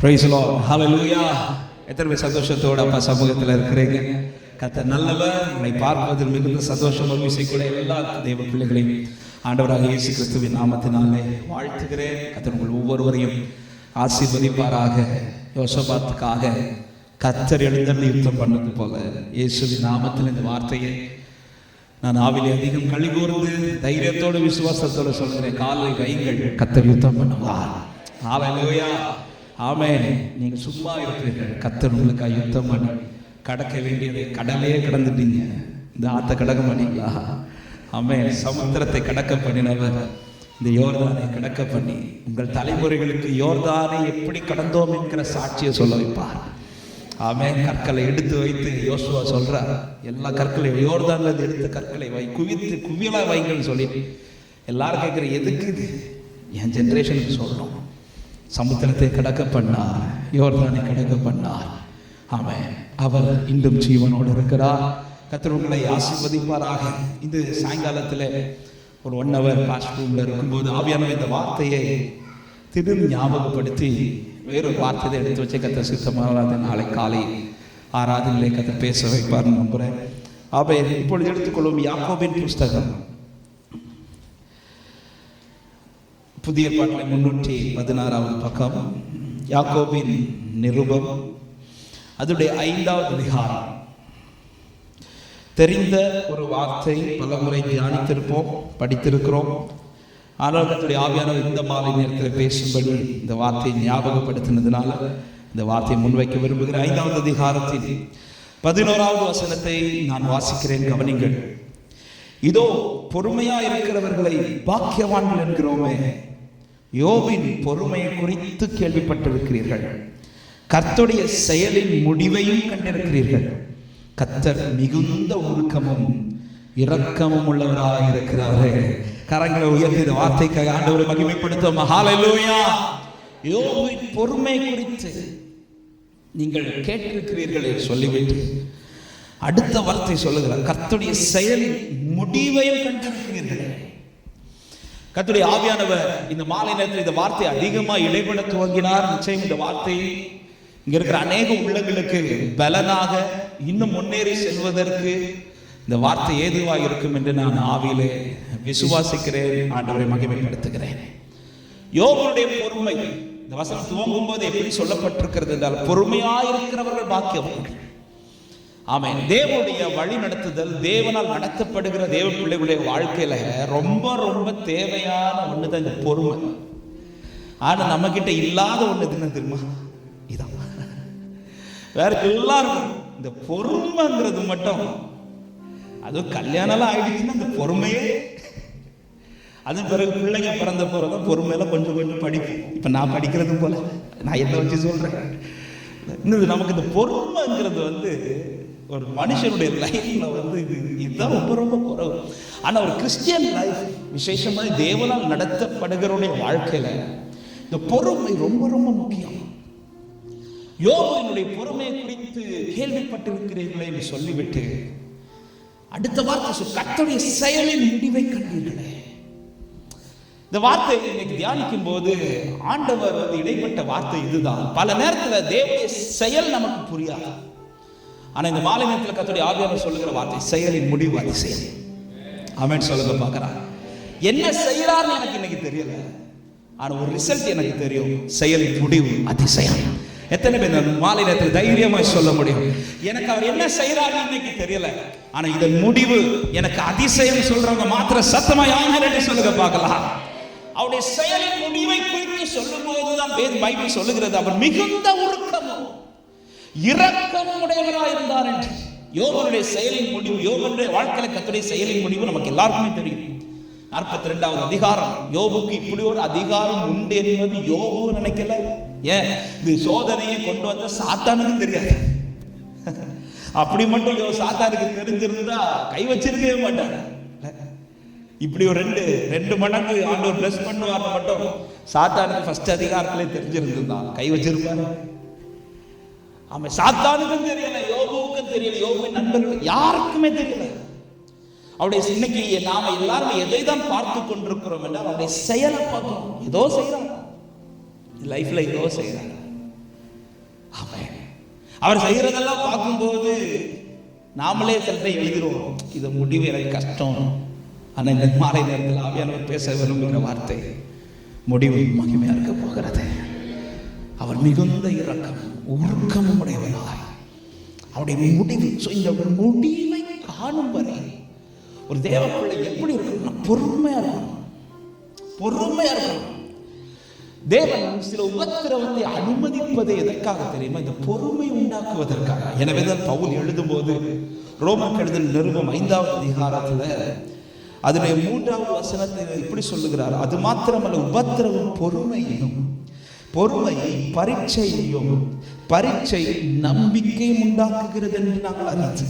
Praise the Lord, ஹல்லேலூயா. எத்தனை சந்தோஷத்தோடு அப்பா சமூகத்தில் இருக்கிறீங்க. கர்த்தர் நல்லவர். உங்களை பார்ப்பதில் மிகுந்த சந்தோஷம். ஒரு விஷயம் கூட எல்லா தேவ பிள்ளைகளையும் ஆண்டவராக இயேசு கிறிஸ்துவின் நாமத்தினாலே வாழ்த்துகிறேன். கர்த்தர் உங்கள் ஒவ்வொருவரையும் ஆசீர்வதிப்பாராக. யோசபாத்துக்காக கர்த்தர் எழுந்தருளி யுத்தம் பண்ணது போல இயேசுவின் நாமத்தில் இந்த வார்த்தையை நான் ஆவிலே அதிகம் கழிகூர்ந்து தைரியத்தோடு விசுவாசத்தோடு சொல்கிறேன். காலை வைங்கள், கர்த்தர் யுத்தம் பண்ணுவார். ஹல்லேலூயா, ஆமென். நீங்க சும்மா இருக்கிறீர்கள், கர்த்தர் உங்களுக்காக யுத்தம் பண்ணி கடக்க வேண்டியதை கடலையே கடந்துட்டீங்க. இந்த ஆற்றை கடக்க மாட்டீங்களா? ஆமென். சமுத்திரத்தை கடக்க பண்ணினவர் இந்த யோர்தானை கடக்க பண்ணி உங்கள் தலைமுறைகளுக்கு யோர்தானை எப்படி கடந்தோம் என்கிற சாட்சியை சொல்ல வைப்பார். ஆமென். கற்களை எடுத்து வைத்து யோசுவா சொல்றார், எல்லா கற்களையும் யோர்தான்ல எடுத்த கற்களை குவித்து குவியலா வைங்கன்னு சொல்லிட்டு எல்லாரும் கேட்குற எதுக்கு இது? என் ஜென்ரேஷனுக்கு சொல்லணும். சமுத்திரத்தை கடக்க பண்ணார், யோர்தானை கடக்க பண்ணார். ஆமென். அவர் இன்னும் ஜீவனோடு இருக்கிறார். கர்த்தர் உங்களை ஆசீர்வதிப்பாராக. இந்த சாயங்காலத்தில் ஒரு 1 hour பாஸ்ட் ரூமில் இருக்கும்போது ஆவியானவர் இந்த வார்த்தையை திரும்பி ஞாபகப்படுத்தி வேறொரு வார்த்தையை எடுத்து வச்சு கர்த்தர் சித்தமாக நாளை காலை ஆராதனையிலே கர்த்தர் பேச வைப்பார்னு நம்புகிறேன். ஆமென். இப்பொழுது எடுத்துக்கொள்ளும் யாக்கோபின் புஸ்தகம், புதிய பாட்டில் 316வது பக்கம், யாக்கோபின் நிருபம், அதனுடைய 5வது அதிகாரம். தெரிந்த ஒரு வார்த்தை, பல முறை தியானித்திருப்போம், படித்திருக்கிறோம். ஆனால் கர்த்தருடைய ஆவியானவர் இந்த மாலை நேரத்தில் பேசும்படி இந்த வார்த்தையை ஞாபகப்படுத்தினதுனால இந்த வார்த்தையை முன்வைக்க விரும்புகிறேன். 5வது அதிகாரத்தில் 11வது வசனத்தை நான் வாசிக்கிறேன், கவனிங்கள். இதோ பொறுமையா இருக்கிறவர்களை பாக்கியவான்கள் என்கிறோமே, யோபின் பொறுமையை குறித்து கேள்விப்பட்டிருக்கிறீர்கள், கர்த்தருடைய செயலின் முடிவையும் கண்டிருக்கிறீர்கள். கர்த்தர் மிகுந்த உருக்கமும் இரக்கமும் உள்ளவராக இருக்கிறாரே. கரங்களை உயர்த்தி வார்த்தைக்காக ஆண்டவரை மகிமைப்படுத்தும். ஹல்லேலூயா. யோபின் பொறுமை குறித்து நீங்கள் கேட்டிருக்கிறீர்கள் என்று சொல்லிவிட்டு அடுத்த வார்த்தை சொல்லுகிறார், கர்த்தருடைய செயலின் முடிவையும் கண்டிருக்கிறீர்கள். கர்த்தருடைய ஆவியானவர் இந்த மாலை நேரத்தில் இந்த வார்த்தை அதிகமாக இடைபட துவங்கினார். நிச்சயம் இந்த வார்த்தை இங்க இருக்கிற அநேக உள்ளங்களுக்கு பலனாக இன்னும் முன்னேறி செல்வதற்கு இந்த வார்த்தை ஏதுவாக இருக்கும் என்று நான் ஆவியிலே விசுவாசிக்கிறேன். ஆண்டவரை மகிமைப்படுத்துகிறேன். யோபுடைய பொறுமை இந்த வசனம் துவங்கும் போது எப்படி சொல்லப்பட்டிருக்கிறது என்றால், பொறுமையாயிருக்கிறவர்கள் பாக்கியவான்கள். ஆமென். தேவனுடைய வழி நடத்துதல், தேவனால் நடத்தப்படுகிற தேவ பிள்ளைகளுடைய வாழ்க்கையில ரொம்ப ரொம்ப தேவையான ஒண்ணுதான் இந்த பொறுமை. ஆனா நம்ம கிட்ட இல்லாத ஒண்ணு என்ன தெரியுமா? இதான். வேற எல்லாரும் இந்த பொறுமைங்கிறது மட்டும், அதுவும் கல்யாணம் ஆயிடுச்சுன்னா இந்த பொறுமையே, அது பிறகு பிள்ளைங்க பிறந்த போறதும் பொறுமையில கொஞ்சம் கொஞ்சம் படிப்போம். இப்ப நான் படிக்கிறது போல நான் என்ன வச்சு சொல்றேன். இன்னும் நமக்கு இந்த பொறுமைங்கிறது ஒரு மனுஷனுடைய லைஃப்ல இதுதான் ரொம்ப ரொம்ப குறைவு. ஆனா ஒரு கிறிஸ்டியன் லைஃப், விசேஷமா தேவனால் நடத்தப்படுகிறவருடைய வாழ்க்கையில இந்த பொறுமை ரொம்ப ரொம்ப முக்கியம். யோபுவினுடைய பொறுமையை குறித்து கேள்விப்பட்டிருக்கிறீர்களே என்று சொல்லிவிட்டு அடுத்த வார்த்தை, கர்த்தருடைய செயலின் முடிவை கண்டீர்களே. இந்த வார்த்தை இன்னைக்கு தியானிக்கும் போது ஆண்டவர் இடைப்பட்ட வார்த்தை இதுதான். பல நேரத்தில் தேவனுடைய செயல் நமக்கு புரியாது. ஆனா இந்த மாலை நேரத்தில் கர்த்தருடைய ஆவியானவர் சொல்லுகிற வார்த்தை செயலின் முடிவு அதிசயம். ஆமென். சொல்லுங்க பார்க்கறான். என்ன செய்யறாருன்னு எனக்கு இன்னைக்கு தெரியல, ஆனா ஒரு ரிசல்ட் எனக்கு தெரியும். செயலின் முடிவு அதிசயம். எத்தனை பேர் மாலை நேரத்தில் தைரியமாய் சொல்ல முடியும், எனக்கு அவர் என்ன செய்யறாருன்னு இன்னைக்கு தெரியல, ஆனா இதன் முடிவு எனக்கு அதிசயம் சொல்றவங்க மாத்திர சத்தமாய் ஆமென் என்று சொல்லுங்க பார்க்கலாம். அவருடைய செயலின் முடிவை குறித்து சொல்லும் போதுதான் பைபிள் சொல்லுகிறது, அவர் மிகுந்த உருக்கமும் இரக்கமும் உடையவராக இருந்தார் என்று. யோபுடைய செயலின் முடிவு, யோபுடைய வாழ்க்கையில கர்த்தருடைய செயலின் முடிவு நமக்கு எல்லாருக்குமே தெரியும். 42வது அதிகாரம். யோபுக்கு இப்படி ஒரு அதிகாரம் உண்டு என்பது யோபு நினைக்கல. ஏன்? இது சோதனையை கொண்டு வந்த சாத்தானுக்கு தெரியாது. அப்படி மட்டும் சாத்தானுக்கு தெரிஞ்சிருந்தா கை வச்சிருக்கவே மாட்டாங்க. இப்படி ஒரு ரெண்டு மடங்கு ஆண்டவர் பிளஸ் பண்ணுவார் மட்டும் சாத்தானுக்கு ஃபர்ஸ்ட் அதிகாரத்திலே தெரிஞ்சிருந்தான் கை வச்சிருப்பாரு. அவன் சாத்தானுக்கும் தெரியல, யோபுவுக்கும் தெரியல, யோபுவின் நண்பர்கள் யாருக்குமே தெரியல. அவருடைய இன்னைக்கு நாம எல்லாரும் எதை தான் பார்த்து கொண்டிருக்கிறோம் என்றால் அவருடைய செயலை பார்க்கிறோம். ஏதோ செய்யறாங்க லைஃப்ல, ஏதோ செய்யறாங்க. ஆமென். அவர் செய்யறதெல்லாம் பார்க்கும்போது நாமளே சில எழுதிடுவோம், இது முடிவு எனக்கு கஷ்டம். ஆனால் இந்த மாலை நேரத்தில் ஆவியானவர் பேச விரும்புகிற வார்த்தை, முடிவு மகிமையா இருக்க போகிறது. அவர் மிகுந்த இரக்கம் உருக்கமும் உடையவனாய் அவருடைய முடிவு. இந்த முடிவை காணும் வரை ஒரு தேவ பிள்ளை எப்படி இருக்கணும்னா பொறுமையா இருக்கணும். பொறுமையா இருக்கணும். தேவன் சில உபத்திரவத்தை அனுமதிப்பதை எதற்காக தெரியுமா? இந்த பொறுமை உண்டாக்குவதற்காக. எனவேதான் பவுல் எழுதும் போது ரோமர் கடிதம் நிருபம் 5வது அதிகாரத்துல அதனுடைய 3வது வசனத்தை இப்படி சொல்லுகிறார், அது மாத்திரமல்ல உபத்திரவம் பொறுமையையும், பொறுமையை பரீட்சையையும், பரீட்சை நம்பிக்கையும் உண்டாக்குகிறது என்று நாங்கள் அறிந்து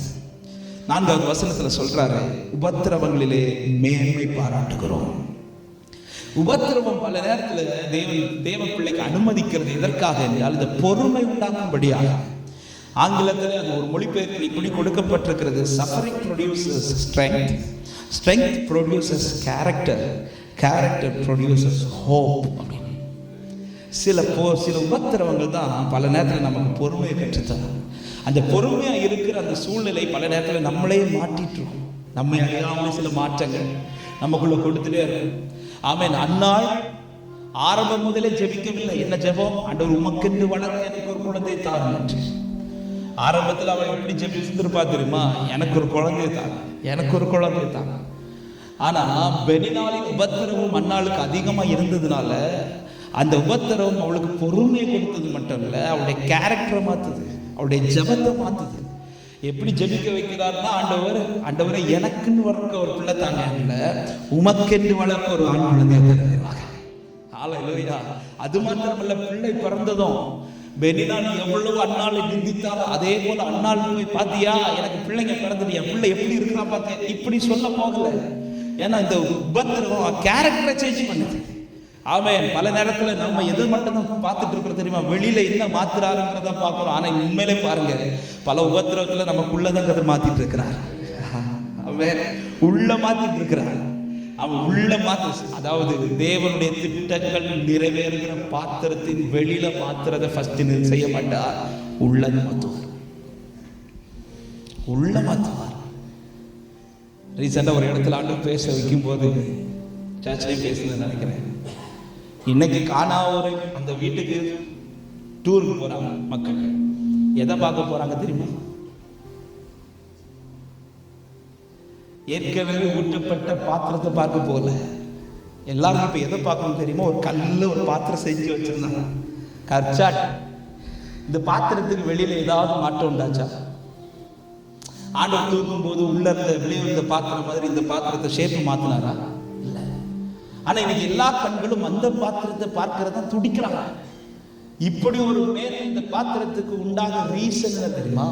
4வது வசனத்துல சொல்றாரு, உபத்திரவங்களிலே மேன்மை பாராட்டுகிறோம். உபத்திரவம் பல நேரத்தில் தேவ பிள்ளைக்கு அனுமதிக்கிறது எதற்காக என்றால் இந்த பொறுமை உண்டாக்கும்படியாக. ஆங்கிலத்தில் அது ஒரு மொழிபெயர்ப்பு இப்படி கொடுக்கப்பட்டிருக்கிறது, suffering produces strength, strength produces character, character produces hope. சில உபத்திரவங்கள் தான் பல நேரத்தில் நமக்கு பொறுமையை கற்றுத்தரும். அந்த பொறுமையாக இருக்கிற அந்த சூழ்நிலை பல நேரத்தில் நம்மளே மாற்றிட்டுரும். நம்மை அறியாமல் சில மாற்றங்கள் நமக்குள்ள கொடுத்துட்டே இருக்கும். ஆமென். அன்னாள் ஆரம்பம் முதலே ஜெபிக்கவில்லை. என்ன ஜெபம்? ஆண்டவர் உமக்கென்று வளர எனக்கு ஒரு குழந்தை தாருங்க. ஆரம்பத்தில் அவள் எப்படி ஜெபிச்சிருப்பா தெரியுமா? எனக்கு ஒரு குழந்தை தாங்க, எனக்கு ஒரு குழந்தை தாங்க. ஆனா பெனினாலின் உபத்திரவம் அன்னாளுக்கு அதிகமா இருந்ததுனால அந்த உபத்திரவம் அவளுக்கு பொறுமையை கொடுத்தது மட்டும் இல்லை, அவளுடைய கேரக்டரை மாத்துது, அவளுடைய ஜெபத்தை மாத்துது. எப்படி ஜெபிக்க வைக்கிறார்னா, ஆண்டவரை எனக்குன்னு வளர்க்க ஒரு பிள்ளை தாங்க, இல்லை உமக்கென்று வளர்க்க ஒரு ஆண் குழந்தையாக தருவாங்க. ஹல்லேலூயா. அது மாத்திரமல்ல, பிள்ளை பிறந்ததும் பெனினாள் எவ்வளவு அன்னாளை நிந்தித்தாலும் அதே போல அன்னாள் போய் பாத்தியா எனக்கு பிள்ளைங்க பிறந்தது, என் பிள்ளை எப்படி இருக்கா பார்த்தேன், இப்படி சொல்ல போகல. ஏன்னா இந்த உபத்திரவம் கேரக்டரை சேஞ்ச் பண்ணுது. ஆமென். பல நேரத்தில் நம்ம எது மட்டும் தான் பார்த்துட்டு இருக்கிறோம் தெரியுமா? வெளியில என்ன மாத்துறாருங்கிறத பார்க்கிறோம். ஆனா உண்மையிலே பாருங்க, பல உபத்திரவத்துல நமக்குள்ளதான் கதை மாத்திட்டு இருக்கிறார். அவன் உள்ள மாத்திட்டு இருக்கிறார். அவன் உள்ள மாத்து, அதாவது தேவனுடைய திட்டங்கள் நிறைவேறுகிற பாத்திரத்தின் வெளியில மாத்துறத ஃபர்ஸ்ட் செய்ய மாட்டார், உள்ள மாத்துவார், உள்ள மாத்துவார். ரீசெண்டா ஒரு இடத்துல ஆண்டு பேச வைக்கும் போது சர்ச்சிலையும் பேசுன்னு நினைக்கிறேன். இன்னைக்கு காணாவூரை அந்த வீட்டுக்கு டூருக்கு போறாங்க மக்கள். எதை பார்க்க போறாங்க தெரியுமா? ஏற்கனவே ஊற்றப்பட்ட பாத்திரத்தை பார்க்க போகல. எல்லாரும் இப்ப எதை பார்க்கணும் தெரியுமா? ஒரு கல்ல ஒரு பாத்திரம் செஞ்சு வச்சிருந்தாங்க, கற்சாட். இந்த பாத்திரத்துக்கு வெளியில ஏதாவது மாற்றம் உண்டாச்சா? ஆண்டவர் தூக்கும் போது உள்ள இருந்த வெளியே இருந்த பாத்திரம் மாதிரி இந்த பாத்திரத்தை ஷேப் மாத்தினாரா? இல்ல. ஆனா இன்னைக்கு எல்லா கண்களும் அந்த பாத்திரத்தை பார்க்கறத துடிக்கிறாங்க. இப்படி ஒரு மேல் இந்த பாத்திரத்துக்கு உண்டான ரீசன் என்ன தெரியுமா?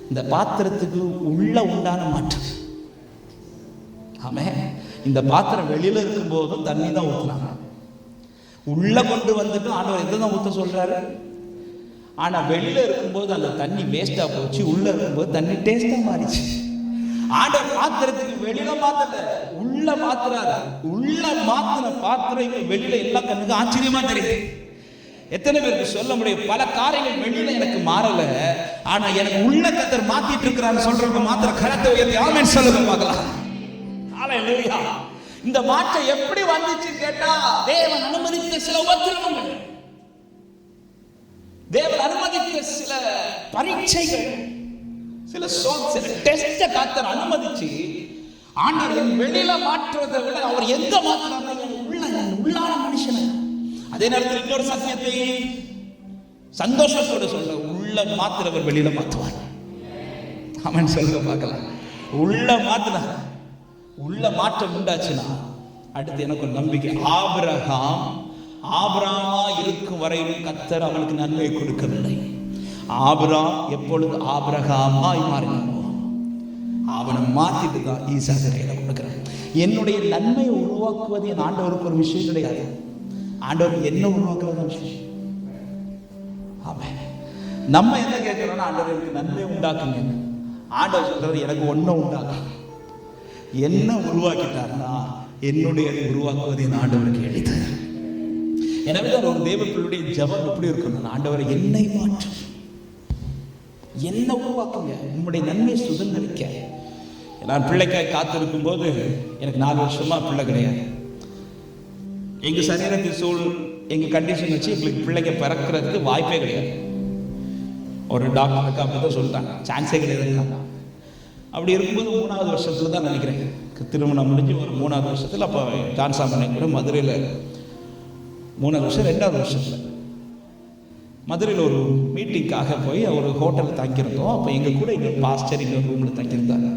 இந்த பாத்திரத்துக்கு உள்ள உண்டான மாற்றம். ஆமே. இந்த பாத்திரம் வெளியில இருக்கும் போதும் தண்ணி தான் ஊத்துறாங்க, உள்ள கொண்டு வந்துட்டு ஆண்டவர் எதுதான் ஊத்த சொல்றாரு. ஆனா வெளியில இருக்கும்போது அந்த தண்ணி வேஸ்டா போச்சு, உள்ள இருக்கும்போது தண்ணி டேஸ்டா மாறிச்சு. ஆண்டவர் பாத்திரத்துக்கு வெளியில மாத்தல, உள்ள மாத்துறாரு. உள்ள மாத்தின பாத்திரம் வெளியில எல்லா கண்ணுக்கு ஆச்சரியமா தெரியுது. எத்தனை பேருக்கு சொல்ல முடியும்? பல காரியங்கள் வெளியில எனக்கு மாறல, ஆனா எனக்கு உள்ள கர்த்தர் மாத்திட்டு இருக்கிறான்னு சொல்றவங்க மாத்திர கரத்தை உயர்த்தி ஆமென் சொல்லுங்க பார்க்கலாம். ஹல்லேலூயா. இந்த மாற்றம் எப்படி வந்துச்சு கேட்டா, தேவன் அனுமதித்த சில உபத்திரவங்கள், தேவன் அனுமதித்த சில பரீட்சைகள், சில டெஸ்ட கர்த்தர் அனுமதிச்சு ஆண்டவர் வெளியில மாற்றுவதை விட அவர் எங்க மாற்றுறாரு? உள்ளான மனுஷனை. அதே நேரத்தில் இன்னொரு சத்தியத்தை சந்தோஷத்தோடு சொல்ற, உள்ள மாத்திரவர் வெளியில மாற்றுவார். ஆமென் சொல்லுங்க பார்க்கலாம். உள்ள மாத்தினார், உள்ள மாற்றம் உண்டாச்சுன்னா அடுத்து எனக்கு ஒரு நம்பிக்கை. ஆபிரகாமா இருக்கும் வரையிலும் கர்த்தர் அவனுக்கு நன்மை கொடுக்கவில்லை. ஆபிரகாம் எப்பொழுது ஆபிரகாமாய் மாறினானோ அவனை மாத்திட்டு தான் ஈசாக்கு கையில கொடுக்கிறான். என்னுடைய நன்மையை உருவாக்குவது என் ஆண்டவருக்கு ஒரு விஷயம் கிடையாது, ஆண்டவருக்கு என்ன உருவாக்குறது விஷயம். ஆமென். நம்ம என்ன கேட்கிறோம்னா, ஆண்டவருக்கு நன்மை உண்டாக்குங்க. ஆண்டவர் சொல்றாரு எனக்கு ஒன்னும் உண்டாக்கும். என்ன உருவாக்கிட்டார்னா என்னுடைய உருவாக்குவது என் ஆண்டவருக்கு எளிது. எனவே ஒரு தேவ பிள்ளையுடைய ஜெபம் எப்படி இருக்கணும்? ஆண்டவரை என்னை மாற்றும், என்ன உருவாக்குங்க, உங்களுடைய நன்மை சுதந்திரிக்க. நான் பிள்ளைக்காய் காத்திருக்கும் போது எனக்கு 4 வருஷமா பிள்ளை கிடையாது. எங்க சரீரத்தின் சூழ், எங்க கண்டிஷன் வச்சு எங்களுக்கு பிள்ளைங்க பிறக்கிறதுக்கு வாய்ப்பே கிடையாது. ஒரு டாக்டருக்கு அப்படி தான் சொல்லிட்டாங்க, சான்ஸே கிடையாது. அப்படி இருக்கும்போது 3வது வருஷத்துல தான் நினைக்கிறேன் திருமணம் முடிஞ்சு ஒரு 3வது வருஷத்துல, அப்போ டான்ஸாமனை கூட மதுரையில் 3வது வருஷம் 2வது வருஷத்தில் மதுரையில் ஒரு மீட்டிங்காக போய் ஒரு ஹோட்டலில் தங்கியிருந்தோம். அப்போ எங்கள் கூட எங்கள் பாஸ்டர் இன்னொரு ரூமில் தங்கியிருந்தாங்க.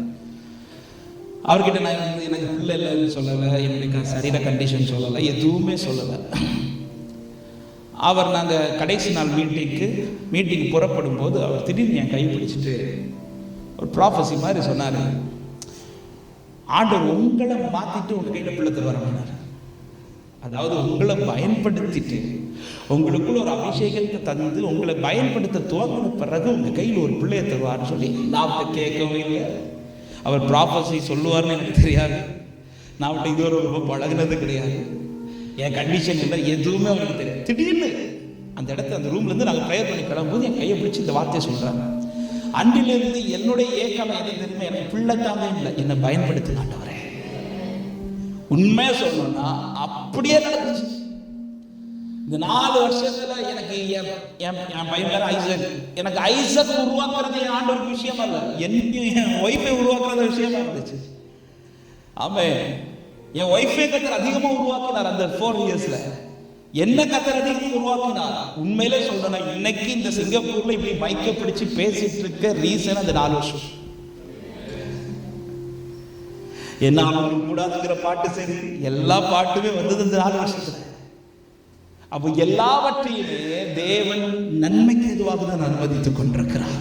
அவர்கிட்ட நான் எனக்கு பிள்ளை இல்லைன்னு சொல்லலை, என்னுடைய சரீர கண்டிஷன் சொல்லலை, எதுவுமே சொல்லலை. அவர் நாங்கள் கடைசி நாள் மீட்டிங் புறப்படும் போது அவர் திடீர்னு என் கை பிடிச்சிட்டு ஒரு ப்ராஃபஸி மாதிரி சொன்னார், ஆண்டவர் உங்களை மாற்றிட்டு உங்கள் கையில் பிள்ளை தருவார். அதாவது உங்களை பயன்படுத்திட்டு உங்களுக்குள்ள ஒரு அபிஷேகத்தை தந்து உங்களை பயன்படுத்த துவங்கின பிறகு உங்கள் கையில் ஒரு பிள்ளையை தருவார்னு சொல்லி நான் கேட்கவே இல்லை. அவர் ப்ராஃபஸி சொல்லுவார்னு எனக்கு தெரியாது. நான் அவர்கிட்ட இதுவரை ரொம்ப பழகினது கிடையாது. என் கண்டிஷன் இல்லை, எதுவுமே அவருக்கு தெரியாது. திடீர்னு அந்த இடத்துல அந்த ரூம்லேருந்து நாங்கள் ப்ரேயர் பண்ணி கிளம்பும்போது என் கையை பிடிச்சி இந்த வார்த்தையை சொல்கிறாங்க. அன்றிலிருந்து என்னுடைய ஏக்கம் எது தெரியுமா, எனக்கு பிள்ளை தாங்க இல்லை, என்னை பயன்படுத்தினாண்டவரே. உண்மையாக சொல்லணும்னா அப்படியே நடந்துச்சு. இந்த 4 வருஷத்துல எனக்கு என் பையன் பேர் ஐசக். எனக்கு ஐசக் உருவாக்குறது என் ஆண்டவருக்கு விஷயம் அல்ல, என் ஒய்ஃபை உருவாக்குறது விஷயமா இருந்துச்சு. ஆமே, என் ஒய்ஃபை கத்தர் அதிகமாக உருவாக்கினார். அந்த 4 இயர்ஸ்ல என்ன கத்தர் அதிகமாக உருவாக்கினார். உண்மையிலே சொல்றேன்னா, இன்னைக்கு இந்த சிங்கப்பூர்ல இப்படி மைக்க பிடிச்சு பேசிட்டு இருக்க ரீசன் அந்த 4 வருஷம். என்ன கூடாதுங்கிற பாட்டு சரி, எல்லா பாட்டுமே வந்தது இந்த 4 வருஷத்துல. அப்போ எல்லாவற்றையுமே தேவன் நன்மைக்கு எதுவாக தான் அனுமதித்துக் கொண்டிருக்கிறார்.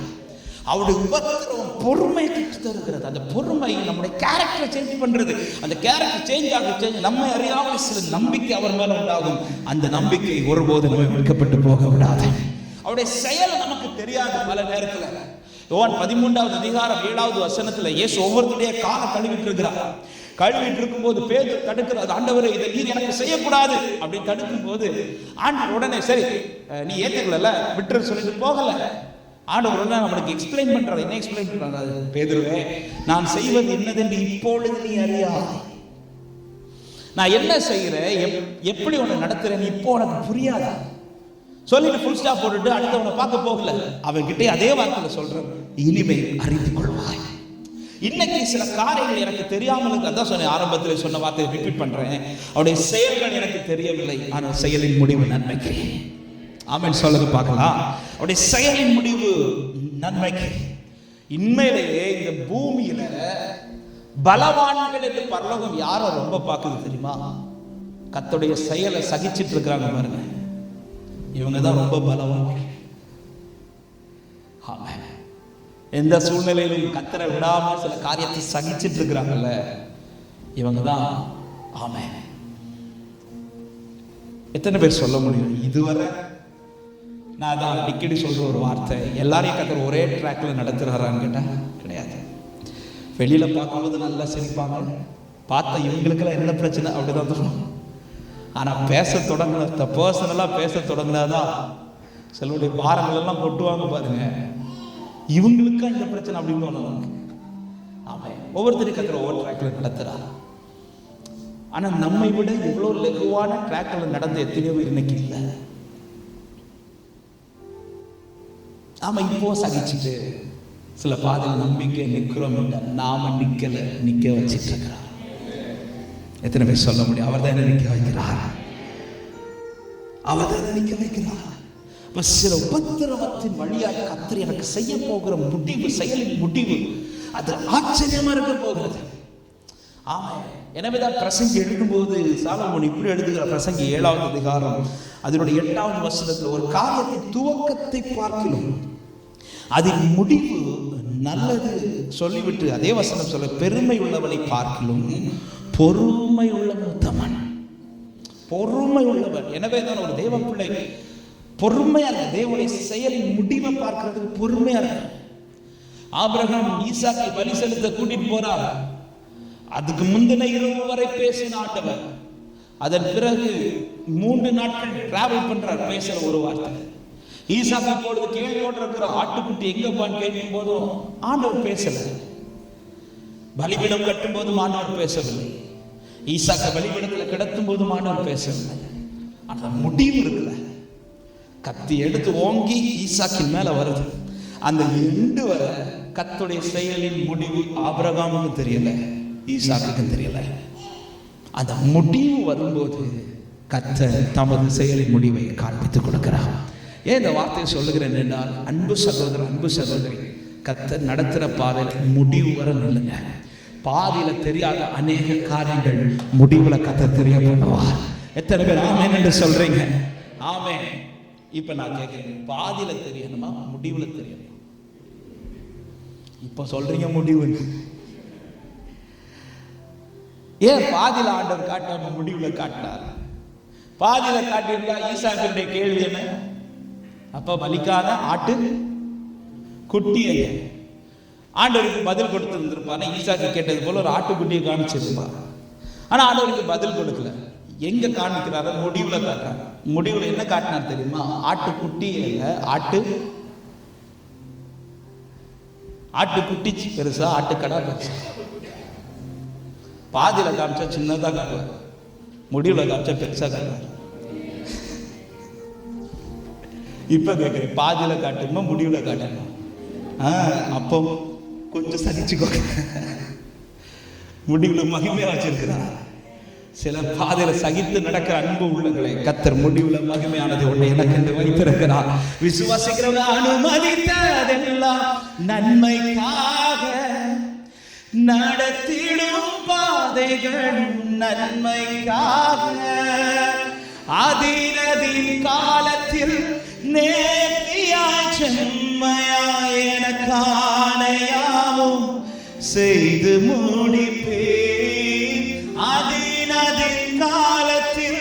அவருடைய உபத்திரவம் பொறுமை கற்று தருகிறது. அந்த பொறுமை நம்முடைய கேரக்டரை சேஞ்ச் பண்றது. அந்த கேரக்டர் சேஞ்ச் நம்மை அறியாமல் சில நம்பிக்கை அவர் மேல உண்டாகும். அந்த நம்பிக்கை ஒருபோது நம்ம விற்கப்பட்டு போக விடாது. அவருடைய செயல் நமக்கு தெரியாது. பல நேரத்தில் யோவான் 13வது அதிகாரம் 7வது வசனத்துல இயேசு ஒவ்வொருத்தருடைய காலை கழுவிட்டு இருக்கிறார். கழுவிட்டு இருக்கும்போது பேதுரு தடுக்கிறார், ஆண்டவரே இதை நீர் எனக்கு செய்யக்கூடாது அப்படின்னு தடுக்கும் போது ஆண்டவர் உடனே சரி நீ ஏத்துக்கல விட்டுரு சொல்லிட்டு போகல. ஆண்டவர் நம்மளுக்கு எக்ஸ்பிளைன் பண்றாரு. என்ன எக்ஸ்பிளைன் பண்றாரு? பேதுருவே, நான் செய்வது என்னதென்று இப்பொழுது நீ அறியாய். நான் என்ன செய்யறேன், எப்படி உன்னை நடத்துறேன் இப்போ உனக்கு புரியாதா சொல்லிட்டு ஃபுல் ஸ்டாப் போட்டுட்டு அடுத்தவனை பார்க்க போகல. அவன்கிட்ட அதே வார்த்தையில சொல்றேன், இனிமே அறிந்து கொள்வாய். இன்னைக்கு சில காரியங்கள் எனக்கு தெரியாமல், அதான் சொன்னேன் ஆரம்பத்தில் சொன்ன வார்த்தையை ரிப்பீட் பண்றேன். அவருடைய செயல்கள் எனக்கு தெரியவில்லை, ஆனால் செயலின் முடிவு நன்மைக்கு. ஆமென் சொல்லுங்க பார்க்கலாம். அவருடைய செயலின் முடிவு நன்மைக்கு. உண்மையிலேயே இந்த பூமியில பலவான்கள் என்று பரலோகம் யாரை ரொம்ப பார்க்குது தெரியுமா? கர்த்தருடைய செயலை சகிச்சிட்டு இருக்கிறாங்க பாருங்க, இவங்க தான் ரொம்ப பலவான்கள். ஆமென். எந்த சூழ்நிலையிலும் கர்த்தரை விடாம சில காரியத்தை சகிச்சிட்டு இருக்கிறாங்கல்ல, இவங்க தான். ஆமென். எத்தனை பேர் சொல்ல முடியும்? இதுவரை நான் தான் அடிக்கடி சொல்ற ஒரு வார்த்தை, எல்லாரையும் கர்த்தர் ஒரே ட்ராக்ல நடத்துறாரான்னு கேட்டா கிடையாது. வெளியில பார்க்கும்போது நல்லா சிரிப்பாங்க, பார்த்தா இவங்களுக்கெல்லாம் என்ன பிரச்சனை அப்படிதான் தோணும். ஆனா பேச தொடங்கின பர்சனலா பேச தொடங்கினாதான் சிலருடைய பாரங்கள் எல்லாம் கொட்டுவாங்க பாருங்க, இவங்களுக்கா இந்த பிரச்சனை அப்படின்னு தோணும். ஆமாம், ஒவ்வொருத்தரும் கர்த்தர் ஒவ்வொரு ட்ராக்ல நடத்துறாரு. ஆனா நம்மை விட எவ்வளவு லகுவான ட்ராக்ல நடந்த எத்தனையோ பேர் இன்னைக்கு இல்லை. நாம இப்போ சகிச்சுட்டு சில பாதையில் நம்பிக்கை நிற்கிறோம், நாம நிக்க வச்சிட்டு இருக்கிறார். எத்தனை பேர் சொல்ல முடியும்? அவர் தான் நிக்க வைக்கிறார், அவர் தான் நிக்க வைக்கிறார். சில உபத்திரவத்தின் வழியாக கர்த்தர் எனக்கு செய்ய போகிற முடிவு, செயலின் முடிவு, அது ஆச்சரியமா இருக்க போகிறது. ஆமா, எனவேதான் பிரசங்கி எழுதும்போது சாலமோன் இப்படி எழுதுகிற, பிரசங்கி 7வது அதிகாரம் அதனுடைய 8வது வசனத்தில், ஒரு காரியத்தின் துவக்கத்தை பார்க்கணும் அதன் முடிவு நல்லது சொல்லிவிட்டு அதே வசனம் சொல்ல, பெருமை உள்ளவனை பார்க்கலும் பொறுமை உள்ளவன் உத்தமன். பொறுமை உள்ளவன். எனவே தான் ஒரு தேவ பிள்ளை பொறுமையா இருக்க, தேவனுடைய செயலின் முடிவை பார்க்கிறதுக்கு பொறுமையா இருக்க. ஆபிரகாம் ஈசாக்கை பலி செலுத்த கூட்டிட்டு போறார். அதுக்கு முந்தின இரவு வரை பேசின ஆண்டவர், அதன் பிறகு 3 நாட்கள் டிராவல் பண்றார், பேசுற ஒரு வார்த்தை. ஈசாக்கு இப்பொழுது கேள்வியோடு இருக்கிற ஆட்டுக்குட்டி எங்கப்பான்னு கேட்கும் போதும் ஆண்டவர் பேசல. பலிபீடம் கட்டும் போதும் ஆண்டவர் பேசவில்லை. ஈசாக்க பலிபீடத்தில் கிடத்தும் போதும் ஆண்டவர் பேசவில்லை. அந்த முடிவு இருக்குல்ல, கத்தி எடுத்து ஓங்கி ஈசாக்கின் மேல வருது. அந்த எண்டு வர கர்த்தருடைய செயலின் முடிவு ஆபிரகாமுக்கும் தெரியல, ஈசாக்குக்கும் தெரியல. அந்த முடிவு வரும்போது கர்த்தர் தமது செயலின் முடிவை காண்பித்துக் கொடுக்கிறார். ஏன் இந்த வார்த்தையை சொல்லுகிறேன் என்றால், அன்பு சகோதரர், அன்பு சகோதரி, கர்த்தர் நடத்துகிற பாதையில் முடிவு வர நில்லுங்க. பாதியில தெரியாத அநேக காரியங்கள் முடிவுல கர்த்தர் தெரிய பண்ணுவார். எத்தனை பேர் ஆமென் என்று சொல்றீங்க? ஆமென். இப்ப நான் கேட்கிறேன், பாதியில தெரியணுமா முடிவுல தெரியணுமா? இப்ப சொல்றீங்க முடிவு. ஏன் பாதியில ஆண்டவர் காட்டாம முடிவுல காட்டினார்? பாதியில காட்டியிருந்தா ஈசாக்குடைய கேள்வி என்ன? அப்ப பலிக்காத ஆட்டு குட்டியை ஆண்டவருக்கு பதில் கொடுத்திருந்திருப்பாரு. ஈசாக்கு கேட்டது போல ஒரு ஆட்டுக்குட்டியை காமிச்சிருப்பார். ஆனா ஆண்டவருக்கு பதில் கொடுக்கல. எங்க காமிக்கிறாரு? முடிவுல காட்டுறாரு. முடிவுல என்ன காட்டினார் தெரியுமா? ஆட்டுக்குட்டி இல்ல, ஆட்டுக்குட்டி பெருசா, ஆட்டுக்கடா பெருசா. பாதியில காமிச்சா சின்னதா காட்டுவார், முடிவுல காமிச்சா பெருசா காட்டுவார். இப்ப கேட்கிறேன், பாதியில காட்டுமா முடிவுல காட்டணுமா? அப்போ கொஞ்சம் சகிச்சுக்கோ. முடிவுல மகிமையா வச்சிருக்கிறார். சில பாதையில சகித்து நடக்கிற அன்பு உள்ளங்களை கர்த்தர் முடிவுல மகிமையானது ஒண்ணு எனக்கு என்று வைத்திருக்கிறார். விசுவாசிக்கிறவங்க அனுமதித்ததெல்லாம் நன்மைக்காக, நடத்திடும் பாதைகள் நன்மைக்காக, அதினதின் காலத்தில் நேர்த்தியாய் செம்மையாய் எனக்கானையாவும் செய்து முடிப்பேன். அதினதின் காலத்தில்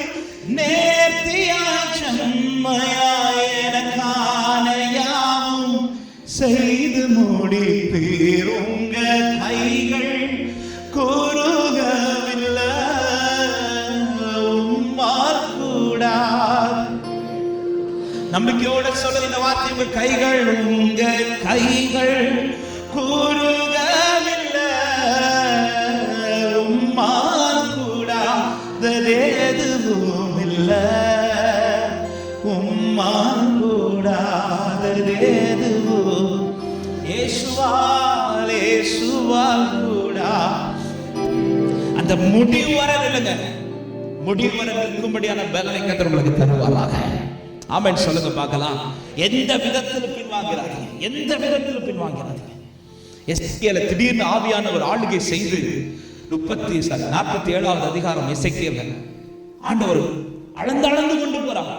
நேர்த்தியாய் செம்மையாய் எனக்கானையாவும் செய்து முடிப்பேன். உங்க கைகள் கூறுகவில்லை, உம்மால் கூடாது. நம்பிக்கையோட சொல்ல இந்த வார்த்தை, உங்க கைகள் கூறுகவில்லை, உம்மால் கூடாதது எதுவும் இல்லை, உம்மால் கூடாதது எதுவும் இயேசுவால் கூடா. அந்த முடிவு வர இல்லைங்க, முடிவு வர இருக்கும்படியான பலனை கர்த்தர் உங்களுக்கு தருவாராக. ஆமென் சொல்லுங்க பார்க்கலாம். எந்த விதத்தில் பின்வாங்கிறார்கள், எந்த விதத்தில் பின்வாங்கிறார்கள்? எசேக்கியேல திடீர்னு ஆவியானவர் ஆளுகை செய்து 47வது அதிகாரம் எசேக்கியேல் ஆண்டவர் அளந்து கொண்டு போறாங்க.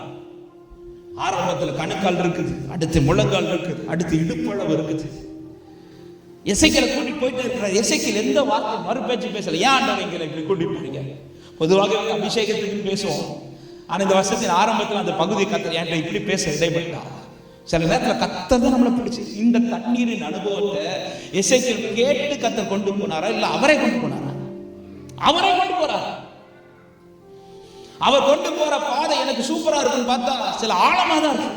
ஆரம்பத்தில் கணுக்கால் இருக்குது, அடுத்து முழங்கால் இருக்குது, அடுத்து இடுப்பளவு இருக்குது. எசேக்கியேல கூட்டி போயிட்டு இருக்கிறார். எசேக்கியேல் எந்த வார்த்தை மறுபேச்சு பேசல. ஏன் ஆண்டவர் எங்களை இப்படி கூட்டி போறீங்க? பொதுவாக அபிஷேகத்துக்கு பேசுவோம். ஆனா இந்த வருஷத்தின் ஆரம்பத்தில் அந்த பகுதியை கர்த்தர் என்கிட்ட இப்படி பேச இடைப்பட்டார். சில நேரத்தில் கர்த்தர் தான் நம்மளை பிடிச்சி இந்த தண்ணீரின் அனுபவத்தை எசேக்கியேல் கேட்டு கர்த்தர் கொண்டு போனாரா, இல்ல அவரே கொண்டு போனாரா? அவரே கொண்டு போறார். அவர் கொண்டு போற பாதை எனக்கு சூப்பரா இருக்குன்னு பார்த்தா சில ஆழமா தான் இருக்கு,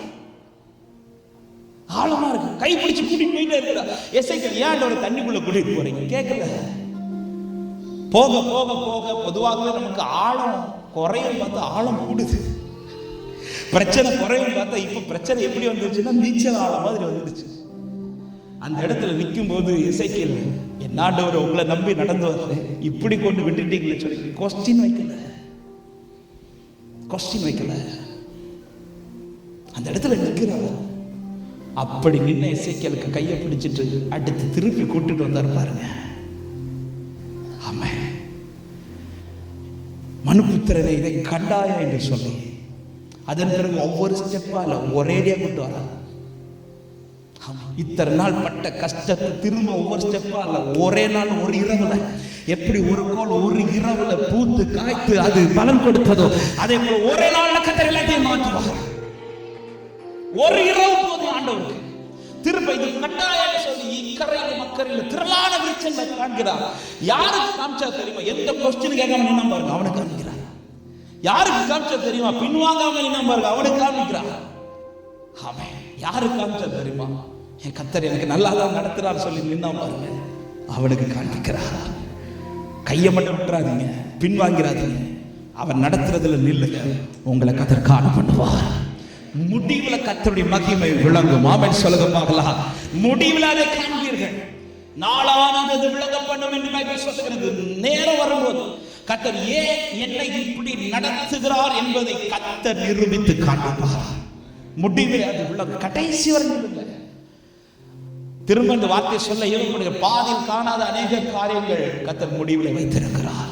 ஆழமா இருக்கு. கை பிடிச்சு கூட்டிட்டு போயிட்டே இருக்கிறார். எசேக்கியேல் ஏன் ஒரு தண்ணிக்குள்ள கூட்டிட்டு போறீங்க கேட்கல. போக போக போக பொதுவாகவே நமக்கு ஆழம் குறையும் பார்த்தா ஆழம் கூடுது, பிரச்சனை குறையும் பார்த்தா இப்ப பிரச்சனை எப்படி வந்துருச்சுன்னா நீச்சல் ஆழம் மாதிரி வந்துடுச்சு. அந்த இடத்துல நிற்கும் போது எசேக்கியேல், என் ஆண்டவர் உங்களை நம்பி நடந்து வரல, இப்படி கொண்டு விட்டுட்டீங்களே சொல்லி கொஸ்டின் வைக்கல. அந்த இடத்துல நிற்கிறார். அப்படி நின்ன எசேக்கியேலுக்கு கையை பிடிச்சிட்டு அடுத்து திருப்பி கூட்டிட்டு வந்தார் பாருங்க. ஆமா, மனுபுத்திரனை இதை கண்டாயா என்று சொல்லி அதன் பிறகு ஒவ்வொரு ஸ்டெப்பா இல்ல ஒரேடியா கொண்டு வர. இத்தனை நாள் பட்ட கஷ்டத்தை திரும்ப ஒவ்வொரு ஸ்டெப்பா இல்ல ஒரே நாள் ஒரு இரவுல, எப்படி ஒரு கோல் ஒரு இரவுல பூத்து காய்த்து அது பலன் கொடுத்ததோ அதே போல ஒரே நாள்ல கர்த்தர் எல்லாத்தையும் மாற்றுவார். ஒரு இரவு போதும் ஆண்டவருக்கு. திரும்ப இது கட்டாயம் சொல்லி இக்கரையில மக்கரையில திரளான விருட்சங்களை காண்கிறார். யாருக்கு காமிச்சா தெரியுமா? எந்த கொஸ்டின் கேட்காம நின்னா பாருங்க, அவனுக்கு காமிக்கிறார். யாருக்கு காமிச்சா தெரியுமா? பின்வாங்காம நின்னா பாருங்க, அவனுக்கு காமிக்கிறார். ஆமென். யாரு காமிச்சா தெரியுமா? என் கர்த்தர் எனக்கு நல்லா தான் நடத்துறாரு சொல்லி நின்னா பாருங்க, அவனுக்கு காண்பிக்கிறார். கையை மட்டும் விட்டுறாதீங்க, பின்வாங்கிறாதீங்க. அவர் நடத்துறதுல நில்லுங்க, உங்களை கர்த்தர் காண பண்ணுவார். முடிவுல கர்த்தருடைய மகிமை விளங்கும். ஆமென் சொல்லுங்க பார்க்கலாம். முடிவுல அதை காண்பீர்கள். நாளானது விளங்க பண்ணும் என்று பைபிள் சொல்லுகிறது. நேரம் வரும்போது கர்த்தர் ஏன் என்னை இப்படி நடத்துகிறார் என்பதை கர்த்தர் நிரூபித்து காண்பிப்பார். முடிவில் அது விளங்கும். கடைசி வரை இல்லை. திரும்ப இந்த வார்த்தை சொல்ல இயலும்படிய பாதியில் காணாத அநேக காரியங்கள் கர்த்தர் முடிவில் வைத்திருக்கிறார்.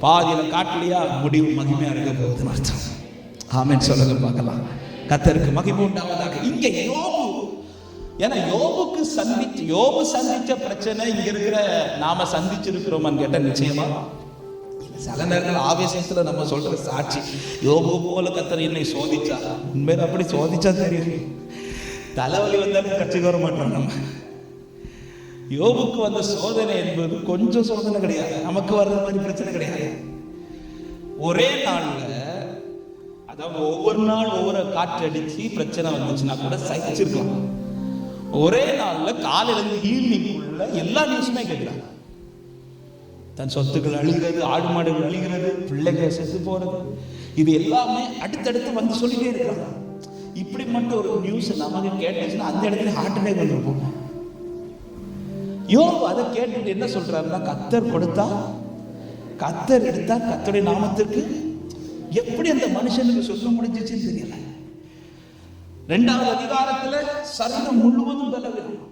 பாதியில காட்டலையா, முடிவு மகிமையா இருக்க போகுதுன்னு அர்த்தம். ஆமென் சொல்லுங்க பார்க்கலாம். கர்த்தருக்கு மகிமை உண்டாவதாக. இங்க யோபு, ஏன்னா யோபு சந்திச்ச பிரச்சனை இங்க இருக்கிற நாம சந்திச்சிருக்கிறோமான்னு கேட்டா நிச்சயமா சில நேரத்தில் ஆவேசத்துல நம்ம சொல்ற சாட்சி, யோபு போல கர்த்தர் என்னை சோதிச்சா, உண்மையில அப்படி சோதிச்சா தெரியும். தலைவலி வந்தாலும் கட்சிக்கு வர மாட்டோம். நம்ம யோபுக்கு வந்த சோதனை என்பது கொஞ்சம் சோதனை கிடையாது, நமக்கு வர்ற மாதிரி பிரச்சனை கிடையாது. ஒரே நாள்ல, அதாவது ஒவ்வொரு நாள் ஒவ்வொரு காற்று அடிச்சு பிரச்சனை வந்துச்சுன்னா கூட சகிச்சிருக்கலாம். ஒரே நாள்ல காலையில இருந்து ஈவினிங் உள்ள எல்லா நியூஸுமே கேட்கிறாங்க. தன் சொத்துக்கள் அழிகிறது, ஆடு மாடுகள் அழிகிறது, பிள்ளைகள் செத்து போறது, இது எல்லாமே அடுத்தடுத்து வந்து சொல்லிட்டே இருக்கிறாங்க. இப்படி மட்டும் ஒரு நியூஸ் நமக்கு கேட்டுச்சுன்னா அந்த இடத்துல ஹார்ட் அட்டாக் வந்துருப்போம். யோபு அதை கேட்டுட்டு என்ன சொல்றாருன்னா, கர்த்தர் கொடுத்தா கர்த்தர் எடுத்தா கர்த்தருடைய நாமத்திற்கு எப்படி அந்த மனுஷனுக்கு சொல்ல முடிஞ்சிச்சுன்னு தெரியல. 2வது அதிகாரத்துல சரீரம் முழுவதும் பலவீனம்,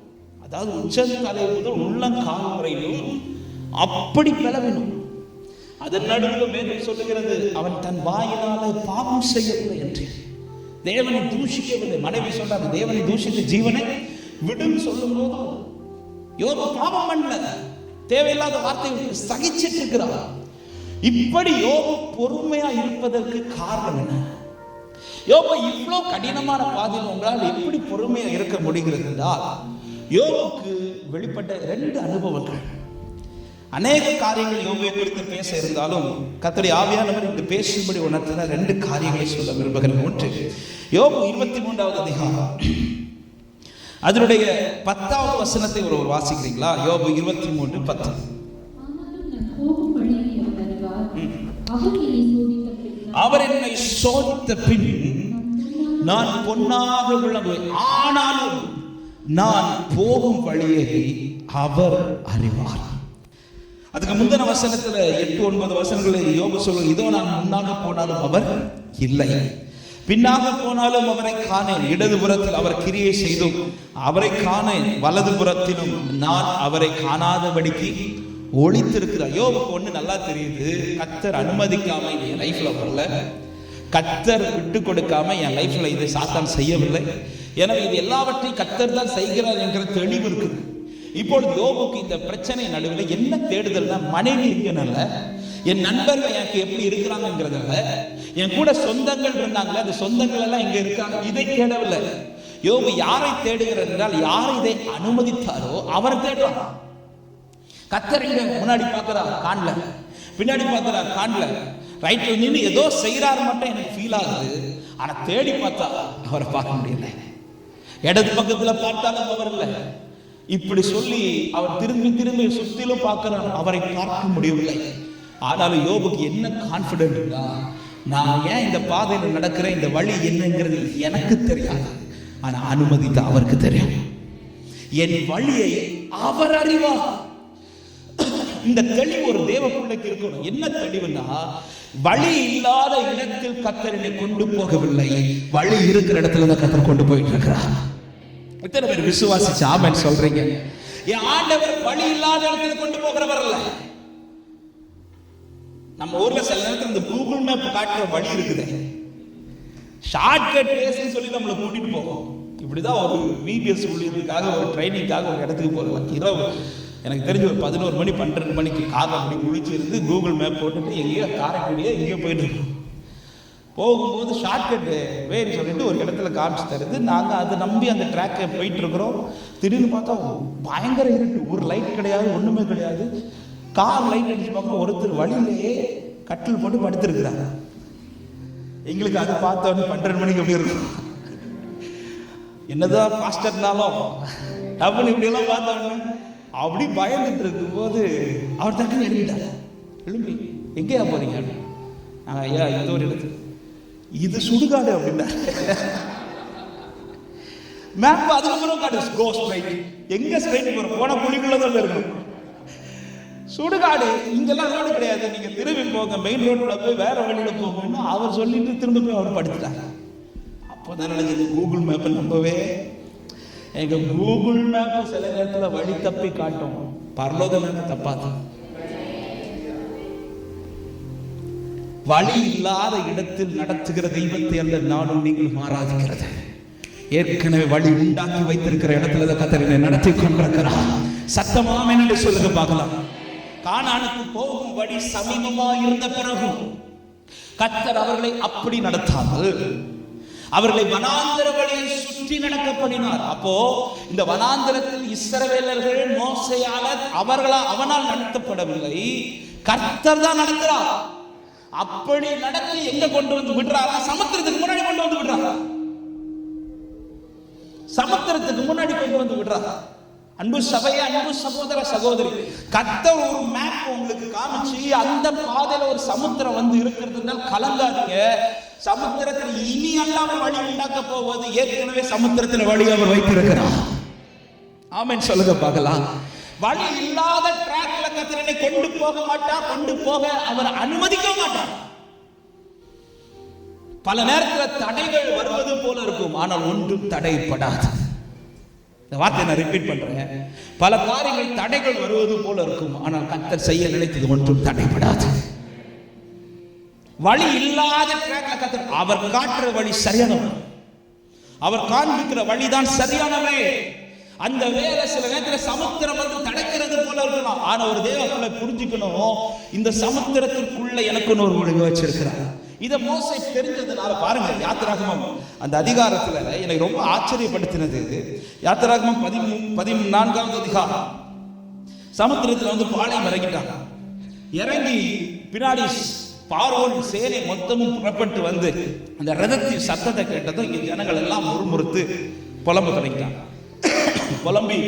அதாவது உச்சந்தலை முதல் உள்ளங்கால் வரையிலும் அப்படி பலவீனம். அதன் நடுவில் மேலும் சொல்லுகிறது, அவன் தன் வாயினால பாவம் செய்யவில்லை என்று, தேவனை தூஷிக்கவில்லை. மனைவி சொல்றாங்க, தேவனை தூஷித்து ஜீவனை விடுன்னு சொல்லும் போது யோபு பாவம் பண்ணல, தேவையில்லாத வார்த்தை சகிச்சிட்டு இருக்கிறார். இப்படி யோபு பொறுமையா இருப்பதற்கு காரணம் என்ன? யோபு இவ்வளவு கடினமான பாதையில் உங்களால் எப்படி பொறுமையா இருக்க முடிகிறது என்றால், யோபுக்கு வெளிப்பட்ட 2 அனுபவங்கள். அநேக காரியங்கள் யோபுவை குறித்து பேச இருந்தாலும் கர்த்தருடைய ஆவியானவர் இங்கு பேசும்படி உணர்த்தின 2 காரியங்களை சொல்ல விரும்புகிறேன். ஒன்று, யோபு 23வது அதிகாரம் அதனுடைய 10வது வசனத்தை ஒரு வாசிக்கிறீங்களா? யோபு 23:10. அவர் என்னை சோதித்த பின் நான் பொன்னாக விளங்குவேன், ஆனாலும் நான் போகும் வழியை அவர் அறிவார். அதுக்கு முந்தின வசனத்துல 8-9 வசனங்களில் யோபு சொல்லுங்க, இதோ நான் முன்னாக போனாலும் அவர் இல்லை, பின்னாக போனாலும் அவரை காணேன், இடதுபுறத்தில் அவர் கிரியை செய்தும் அவரை காணேன், வலதுபுறத்திலும் நான் அவரை காணாதபடிக்கு ஒளித்திருக்கிறார். யோபுக்கு ஒண்ணு நல்லா தெரியுது, கர்த்தர் அனுமதிக்காம என் லைஃப்ல வரல, கர்த்தர் விட்டு கொடுக்காம என் லைஃப்ல இதை சாத்தான் செய்யவில்லை, எனவே இது எல்லாவற்றையும் கர்த்தர் தான் செய்கிறார் என்கிற தெளிவு இருக்குது. இப்பொழுது யோபுக்கு இந்த பிரச்சனை நடுவில் என்ன தேடுதல்னா, மனைவி இருக்கனால, என் நண்பர்கள் எனக்கு எப்படி இருக்கிறாங்கிறதுல, என் கூட சொந்தங்கள் இருந்தாங்களே அந்த சொந்தங்கள் எல்லாம் இங்க இருக்காங்க, இதை தேடவில்லை. யோபு யாரை தேடுகிறார் என்றால், யார் இதை அனுமதித்தாரோ அவரை தேடுறார். கர்த்தர் இங்க முன்னாடி பார்க்கிறார் காணல, பின்னாடி பார்க்கிறார் காணல, ரைட்ல நின்று ஏதோ செய்யறாரு மட்டும் எனக்கு ஃபீல் ஆகுது, ஆனா தேடி பார்த்தா அவரை பார்க்க முடியல, இடது பக்கத்துல பார்த்தாலும் அவர் இல்லை. இப்படி சொல்லி அவர் திரும்பி திரும்பி சுத்திலும் பார்க்கிறார், அவரை பார்க்க முடியவில்லை. ஆனாலும் யோபுக்கு என்ன கான்பிடென்ட்னா, நான் ஏன் இந்த பாதையில் நடக்கிறேன், இந்த வழி என்னங்கிறது எனக்கு தெரியாது, ஆனா அனுமதித்த அவருக்கு தெரியும். என் வழியை அவர் அறிவார். இந்த தெளிவு ஒரு தேவ பிள்ளைக்கு இருக்கணும். என்ன தெளிவுனா, வழி இல்லாத இடத்தில் கர்த்தர் என்னை கொண்டு போகவில்லை, வழி இருக்கிற இடத்துல தான் கர்த்தர் கொண்டு போயிட்டு இருக்கிறார். எத்தனை பேர் விசுவாசிச்சு ஆமென் சொல்றீங்க? என் ஆண்டவர் வழி இல்லாத இடத்துல கொண்டு போகிறவர் அல்ல. நம்ம ஊர்ல சில நேரத்தில் இந்த கூகுள் மேப் காட்டுற வழி இருக்குது, ஷார்ட்கட் பேசுன்னு சொல்லி நம்மளை கூட்டிட்டு போகும். இப்படிதான் ஒரு விபிஎஸ் ஊழியத்துக்காக ஒரு ட்ரைனிங்காக ஒரு இடத்துக்கு போகலாம். இரவு எனக்கு தெரிஞ்ச ஒரு 11 மணி 12 மணிக்கு காரை அப்படி குளிச்சு இருந்து கூகுள் மேப் போட்டுட்டு எங்கேயோ காரைக்குடியே எங்கேயோ போயிட்டு இருக்கோம். போகும்போது ஷார்ட்கட் வேறு சொல்லிட்டு ஒரு இடத்துல காமிச்சு தருது. நாங்கள் அதை நம்பி அந்த ட்ராக்கை போயிட்டு இருக்கிறோம். திடீர்னு பார்த்தா பயங்கர இருட்டு, ஒரு லைட் கிடையாது, ஒன்றுமே கிடையாது. கார் லைட் அடிச்சு பார்க்க ஒருத்தர் வழியிலேயே கட்டில் போட்டு படுத்துருக்குறாங்க. எங்களுக்கு அது பார்த்தோன்னு 12 மணிக்கு எப்படி இருக்கும், என்னதான் பாஸ்டர்னாலும் டப்புன்னு இப்படியெல்லாம் பார்த்தோன்னு அப்படி பயந்துட்டு இருக்கும் போது அவர் டக்குன்னு எழுப்பிட்டார். எழுப்பி எங்கேயா போறீங்க? ஐயா இந்த ஒரு இடத்துல. இது சுடுகாடு அப்படின்னா மேப் அதுக்கப்புறம் காடு கோ ஸ்ட்ரைட். எங்க ஸ்ட்ரைட் போறோம்? போன புலிக்குள்ளதான் இருக்கணும். சுடுகாடு இங்கெல்லாம் ரோடு கிடையாது, நீங்க திரும்பி போங்க, மெயின் ரோட்ல போய் வேற வழியில போகணும்னு அவர் சொல்லிட்டு திரும்ப போய் அவர் படுத்துட்டார். அப்போதான் நினைச்சது கூகுள் மேப்பை நம்பவே. எங்க கூகுள் மேப் சில நேரத்துல வழி தப்பி காட்டும், பரலோக மேப் தப்பாது. வழி இல்லாத இடத்தில் நடத்துகிற தெய்வத்தை அல்ல நானும் நீங்களும் ஆராதிக்கிறது. ஏற்கனவே வழி உண்டாக்கி வைத்திருக்கிற இடத்துல கர்த்தர் நடத்தி கொண்டிருக்கிறார். சத்தமாம் என்று சொல்லுங்க பார்க்கலாம். கானானுக்கு போகும் வழி சமீபமா இருந்த பிறகு கர்த்தர் அவர்களை அப்படி நடத்தாமல் அவர்களை வனாந்தர வழியை சுற்றி நடக்க பண்ணினார். அப்போ இந்த வனாந்தரத்தில் இஸ்ரவேலர்கள் மோசையால அவனால் நடத்தப்படவில்லை, கர்த்தர் தான் நடத்துறார். அப்படி நடத்தி எங்க கொண்டு வந்து விடுறாரா? சமுத்திரத்துக்கு முன்னாடி கொண்டு வந்து விடுறாரா? சமுத்திரத்துக்கு முன்னாடி கொண்டு வந்து விடுறாரா? அன்பு சபையா, அன்பு சகோதர சகோதரி, கர்த்தர் ஒரு மேப் உங்களுக்கு காமிச்சு அந்த பாதையில ஒரு சமுத்திரம் வந்து இருக்கிறதுனால கலங்காதீங்க. சமுத்திரத்தில் இனி அல்லாமல் வழி உண்டாக்க போவது ஏற்கனவே சமுத்திரத்தில் வழி அவர் வைத்திருக்கிறார். ஆமென் சொல்லுங்க பார்க்கலாம். வழி இல்லாத டிராக்ல கர்த்தரை கொண்டு போக மாட்டார், கொண்டு போக அவர் அனுமதிக்க மாட்டார். பல நேரத்தில் தடைகள் வருவது போல இருக்கும், ஆனால் ஒன்றும் தடைப்படாது. இந்த வார்த்தை நான் ரிப்பீட் பண்றேன். பல காரியங்கள் தடைகள் வருவது போல இருக்கும், ஆனால் கர்த்தர் செய்ய நினைத்தது ஒன்றும் தடைப்படாது. வழி இல்லாத டிராக்ல கர்த்தர் அவர் காட்டுற வழி சரியானவன், அவர் காண்பிக்கிற வழிதான் சரியானவே. அந்த வேலை சில நேரத்தில் சமுத்திரம் வந்து தடைக்கிறது போல இருக்கணும், ஆனா ஒரு தேவனை புரிஞ்சுக்கணும், இந்த சமுத்திரத்திற்குள்ள எனக்கு ஒரு ஒழுங்கு வச்சிருக்கிறார். இதை மோசே தெரிஞ்சதுனால பாருங்க, யாத்திராகமம் அந்த அதிகாரத்துல எனக்கு ரொம்ப ஆச்சரியப்படுத்தினது, யாத்திராகமம் 14வது அதிகாரம். சமுத்திரத்துல வந்து பாளையம் இறங்கிட்டாங்க. இறங்கி பின்னாடி பார்வோன் சேனை மொத்தமும் புறப்பட்டு வந்து அந்த ரதத்தின் சத்தத்தை கேட்டதும் இங்க ஜனங்கள் எல்லாம் முறுமுறுத்து புலம்பு தொடங்கிட்டாங்க. புலம்பி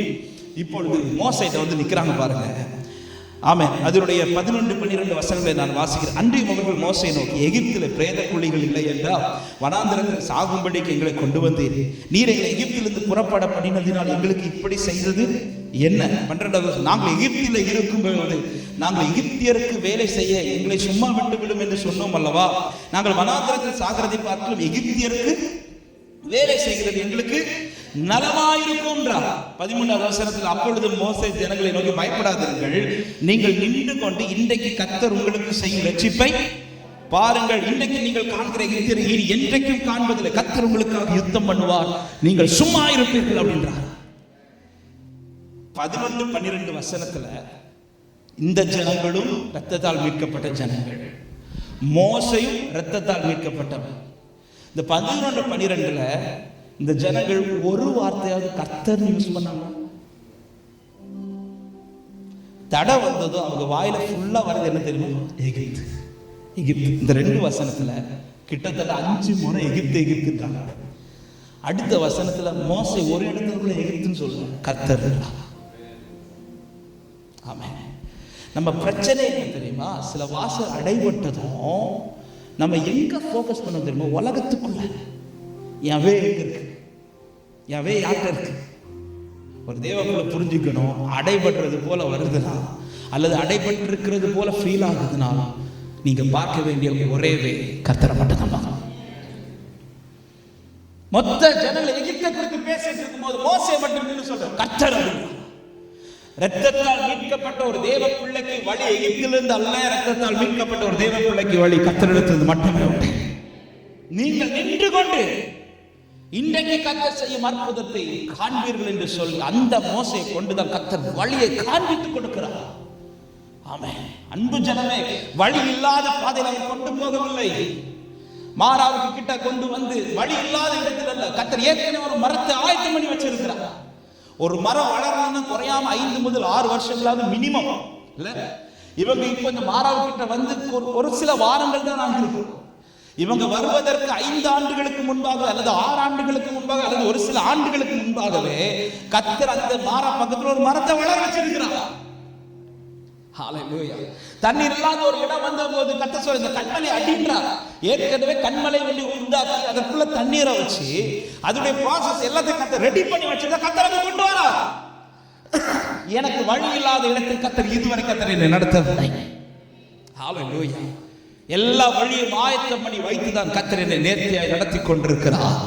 இப்பொழுது மோசைட்ட வந்து நிக்கிறாங்க பாருங்க. ஆமென். அதனுடைய 11-12 வசனங்களை நான் வாசிக்கிறேன். அன்றையும் அவர்கள் மோசையை நோக்கி, எகிப்தில் பிரேத குழிகள் இல்லை என்றால் வனாந்திரத்தில் சாகும்படிக்கு எங்களை கொண்டு வந்தீர். நீர் எங்களை எகிப்திலிருந்து புறப்பட பண்ணினதினால் எங்களுக்கு இப்படி செய்தது என்ன? 12வது, நாங்கள் எகிப்தில் இருக்கும்போது நாங்கள் எகிப்தியருக்கு வேலை செய்ய எங்களை சும்மா விட்டு விடும் என்று சொன்னோம் அல்லவா? நாங்கள் வனாந்திரத்தில் சாகிறதை பார்க்கலாம், எகிப்தியருக்கு வேலை செய்கிறது எங்களுக்கு நலமாயிருக்கும். 13வது வசனத்தில், அப்பொழுது மோசே ஜனங்களை நோக்கி, பயப்படாதீர்கள், நீங்கள் நின்று கொண்டு இன்றைக்கு கர்த்தர் உங்களுக்கு செய்யும் ரட்சிப்பை பாருங்கள். இன்றைக்கு நீங்கள் காண்கிற எகிப்தியரை இனி என்றைக்கும் காண்பதில்லை, கர்த்தர் உங்களுக்காக யுத்தம் பண்ணுவார், நீங்கள் சும்மா இருப்பீர்கள் அப்படின்றார். 11-12 வசனத்துல இந்த ஜனங்களும் இரத்தத்தால் மீட்கப்பட்ட ஜனங்கள், மோசையும் இரத்தத்தால் மீட்கப்பட்டவர். இந்த 11-12 இந்த ஜனங்கள் ஒரு வார்த்தையாவது கர்த்தர் யூஸ் பண்ணாங்க. தடை வந்ததும் அவங்க வாயில ஃபுல்லா வருது என்ன தெரியுமா? எகிப்து, எகிப்து. இந்த 2 வசனத்துல கிட்டத்தட்ட 5 முறை எகிப்து எகிப்துன்றாங்க. அடுத்த வசனத்துல மோசே ஒரு இடத்துல எகிப்துன்னு சொல்லுவாங்க, கர்த்தர். ஆமென். நம்ம பிரச்சனை என்ன தெரியுமா? சில வாசல் அடைபட்டதும் நம்ம எங்க போக்கஸ் பண்ண தெரியுமா? உலகத்துக்குள்ள. என் வே எங்க இருக்கு? என் வே யார்கிட்ட இருக்கு? ஒரு தேவக்குள்ள புரிஞ்சுக்கணும். அடைபடுறது போல வருதுன்னா அல்லது அடைபட்டு இருக்கிறது போல ஃபீல் ஆகுதுன்னா நீங்க பார்க்க வேண்டிய ஒரே வே கர்த்தரை மட்டும் தான். மொத்த ஜனங்கள் எகிப்தை குறித்து பேசிட்டு இருக்கும்போது மோசே மட்டும் சொல்ற கர்த்தர். ரத்தத்தால் மீட்கப்பட்ட ஒரு தேவ பிள்ளைக்கு வழி எகிப்திலிருந்து அல்ல, ரத்தத்தால் மீட்கப்பட்ட ஒரு தேவ பிள்ளைக்கு வழி கர்த்தரிடத்திலிருந்து மட்டுமே உண்டு. நீங்கள் நின்று கொண்டு இன்றைக்கு கர்த்தர் செய்யும் அற்புதத்தை காண்பீர்கள் என்று சொல்லி அந்த மோசையை கொண்டுதான் கர்த்தர் வழியை காண்பித்துக் கொடுக்கிறார். ஆமென். அன்பு ஜனமே, வழி இல்லாத பாதையில் அவர் கொண்டு போகவில்லை. மாறாவுக்கு கிட்ட கொண்டு வந்து வழி இல்லாத இடத்தில் அல்ல, கர்த்தர் ஏற்கனவே ஒரு மரத்தை ஆயத்தம் பண்ணி வச்சிருக்கிறார். ஒரு மரம் வளரணும்னா குறையாம 5 முதல் 6 வருஷங்களாவது மினிமம் இல்ல. இவங்க இப்ப இந்த மாறாவு கிட்ட வந்து ஒரு சில வாரங்கள் தான் நாங்கள் இருக்கோம். இவங்க வருவதற்கு 5 ஆண்டுகளுக்கு முன்பாக அல்லது 6 ஆண்டுகளுக்கு முன்பாக அல்லது ஒரு சில ஆண்டுகளுக்கு முன்பாகவே கர்த்தர் அந்த மாற பக்கத்துல ஒரு மரத்தை வளர வச்சிருக்கிறார். ஹalleluya. தண்ணீர் இல்லாத ஒரு இடம் வந்த போது கர்த்தர் சொல்ற இந்த கண்மலை அடின்றார். ஏற்கனவே கண்மலை வெளி உண்டாக்கி அதற்குள்ள தண்ணீரை வச்சு அதோட process எல்லாத்தையும் கர்த்தர் ரெடி பண்ணி வச்சிருந்தா கர்த்தர் அதை கொண்டு வரார். எனக்கு வழி இல்லாத இடத்தில் கர்த்தர் இதுவரை கர்த்தர் என்னை நடத்தவில்லை. ஹalleluya. எல்லா வழியும் ஆயத்தம் பண்ணி வைத்துதான் கர்த்தர் என்னை நேர்த்தியாய் நடத்தி கொண்டிருக்கிறார்.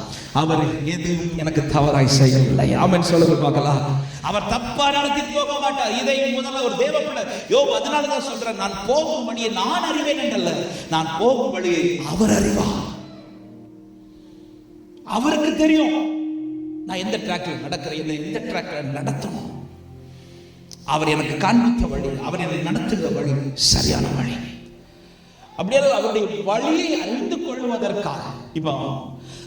அவர் எதுவும் எனக்கு தவறாய் செய்யவில்லை. ஆமென் சொல்லுங்க பார்க்கலாம். அவர் தப்பா நடத்தி போக மாட்டார். இதை முதல்ல ஒரு தேவப்பிள்ளை யோபு அதனாலதான் சொல்றேன், நான் போகும் வழியை நான் அறிவேன் என்றல்ல, நான் போகும் வழியை அவர் அறிவார். அவருக்கு தெரியும் நான் எந்த ட்ராக்ல நடக்கிறேன், என்ன எந்த ட்ராக்ல நடத்தணும். அவர் எனக்கு காண்பித்த வழி, அவர் என்னை நடத்துகிற வழி சரியான வழி. அப்படியே அவருடைய வழியை அறிந்து கொள்வதற்காக இப்போ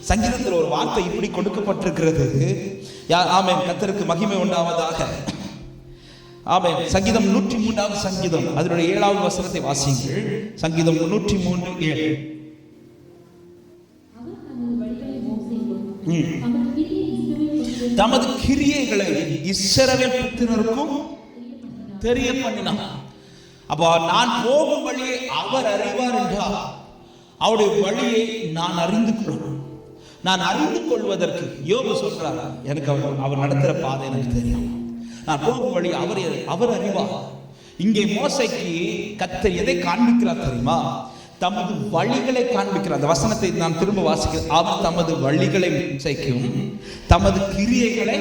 சங்கீதத்தில் ஒரு வார்த்தை இப்படி கொடுக்கப்பட்டிருக்கிறது. ஆமென், கர்த்தருக்கு மகிமை உண்டாவதாக. ஆமென். சங்கீதம் 103வது சங்கீதம் அதனுடைய 7வது வசனத்தை வாசியுங்கள். சங்கீதம் 103:7. தமது கிரியைகளை இஸ்ரவேல் புத்திரருக்கும் தெரிய பண்ணினார். அப்போ நான் போகும் வழியை அவர் அறிவார் என்றால் அவருடைய வழியை நான் அறிந்து கொள்ளணும். நான் அறிந்து கொள்வதற்கு யோபு சொல்றார், எனக்கு அவர் நடத்துகிற பாதை எனக்கு தெரியும், நான் போகும் வழி அவர் அறிவார். இங்கே மோசைக்கு கர்த்தர் எதை காண்பிக்கிறார் தெரியுமா? தமது வழிகளை காண்பிக்கிறார். அந்த வசனத்தை நான் திரும்ப வாசிக்கிறேன். அவர் தமது வழிகளை மோசைக்கும் தமது கிரியைகளை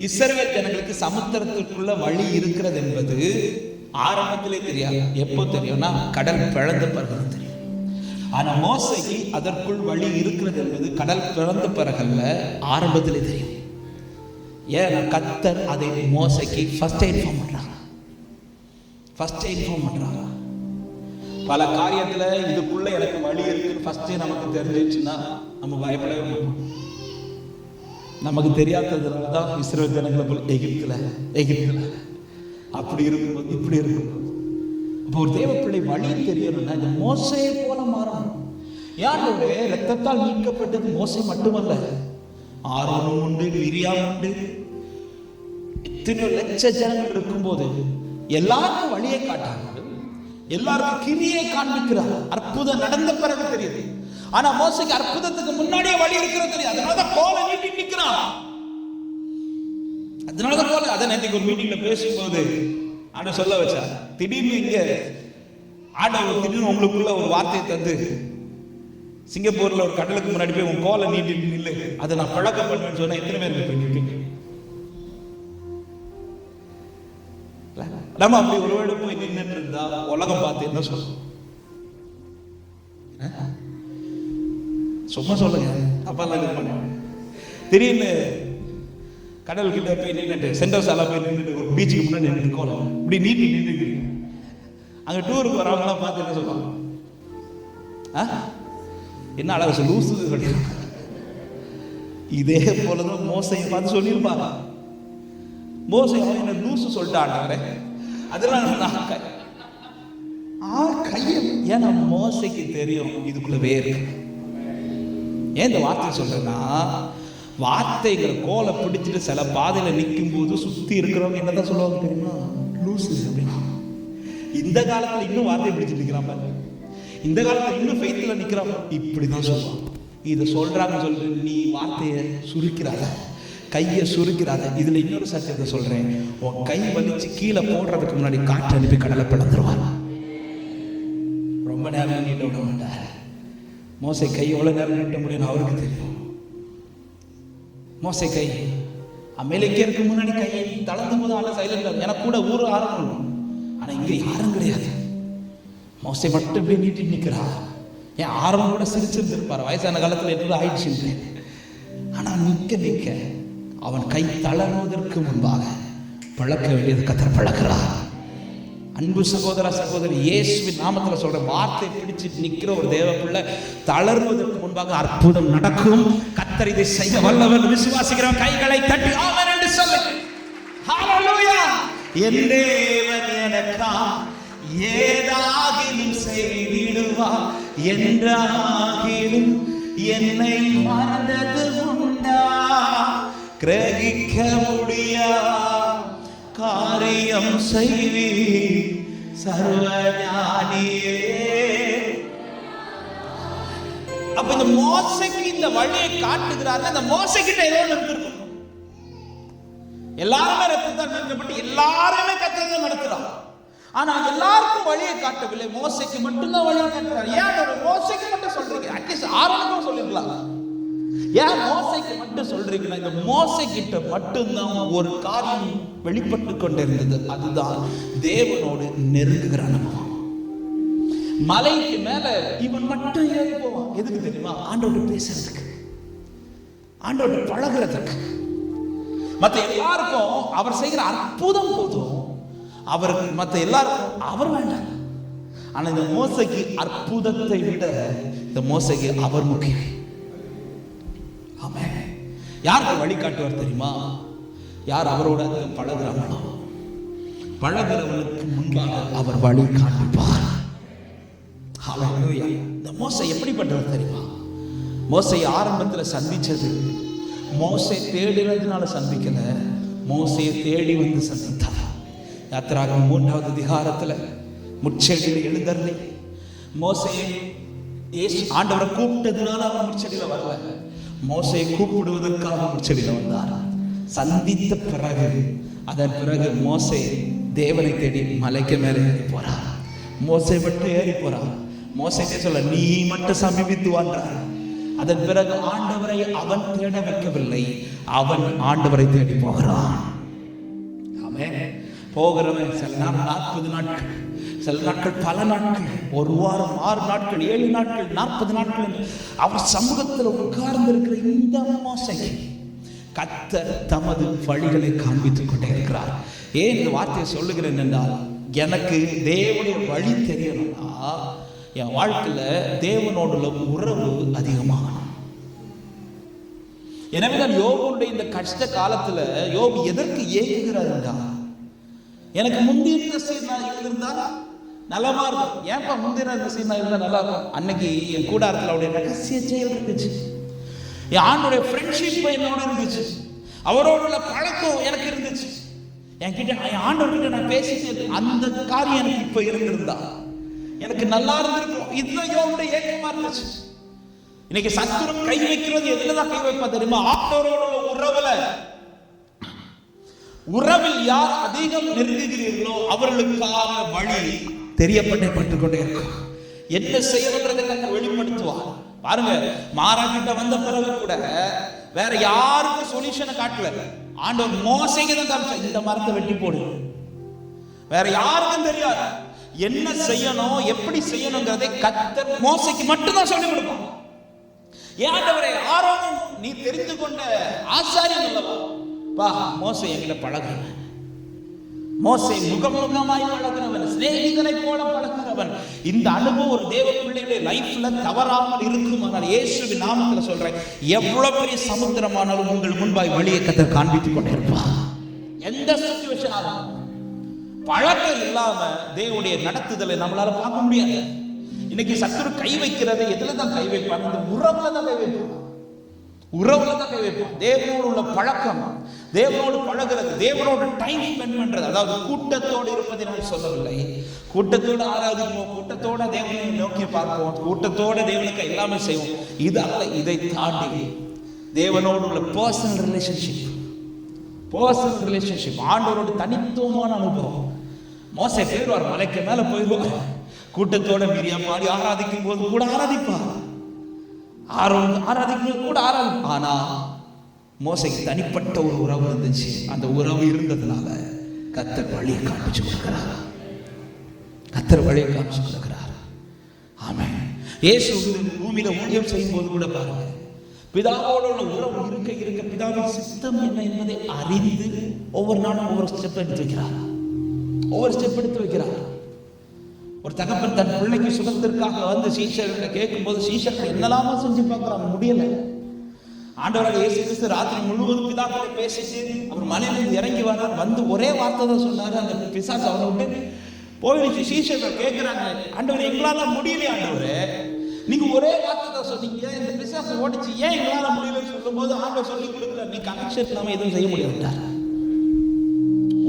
இஸ்ரவேல் ஜனங்களுக்கு சமுத்திரத்திற்குள்ள வழி இருக்கிறது என்பது ஆரம்பத்திலே தெரியாது. எப்போ தெரியும்னா கடல் பிளந்த பிறகு தெரியும். ஆனா மோசைக்கு அதற்குள் வழி இருக்கிறது என்பது கடல் பிளந்த பிறகல்ல, ஆரம்பத்திலே தெரியும். ஏன்? கர்த்தர் அதை மோசைக்கு ஃபர்ஸ்ட் இன்ஃபார்ம் பண்றாங்க. பல காரியத்துல இதுக்குள்ள எனக்கு வழி இருக்குன்னு ஃபர்ஸ்டே நமக்கு தெரிஞ்சிச்சுன்னா நம்ம பயப்படவே மாட்டோம். நமக்கு தெரியாததுனால தான் இஸ்ரவேல் ஜனங்களை போல எகிப்துல அப்படி இருக்கும்போது இப்படி இருக்கும்போது இப்போ ஒரு தேவப்பிள்ளை வழி தெரியணும்னா இந்த மோசையை போல மாறணும். யாரோட ரத்தத்தால் மீட்கப்பட்டது மோசை மட்டுமல்ல, ஆரோனும் உண்டு, மிரியாம் உண்டு. இத்தனை லட்ச ஜனங்கள் இருக்கும்போது எல்லாருக்கும் வழியை காட்டாங்க, எல்லாருக்கும் கிரியை காண்பிக்கிறார். அற்புதம் நடந்த பிறகு தெரியுது. ஆனா மோசைக்கு அற்புதத்துக்கு முன்னாடியே வழி இருக்கிறது தெரியும். அதனாலதான் கோலை நீட்டி நிற்கிறான். அதனாலதான் கோலை. அதை நேற்றுக்கு ஒரு மீட்டிங்ல பேசும்போது ஆண்டவர் சொல்ல வச்சா, திடீர்னு இங்க ஆண்டவர் திடீர்னு உங்களுக்குள்ள ஒரு வார்த்தையை தந்து, சிங்கப்பூர்ல ஒரு கடலுக்கு முன்னாடி போய் உன் கோலை நீட்டி நில்லு, அதை நான் பழக்கம் பண்ணுவேன்னு சொன்னா எத்தனை பேருக்கு போய் நிற்பீங்க? நம்ம அப்படி ஒரு வேளை போய் நின்றுட்டு இருந்தா உலகம் பார்த்து என்ன சொல்லும்? சும்மா சொல்லுங்க, அப்பெல்லாம் இது பண்ண. திடீர்னு கடல் கிட்ட போய் நின்றுட்டு, சென்டர் சாலை போய் நின்றுட்டு, ஒரு பீச்சுக்கு முன்னாடி நின்று கோலம் இப்படி நீட்டி நின்று அங்க டூருக்கு வரவங்களாம் பார்த்து என்ன சொல்லுவாங்க? என்ன அழகு லூசு. இதே போலதான் மோசையை பார்த்து சொல்லியிருப்பாங்க. மோசை அவன் என்ன லூசு சொல்லிட்டாங்க. அதெல்லாம் கையை, ஏன்னா மோசைக்கு தெரியும் இதுக்குள்ளவே இருக்கு. ஏன் இந்த வார்த்தை சொல்றேன்னா, வார்த்தைகளை கோலை பிடிச்சிட்டு சில பாதையில நிற்கும் போது சுத்தி இருக்கிறவங்க என்னதான் சொல்லுவாங்க தெரியுமா? லூசு அப்படின்னா. இந்த காலத்துல இன்னும் வார்த்தையை பிடிச்சிட்டு நிக்கிறாங்க, இந்த காலத்துல இன்னும் ஃபெய்த்ல நிக்கிறாங்க, இப்படிதான் சொல்லுவாங்க. இதை சொல்றாங்கன்னு சொல்லிட்டு நீ வார்த்தையை சுருக்கிறாத, கையை சுருக்கிறாத. இதுல இன்னொரு சத்தியத்தை சொல்றேன், உன் கை வலிச்சு கீழே போடுறதுக்கு முன்னாடி காற்று அனுப்பி கடலை பிளந்துருவார். ரொம்ப நேரம் நீட்ட விட மாட்டார். மோசை கை எவ்வளவு நேரம் நீட்ட முடியும் அவருக்கு தெரியும். மோசை கை அமெரிக்கருக்கு முன்னாடி கை தளர்ந்த போது ஆள சைலண்ட், எனக்கு கூட ஊர் ஆரம்பம். ஆனா இங்க யாரும் கிடையாது. மோசை மட்டும் இப்படி நீட்டி நிற்கிறா. ஏன் ஆரம்பம் கூட சிரிச்சிருந்திருப்பார், வயசான காலத்துல என்ன ஆயிடுச்சு. ஆனா நிற்க நிற்க அவன் கை தளர்வதற்கு முன்பாக பழக்க வேண்டியது கர்த்தர் பழக்கிறார். அன்பு சகோதர சகோதரி, இயேசுவின் நாமத்தில் சொல்ற வார்த்தை பிடிச்சு நிக்கிற ஒரு தேவப்புள்ள தளர்வதற்கு முன்பாக அற்புதம் நடக்கும். கர்த்தர் இதை செய்ய வல்லவர். விசுவாசிக்கிற கைகளை தட்டி ஆமென் என்று சொல்லு. ஹalleluya. என் தேவன் எனக்கா ஏதாகிலும் செய்திடுவார் என்றாகிலும் என்னை மறந்தது உண்டா? கிரகிக்க முடியா காரியம் செய்வி சர்வஞானியே. அப்ப இந்த மோசைக்கு இந்த வழியை காட்டுகிறார். அந்த மோசைக்கிட்ட ஏதோ நடந்திருக்கும். எல்லாருமே ரத்தத்தால் மீட்கப்பட்டு எல்லாருமே கர்த்தரை நடத்துறார். ஆனா எல்லாருக்கும் வழியை காட்டவில்லை, மோசைக்கு மட்டும்தான் வழியை காட்டுறார். ஏன் மோசைக்கு மட்டும் சொல்றீங்க? அட்லீஸ்ட் ஆரோனுக்கும் சொல்லிருக்கலாம். ஏன் மோசைக்கு மட்டும் சொல்றீங்கன்னா, இந்த மோசைக்கிட்ட மட்டும்தான் ஒரு காரியம் வெளிப்பட்டு கொண்டிருந்தது. அதுதான் தேவனோடு நெருங்குகிற அனுபவம். மலைக்கு மேல இவன் மட்டும் ஏறி போவான். எதுக்கு தெரியுமா? ஆண்டவரோடு பேசுறதுக்கு, ஆண்டவரோடு பழகுறதுக்கு. மற்ற எல்லாருக்கும் அவர் செய்கிற அற்புதம் போதும், அவருக்கு மற்ற எல்லாருக்கும் அவர் வேண்டாம். ஆனா இந்த மோசைக்கு அற்புதத்தை விட இந்த மோசைக்கு அவர் முக்கியம். ஆமென். யாருக்கு வழி காட்டுவார் தெரியுமா? யார் அவரோட பழகுறாங்களோ, பழகுறவனுக்கு முன்பாக அவர் வழி காண்பிப்பார். ஹல்லேலூயா. இந்த மோசை எப்படிப்பட்டவர் தெரியுமா? மோசை ஆரம்பத்தில் சந்திச்சது மோசை தேடினதுனால சந்திக்கல, மோசையை தேடி வந்து சந்தித்தார். யாத்திராகமம் 3வது அதிகாரத்தில் முச்செடியில் எழுந்தருளி மோசையை ஆண்டவரை கூப்பிட்டதுனால அவர் முச்செடியில் வரல, மோசையை கூப்பிடுவதற்காக முச்செடியில் வந்தார். சந்தித்த பிறகு அதன் பிறகு மோசை தேவனை தேடி மலைக்கு மேலே ஏறி போறார். மோசை மட்டும் ஏறி போறார். மோசைக்கு சொல்ல நீ மட்டும் சமீபித்து வந்தார். அதன் பிறகு ஆண்டவரை அவன் தேட வைக்கவில்லை, அவன் ஆண்டவரை தேடி போகிறான். ஆமென். போகிறவன் சில நாள் 40 நாட்கள், சில நாட்கள் பல நாட்கள், ஒரு வாரம், 6 நாட்கள், 7 நாட்கள், 40 நாட்கள் அவர் சமூகத்தில் உட்கார்ந்து இருக்கிற இந்த மோசை கர்த்தர் தமது வழிகளை காண்பித்துக் கொண்டே இருக்கிறார். ஏன் இந்த வார்த்தையை சொல்லுகிறேன் என்றால், எனக்கு தேவனுடைய வழி தெரியணும்னா என் வாழ்க்கையில தேவனோட உறவு அதிகமாகணும். எனவேதான் யோபுடைய இந்த கஷ்ட காலத்துல யோபு எதற்கு ஏங்குகிறார் என்றால், எனக்கு முந்தின சீனா இருந்தா நலமா இருக்கும். ஏன்பா முந்தின சீனா இருந்தா நல்லா இருக்கும்? அன்னைக்கு என் கூடாரத்தில் அவருடைய ரகசிய செயல் இருந்துச்சு, என் ஆண்டுடைய ஃப்ரெண்ட்ஷிப் என்னோட இருந்துச்சு, அவரோட பழக்கம் எனக்கு இருந்துச்சு, என்கிட்ட என் ஆண்டவர்கிட்ட நான் பேசிட்டு அந்த காரியம் எனக்கு இப்ப இருந்திருந்தா எனக்கு நல்லா இருந்திருக்கும். இதுதான் யோபுடைய ஏக்கமா இருந்துச்சு. இன்னைக்கு சத்துரு கை வைக்கிறது எதுலதான் கை வைப்பா தெரியுமா? ஆண்டவரோட உறவுல. உறவில் யார் அதிகம் நெருங்குகிறீர்களோ அவர்களுக்காக வழி தெரியப்பட்டு கொண்டே இருக்கும். என்ன செய்யணுன்றதை வெளிப்படுத்துவார். பாருங்க, மாறாக்கிட்ட வந்த பிறகு கூட வேற யாருக்கும் சொல்யூஷனை காட்டல. ஆண்டவர் மோசைக்கு தான் காமிச்சா, இந்த மரத்தை வெட்டி போடு. வேற யாருக்கும் தெரியாது என்ன செய்யணும், எப்படி செய்யணுங்கிறதை கர்த்தர் மோசைக்கு மட்டும்தான் சொல்லிக் கொடுப்பான். ஏண்டவரே, ஆரோனும் நீ தெரிந்து கொண்ட ஆசாரியன் அல்லவா? பா, மோசை என்கிட்ட பழகுறவன், மோசை முகமுகமாய் பழகுறவன், சிநேகிதனை போல பழகுறவன். இந்த அனுபவம் ஒரு தேவ பிள்ளைகளுடைய லைஃப்ல தவறாமல் இருக்கும். ஆனால் இயேசுவின் நாமத்தில் சொல்றேன், எவ்வளவு பெரிய சமுத்திரமானாலும் உங்கள் முன்பாய் வழியை கர்த்தர் காண்பித்துக் கொண்டே இருப்பார். எந்த சிச்சுவேஷன் ஆகும் பழக்கம் இல்லாம தேவனுடைய நடத்துதலை நம்மளால பார்க்க முடியாது. இன்னைக்கு சத்துரு கை வைக்கிறதை எதுல தான் கை வைப்பான்? இந்த உறவுல தான் கை வைப்பான். உறவுல தான் கை வைப்பான். தேவனோடு உள்ள பழக்கம், தேவனோடு பழகிறது, தேவனோடு டைம் ஸ்பெண்ட் பண்றது. அதாவது கூட்டத்தோடு இருப்பதை நான் சொல்லவில்லை. கூட்டத்தோடு ஆராதிப்போம், கூட்டத்தோட தேவனை நோக்கி பார்ப்போம், கூட்டத்தோட தேவனுக்கு எல்லாமே செய்வோம். இது அல்ல. இதை தாண்டி தேவனோடு உள்ள பர்சனல் ரிலேஷன்ஷிப், ஆண்டவரோட தனித்துவமான அனுபவம். மோசே போயிடுவார், மலைக்கு மேல போயிடுவார், கூட்டத்தோட மிரியாம் பாடி ஆராதிக்கும் போது கூட ஆராதிப்பார், ஆராதிக்கும் போது கூட ஆராதிப்பார். ஆனா மோசைக்கு தனிப்பட்ட ஒரு உறவு இருந்துச்சு. அந்த உறவு இருந்ததுனால கர்த்தர் வழியை காமிச்சு கொடுக்கிறார். கர்த்தர் வழியை காமிச்சு கொடுக்கிறார். ஆமென். இயேசு பூமியில ஊழியம் செய்யும் போது கூட பாருங்க, பிதாவோட உறவு இருக்க இருக்க பிதாவின் சித்தம் என்ன என்பதை அறிந்து ஒவ்வொரு நாளும் ஒவ்வொரு ஸ்டெப் எடுத்து வைக்கிறார். ஒரு தகப்பன் தன் பிள்ளைக்கு சுகத்திற்காக வந்து சீஷர்களை கேட்கும் போது சீஷர்கள் என்னெல்லாமோ செஞ்சு பார்க்கிறாங்க, முடியல. ஆண்டவராக இயேசு கிறிஸ்து ராத்திரி முழுவதும் பிதாக்களை பேசிட்டு அவர் மலையிலிருந்து இறங்கி வந்தார். வந்து ஒரே வார்த்தை தான் சொன்னாரு, அந்த பிசாசு அவனை விட்டு போயிடுச்சு. சீஷர்கள் கேட்கிறாங்க, ஆண்டவரே எங்களால முடியலையே ஆண்டவரே, நீங்க ஒரே வார்த்தை தான் சொன்னீங்க, இந்த பிசாசு ஓடிச்சு, ஏன் எங்களால முடியலன்னு சொல்லும் போது ஆண்டவர் சொல்லி கொடுக்குற, நீ கனெக்ஷன் இல்லாம எதுவும் செய்ய முடியாது.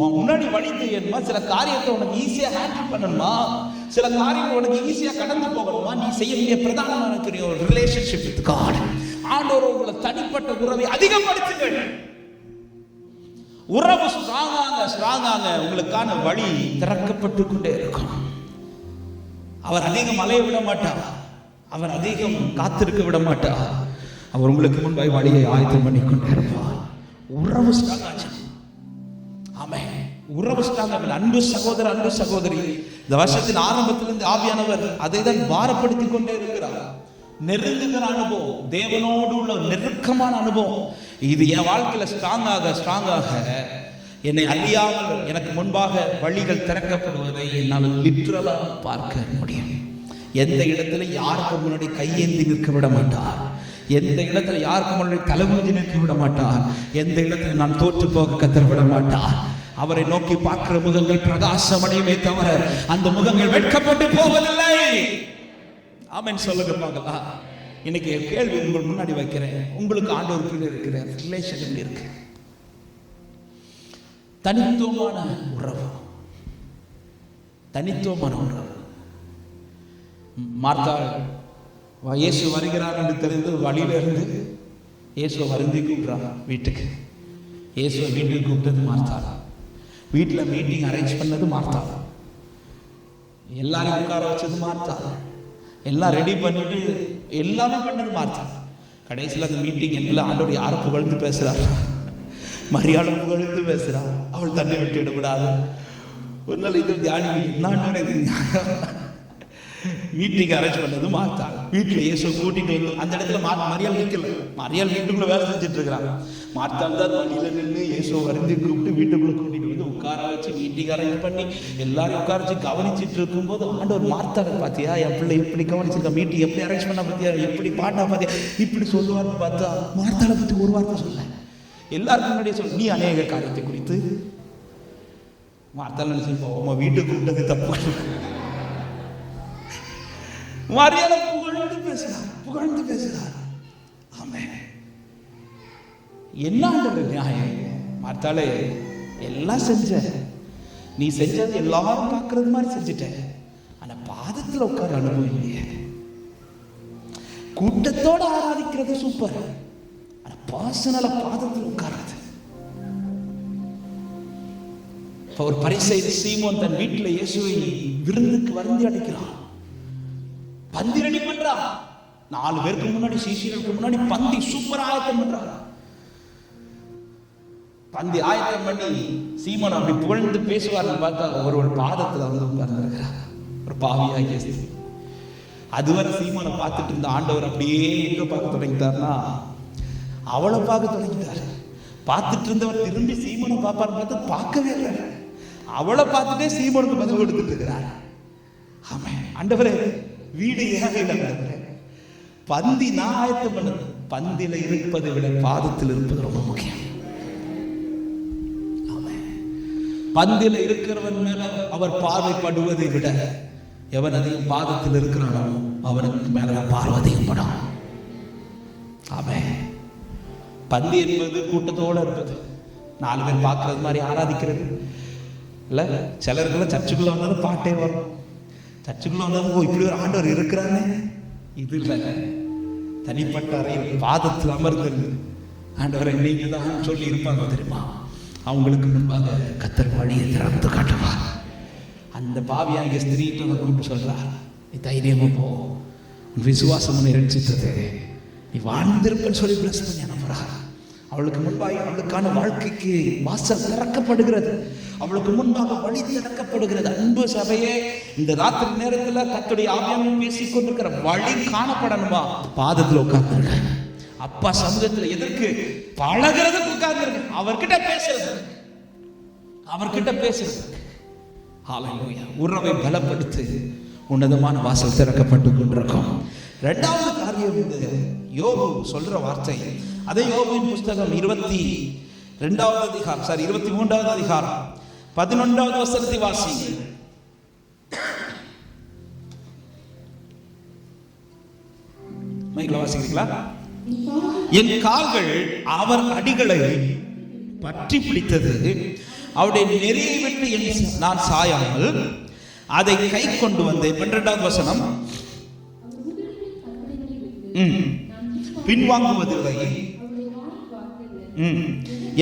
உன் முன்னாடி வழி தெரியணுமா, சில காரியத்தை உனக்கு ஈஸியா ஹேண்டில் பண்ணணுமா, சில காரியங்கள் உனக்கு ஈஸியா கடந்து போகணுமா, நீ செய்ய வேண்டிய பிரதானமான தெரியும் ஒரு ரிலேஷன்ஷிப் வித் காட். ஆண்டவர் உங்களை தனிப்பட்ட உறவை அதிகப்படுத்துங்கள். உறவு ஸ்ட்ராங்காங்க உங்களுக்கான வழி திறக்கப்பட்டு கொண்டே இருக்கும். அவர் அதிகம் அலைய விட மாட்டார், அவர் அதிகம் காத்திருக்க விட மாட்டார். அவர் உங்களுக்கு முன்பாய் வழியை ஆயத்தம் பண்ணி கொண்டே இருப்பார். உறவு ஸ்ட்ராங்காச்சு. ஆமென். உறவு ஸ்ட்ராங்காக. அன்பு சகோதரர், அன்பு சகோதரி, இந்த வருஷத்தின் ஆரம்பத்திலிருந்து ஆவியானவர் அதை தான் பாரப்படுத்திக் கொண்டே இருக்கிறார். நெருங்குகிற அனுபவம், தேவனோடு உள்ள நெருக்கமான அனுபவம், இது என் வாழ்க்கையில ஸ்ட்ராங்காக என்னை அறியாமல் எனக்கு முன்பாக வழிகள் திறக்கப்படுவதை என்னால் லிட்ரலா பார்க்க முடியும். எந்த இடத்துல யாருக்கு முன்னாடி கையேந்தி நிற்க விட மாட்டார், எந்த இடத்துல யாருக்கு முன்னாடி தலைமுறை நிற்க விட மாட்டார், எந்த இடத்துல நான் தோற்று போக கத்தர் விட மாட்டார். அவரை நோக்கி பார்க்கிற முகங்கள் பிரகாசமடையுமே தவிர அந்த முகங்கள் வெட்கப்பட்டு போவதில்லை. ஆமென் சொல்லுங்க பார்க்கலாம். இன்னைக்கு கேள்வி உங்கள் முன்னாடி வைக்கிறேன், உங்களுக்கு ஆண்டவருக்குள்ள இருக்கிற ரிலேஷன் எப்படி இருக்கு? தனித்துவமான உறவு, தனித்துவமான உறவு. மார்த்தாள் இயேசு வருகிறார் என்று தெரிந்து வழியில இருந்து இயேசுவை வருந்தி கூப்பிடுறாங்க வீட்டுக்கு. இயேசுவை வீட்டுக்கு கூப்பிட்டது மார்த்தாள், வீட்டில் மீட்டிங் அரேஞ்ச் பண்ணது மார்த்தாள், எல்லாரும் உட்கார வச்சது மார்த்தாள், எல்லாம் ரெடி பண்ணிட்டு எல்லாமே பண்ணது மார்த்தாள். கடைசியில் அந்த மீட்டிங் எல்லாம் ஆண்டவர் யாரை புகழ்ந்து பேசுறார்? மரியாதை புகழ்ந்து பேசுறார். அவள் தண்ணி விட்டு விடக்கூடாது. ஒரு நாள் இது தியானி மீட்டிங் அரேஞ்ச் பண்ணது மார்த்தாள். வீட்டில் இயேசு கூட்டிட்டு வந்து அந்த இடத்துல மரியாள் நிற்கல, மரியாள் வீட்டுக்குள்ள வேலை செஞ்சுட்டு இருக்கிறாங்க. மார்த்தாள் தான் வழியில நின்று இயேசு வருந்தி கூப்பிட்டு வீட்டுக்குள்ள கூட்டிட்டு வந்து உட்கார வச்சு மீட்டிங் அரேஞ்ச் பண்ணி எல்லாரும் உட்கார வச்சு கவனிச்சுட்டு இருக்கும்போது ஆண்டவர் மார்த்தாளை பார்த்தியா, என் பிள்ளை எப்படி கவனிச்சிருக்கா, மீட்டிங் எப்படி அரேஞ்ச் பண்ண பார்த்தியா, எப்படி பாட்டா பார்த்தியா, இப்படி சொல்லுவார்னு பார்த்தா மார்த்தாளை பற்றி ஒரு வார்த்தை சொல்ல. எல்லாருக்கும் முன்னாடியே சொல்ல, நீ அநேக காரியத்தை குறித்து மார்த்தாள் நினைச்சிருப்போம், உங்க வீட்டுக்கு கூப்பிட்டது தப்பு. மரியாதை புகழ்ந்து பேசுறார். ஆமென். என்ன நியாயம்? மார்த்தாளே, எல்லாம் செஞ்ச, நீ செஞ்சது எல்லாரும் பார்க்கறது மாதிரி செஞ்சுட்ட, ஆனா பாதத்துல உட்கார அனுபவம் இல்லையே. கூட்டத்தோட ஆராதிக்கிறது சூப்பர், ஆனா பர்சனலா பாதத்துல உட்கார்றது. ஒரு பரிசேயன் சீமோன் தன் வீட்டுல இயேசுவை விருந்துக்கு வருந்தி அடைக்கிறான். பந்தி ரெடி பண்றா, 4 பேருக்கு முன்னாடி, சீஷர்களுக்கு முன்னாடி பந்தி சூப்பர் ஆயத்தம் பண்றாரு. பந்தி ஆயத்தம் பண்ணி சீமோன் அப்படி புகழ்ந்து பேசுவார்னு பார்த்தா ஒரு பாதத்துல வந்து உட்கார்ந்திருக்கிறார், ஒரு பாவியாகிய ஸ்திரீ. அதுவரை சீமோனை பார்த்துட்டு இருந்த ஆண்டவர் அப்படியே எங்க பார்க்க தொடங்கிட்டார்னா அவளை பார்க்க தொடங்கிட்டார். பார்த்துட்டு இருந்தவர் திரும்பி சீமோனை பார்ப்பார் பார்த்து பார்க்கவே இல்லை, அவளை பார்த்துட்டே சீமோனுக்கு பதில் கொடுத்துட்டு இருக்கிறார். ஆமென். ஆண்டவரே, வீடு ஏகல பந்தி நான் ஆயத்தம் பண்ணது, பந்தில இருப்பதை விட பாதத்தில் இருப்பது ரொம்ப முக்கியம். பந்தில இருக்கிறவன் மேல அவர் பார்வைப்படுவதை விட எவன் அதிகம் பாதத்தில் இருக்கிறானோ அவனுக்கு மேல பார்வதையும் படும். ஆமென். பந்தி என்பது கூட்டத்தோடு இருப்பது, 4 பேர் பார்க்கறது மாதிரி ஆராதிக்கிறது இல்ல. சிலருக்குள்ள சர்ச்சுக்குள்ள வந்தாலும் பாட்டே வரும், சர்ச்சுக்குள்ள வந்தாலும் இப்படி ஒரு ஆண்டவர் இருக்கிறானே, இது இல்லை. தனிப்பட்ட அறையில் பாதத்தில் அமர்ந்து ஆண்டவரை நீங்க தான் சொல்லி இருப்பாங்க தெரியுமா, அவங்களுக்கு முன்பாக கத்தர் வழியை திறந்து காட்டுவார். அந்த பாவியாகிய ஸ்திரீட்டு கூப்பிட்டு சொல்றார், நீ தைரியமா போ, விசுவாசம் இரட்சித்தது, நீ வாழ்ந்திருப்பன்னு சொல்லி பிளஸ் பண்ணி அனுப்புறார். அவளுக்கு முன்பாக அவளுக்கான வாழ்க்கைக்கு வாசல் திறக்கப்படுகிறது, அவளுக்கு முன்பாக வழி திறக்கப்படுகிறது. அன்பு சபையே, இந்த ராத்திரி நேரத்தில் கர்த்தருடைய ஆவியானவர் பேசிக் கொண்டிருக்கிற வழி காணப்படணுமா? பாதத்தில் உட்கார்ந்துருக்க, அப்பா சமூகத்தில் எதற்கு பழகிறதுக்கு உட்கார்ந்துருக்க, அவர்கிட்ட பேசுறது, அவர்கிட்ட பேசுறது. ஹல்லேலூயா. உறவை பலப்படுத்து, உன்னதமான வாசல் திறக்கப்பட்டு கொண்டிருக்கும். 2வது காரியம் இந்த யோபு சொல்ற வார்த்தை, அதே யோபுவின் புஸ்தகம் 23வது அதிகாரம் 11வது வசனத்தை வாசிங்க. மைக்ல வாசிக்கிறீங்களா? என் கால்கள் அவர் அடிகளை பற்றி பிடித்தது, அவருடைய நெறியை விட்டு நான் சாயாமல் அதை கை கொண்டு வந்தேன். 12வது வசனம், பின்வாங்குவதில்லை,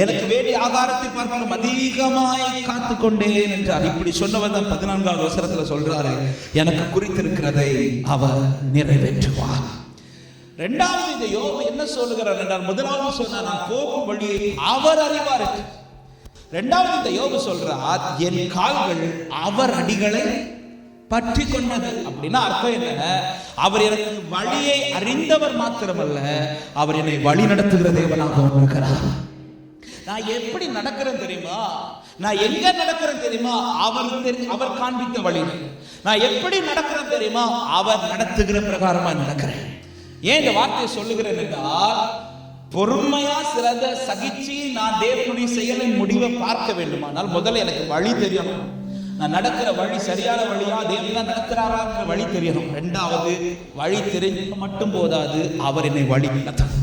எனக்கு வேண்டிய ஆகாரத்தை பார்க்கலாம் அதிகமாய் காத்து கொண்டேன் என்றார். இப்படி சொன்னவர் தான் 14வது வசனத்துல சொல்றாரு, எனக்கு குறித்திருக்கிறதை அவர் நிறைவேற்றுவார். இரண்டாவது இந்த யோபு என்ன சொல்லுகிறார் என்றால், முதலாவது சொன்னார் நான் போகும் வழியை அவர் அறிவார். இரண்டாவது இந்த யோபு சொல்றார், என் கால்கள் அவர் அடிகளை பற்றி கொண்டது. அப்படின்னா அர்த்தம் என்ன? அவர் எனக்கு வழியை அறிந்தவர் மாத்திரமல்ல, அவர் என்னை வழி நடத்துகிற தேவனாக இருக்கிறார். நான் எப்படி நடக்கிறேன் தெரியுமா? நான் எங்க நடக்கிறேன் தெரியுமா? அவர் காண்பித்த வழி. நான் எப்படி நடக்கிறேன் தெரியுமா? அவர் நடத்துகிற பிரகாரமா நடக்கிறேன். ஏன் இந்த வார்த்தையை சொல்லுகிறேன் என்றால், பொறுமையா சிறந்த சகிச்சு நான் தேவனுடைய செயலின் முடிவை பார்க்க வேண்டுமானால் முதல்ல எனக்கு வழி தெரியணும். நான் நடக்கிற வழி சரியான வழியா, தேவன் தான் நடத்துறாராங்கிற வழி தெரியணும். இரண்டாவது, வழி தெரிஞ்சு மட்டும் போதாது, அவர் என்னை வழி நடத்தணும்.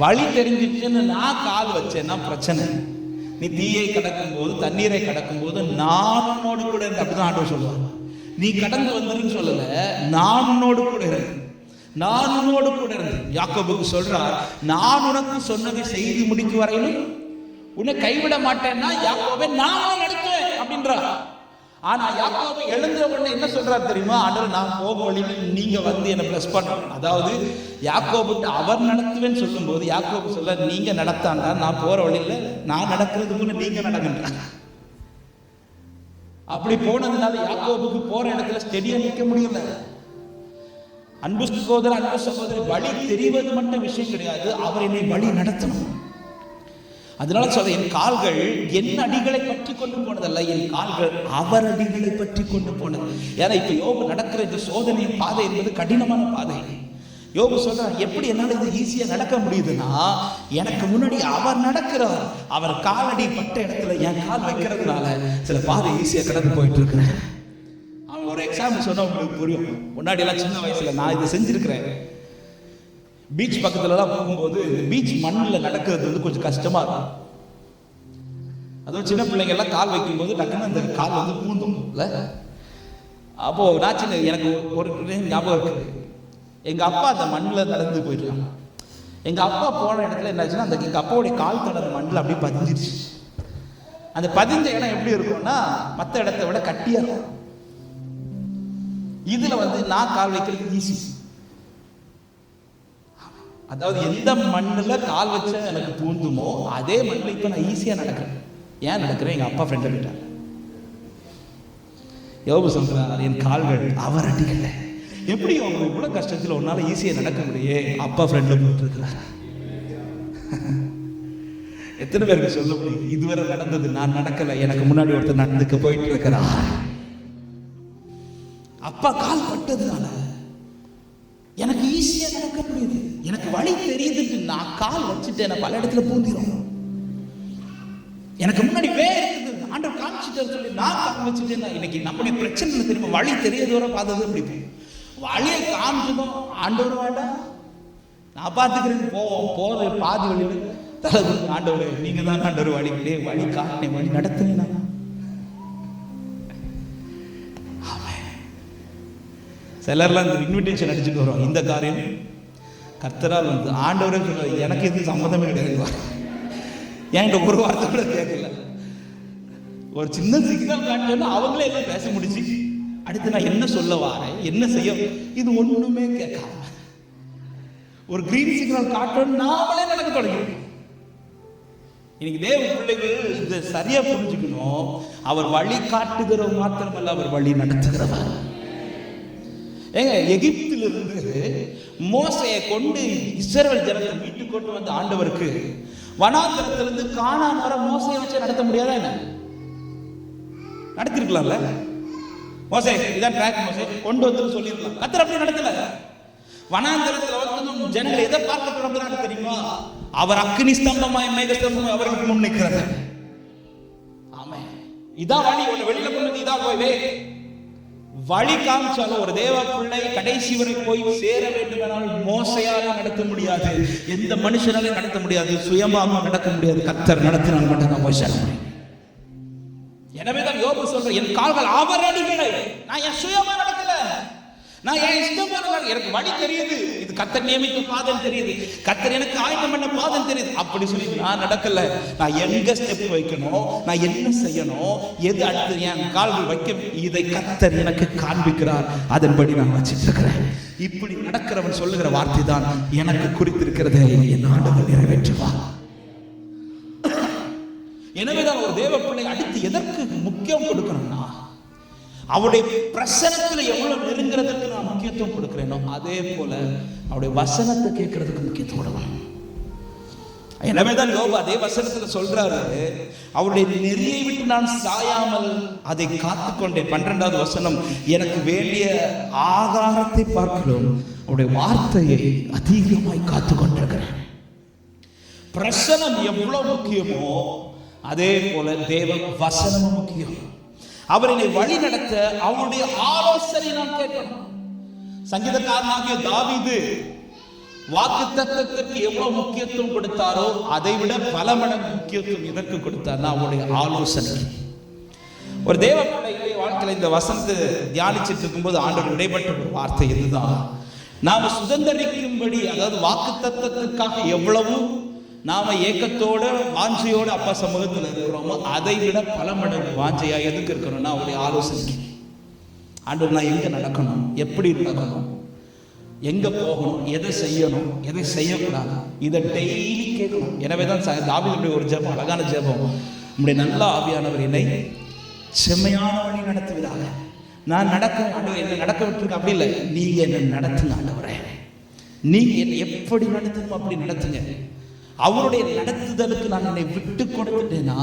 வழி தெரிஞ்சிச்சுன்னு நான் கால் வச்சேன்னா பிரச்சனை. நீ தீயை கடக்கும் போது, தண்ணீரை கடக்கும் போது நான் உன்னோடு கூட இருந்து, அப்படிதான் ஆண்டவர் சொல்லுவார். நீ கடந்து வந்துருன்னு சொல்லல, நான் உன்னோடு கூட இருந்து, நான் உன்னோடு கூட இருந்து. யாக்கோபுக்கு சொல்றார், நான் உனக்கு சொன்னதை செய்து முடிக்கும் வரையிலும் உன்னை கைவிட மாட்டேன்னா யாக்கோபே நான் நடத்துவேன் அப்படின்றார். ஆனா யாக்கோபு எழுந்த உடனே என்ன சொல்றார் தெரியுமா? ஆண்டவர் நான் போக வழியில் நீங்க வந்து என்ன பிளஸ் பண்ணணும். அதாவது யாக்கோபு அவர் நடத்துவேன்னு சொல்லும் போது யாக்கோபு சொல்ல, நீங்க நடத்தாண்டா, நான் போற வழியில நான் நடக்கிறதுக்கு நீங்க நடக்கின்ற. அப்படி போனதுனால யாக்கோபுக்கு போற இடத்துல ஸ்டெடியா நிற்க முடியல. அன்பு சகோதரர், அன்பு சகோதரி, வழி தெரிவது மட்டும் விஷயம் கிடையாது, அவர் என்னை வழி நடத்தணும். அதனால சொல்ல, என் கால்கள் என் அடிகளை பற்றி கொண்டு போனதல்ல, என் கால்கள் அவர் அடிகளை பற்றி கொண்டு போனது. ஏன்னா இப்ப யோபு நடக்கிற இந்த சோதனை பாதை என்பது கடினமான பாதை. யோபு சொல்றார், எப்படி என்னால் இது ஈஸியா நடக்க முடியுதுன்னா, எனக்கு முன்னாடி அவர் நடக்கிறார். அவர் காலடி பட்ட இடத்துல என் கால் வைக்கிறதுனால சில பாதை ஈஸியா கடந்து போயிட்டு இருக்கிறேன். ஒரு எக்ஸாம்பிள் சொன்னா உங்களுக்கு புரியும். முன்னாடி எல்லாம் சின்ன வயசுல நான் இதை செஞ்சிருக்கிறேன். பீச் பக்கத்துல எல்லாம் போகும்போது பீச் மண்ணில் நடக்கிறது வந்து கொஞ்சம் கஷ்டமா இருக்கும். அதுவும் சின்ன பிள்ளைங்க எல்லாம் கால் வைக்கும் போது டக்குன்னு அந்த கால் வந்து பூந்தும். அப்போ நான் சின்ன, எனக்கு ஒரு ஞாபகம் இருக்கு. எங்க அப்பா அந்த மண்ணில் நடந்து போயிடலாம். எங்க அப்பா போன இடத்துல என்னாச்சுன்னா, அந்த எங்க அப்பாவுடைய கால் தடவை மண்ணில் அப்படியே பதிஞ்சிருச்சு. அந்த பதிஞ்ச இடம் எப்படி இருக்கும்னா, மற்ற இடத்தை விட கட்டியா இருக்கும். இதுல வந்து நான் கால் வைக்கிறது ஈஸி. அதாவது எந்த மண்ணுல கால் வச்ச எனக்கு பூந்துமோ அதே மண்ணில் இப்ப நான் ஈஸியா நடக்கிறேன். ஏன் நடக்கிறேன்? எங்க அப்பா ஃப்ரெண்ட் கிட்ட. யோபு சொல்றார், என் கால்கள் அவர் அடிக்கல. எப்படி அவங்க இவ்வளவு கஷ்டத்துல ஒன்னால ஈஸியா நடக்க முடியே? அப்பா ஃப்ரெண்ட்ல போட்டு இருக்கிறார். எத்தனை பேருக்கு சொல்ல முடியும், இதுவரை நடந்தது நான் நடக்கல, எனக்கு முன்னாடி ஒருத்தர் நடந்துக்க போயிட்டு இருக்கிறார். அப்பா கால் பட்டதுனால எனக்கு ஈஸியா நடக்க முடியுது. எனக்கு வழி தெரியுது. நான் கால் வச்சுட்டேன், பல இடத்துல பூந்திரும். எனக்கு முன்னாடி இருக்குது, ஆண்டவர் காமிச்சிட்டு சொல்லி நான் கால் வச்சுட்டேன். இன்னைக்கு நம்முடைய பிரச்சனை தெரியுமா? வழி தெரியாதவரை பார்த்தது அப்படி வழியை காமிச்சதும் ஆண்டவர் வேண்டாம் நான் பார்த்துக்கிறேன் போற பாதி வழியில் தலை ஆண்டவர் நீங்க தான் ஆண்டவர் வழி காட்டினேன், வழி நடத்தினேன். சிலர்லாம் இந்த இன்விடேஷன் அடிச்சுட்டு வரும். இந்த காரியம் கர்த்தரால் வந்து ஆண்டவரே சொல்றாரு, எனக்கு எதுவும் சம்மந்தமே கிடையாது. என்கிட்ட ஒரு வார்த்தை கூட கேட்கல. ஒரு சின்ன சிக்னல் காட்டினா அவங்களே எல்லாம் பேச முடிச்சு, அடுத்து நான் என்ன சொல்ல வாரேன், என்ன செய்ய, இது ஒண்ணுமே கேட்காம ஒரு கிரீன் சிக்னல் காட்டணும் நாமளே நடக்க தொடங்கும். இன்னைக்கு தேவ பிள்ளைகள் இதை சரியா புரிஞ்சுக்கணும். அவர் வழி காட்டுகிறவர் மாத்திரமல்ல, அவர் வழி நடத்துகிறவர். ஏங்க, எகிப்திலிருந்து மோசையை கொண்டு இஸ்ரவேல் ஜனத்தை மீட்டு கொண்டு வந்த ஆண்டவருக்கு வனாந்தரத்திலிருந்து கானான் வர மோசையை வச்சு நடத்த முடியாதா? என்ன நடத்திருக்கலாம்ல? மோசே இதான் ட்ராக், மோசே கொண்டு வந்து சொல்லிருக்கலாம். கர்த்தர் அப்படி நடத்தல. வனாந்தரத்தில் வந்து ஜனங்களை எதை பார்க்க தொடங்குறாங்க தெரியுமா? அவர் அக்னி ஸ்தம்பமாய் மேக ஸ்தம்பமாய் அவர்களுக்கு முன் நிற்கிறது. ஆமா, இதான் வழி. வெளியில கொண்டு இதான் போய் வழி காமிச்சாலும் ஒரு தேவ பிள்ளை கடைசி வரை போய் சேர வேண்டுமானால் மோசையால நடத்த முடியாது, எந்த மனுஷனாலும் நடத்த முடியாது, சுயமாக நடக்க முடியாது. கர்த்தர் நடத்தினால் மட்டும் நான் போய் சேர முடியும். எனவேதான் யோபு சொல்ற, என் கால்கள் அவர் அடிகளை, நான் என் சுயமா நடக்கல, நான் என் இஷ்டம் போல, எனக்கு வழி தெரியுது, இது கர்த்தர் நியமித்த பாதம் தெரியுது, கர்த்தர் எனக்கு ஆயத்தம் பண்ண பாதம் தெரியுது, அப்படி சொல்லி நான் நடக்கல. நான் எங்க ஸ்டெப் வைக்கணும், நான் என்ன செய்யணும், எது அடுத்து என் கால்கள் வைக்க, இதை கர்த்தர் எனக்கு காண்பிக்கிறார், அதன்படி நான் வச்சிட்டு இருக்கிறேன். இப்படி நடக்கிறவன் சொல்லுகிற வார்த்தை தான் எனக்கு குறித்திருக்கிறதை என் ஆண்டவர் நிறைவேற்றுவார். எனவேதான் ஒரு தேவ பிள்ளை அடுத்து எதற்கு முக்கியம் கொடுக்கணும்னா, அவருடைய பிரசனத்தில் எவ்வளவு நெருங்கிறதுக்கு நான் முக்கியத்துவம் கொடுக்கிறேனோ அதே போல அவருடைய வசனத்தை கேட்கறதுக்கு முக்கியத்துவம் கொடுக்கணும். எனவேதான் யோபு அதே வசனத்துல சொல்றாரு, அவருடைய நெறியை விட்டு நான் சாயாமல் அதை காத்துக்கொண்டேன். 12வது வசனம், எனக்கு வேண்டிய ஆகாரத்தை பார்க்கிறோம், அவருடைய வார்த்தையை அதிகமாய் காத்து கொண்டிருக்கிறேன். பிரசனம் எவ்வளவு முக்கியமோ அதே போல தேவ வசனமும் முக்கியம். அவரை வழி நடத்த அவருடைய ஆலோசனை நாம் கேட்கணும். சங்கீதக்காரனாகிய தாவீது வாக்குத்தத்தத்திற்கு எவ்வளவு முக்கியத்துவம் கொடுத்தாரோ அதை விட பல மடங்கு முக்கியத்துவம் எதற்கு கொடுத்தார்னா அவருடைய ஆலோசனை. ஒரு தேவ பிள்ளைகளுடைய வாழ்க்கையில இந்த வசனத்தை தியானிச்சிட்டு இருக்கும்போது ஆண்டவர் இடைப்பட்ட ஒரு வார்த்தை இதுதான், நாம சுதந்திரிக்கும்படி, அதாவது வாக்குத்தத்தத்துக்காக எவ்வளவு நாம ஏக்கத்தோட வாஞ்சையோட அப்பா சமூகத்தில் இருக்கிறோமோ அதை விட பல மடங்கு வாஞ்சையா எதுக்கு இருக்கணும்னா அவருடைய ஆலோசனை. ஆண்டவர் நான் எங்க நடக்கணும், எப்படி நடக்கணும், எங்க போகணும், எதை செய்யணும், எதை செய்யக்கூடாது, இதை டெய்லி கேட்கணும். எனவேதான் தாவீதுடைய ஒரு ஜெபம், அழகான ஜெபம், நம்முடைய நல்ல ஆவியானவர் என்னை செம்மையான வழி நடத்துவதாக. நான் நடக்க ஆண்டவர் என்ன நடக்க விட்டுருக்க அப்படி இல்லை, நீங்க என்ன நடத்துங்க ஆண்டவரே, நீங்க என்ன எப்படி நடத்தணும் அப்படி நடத்துங்க. அவருடைய நடத்துதலுக்கு நான் என்னை விட்டு கொடுத்துட்டேன்னா,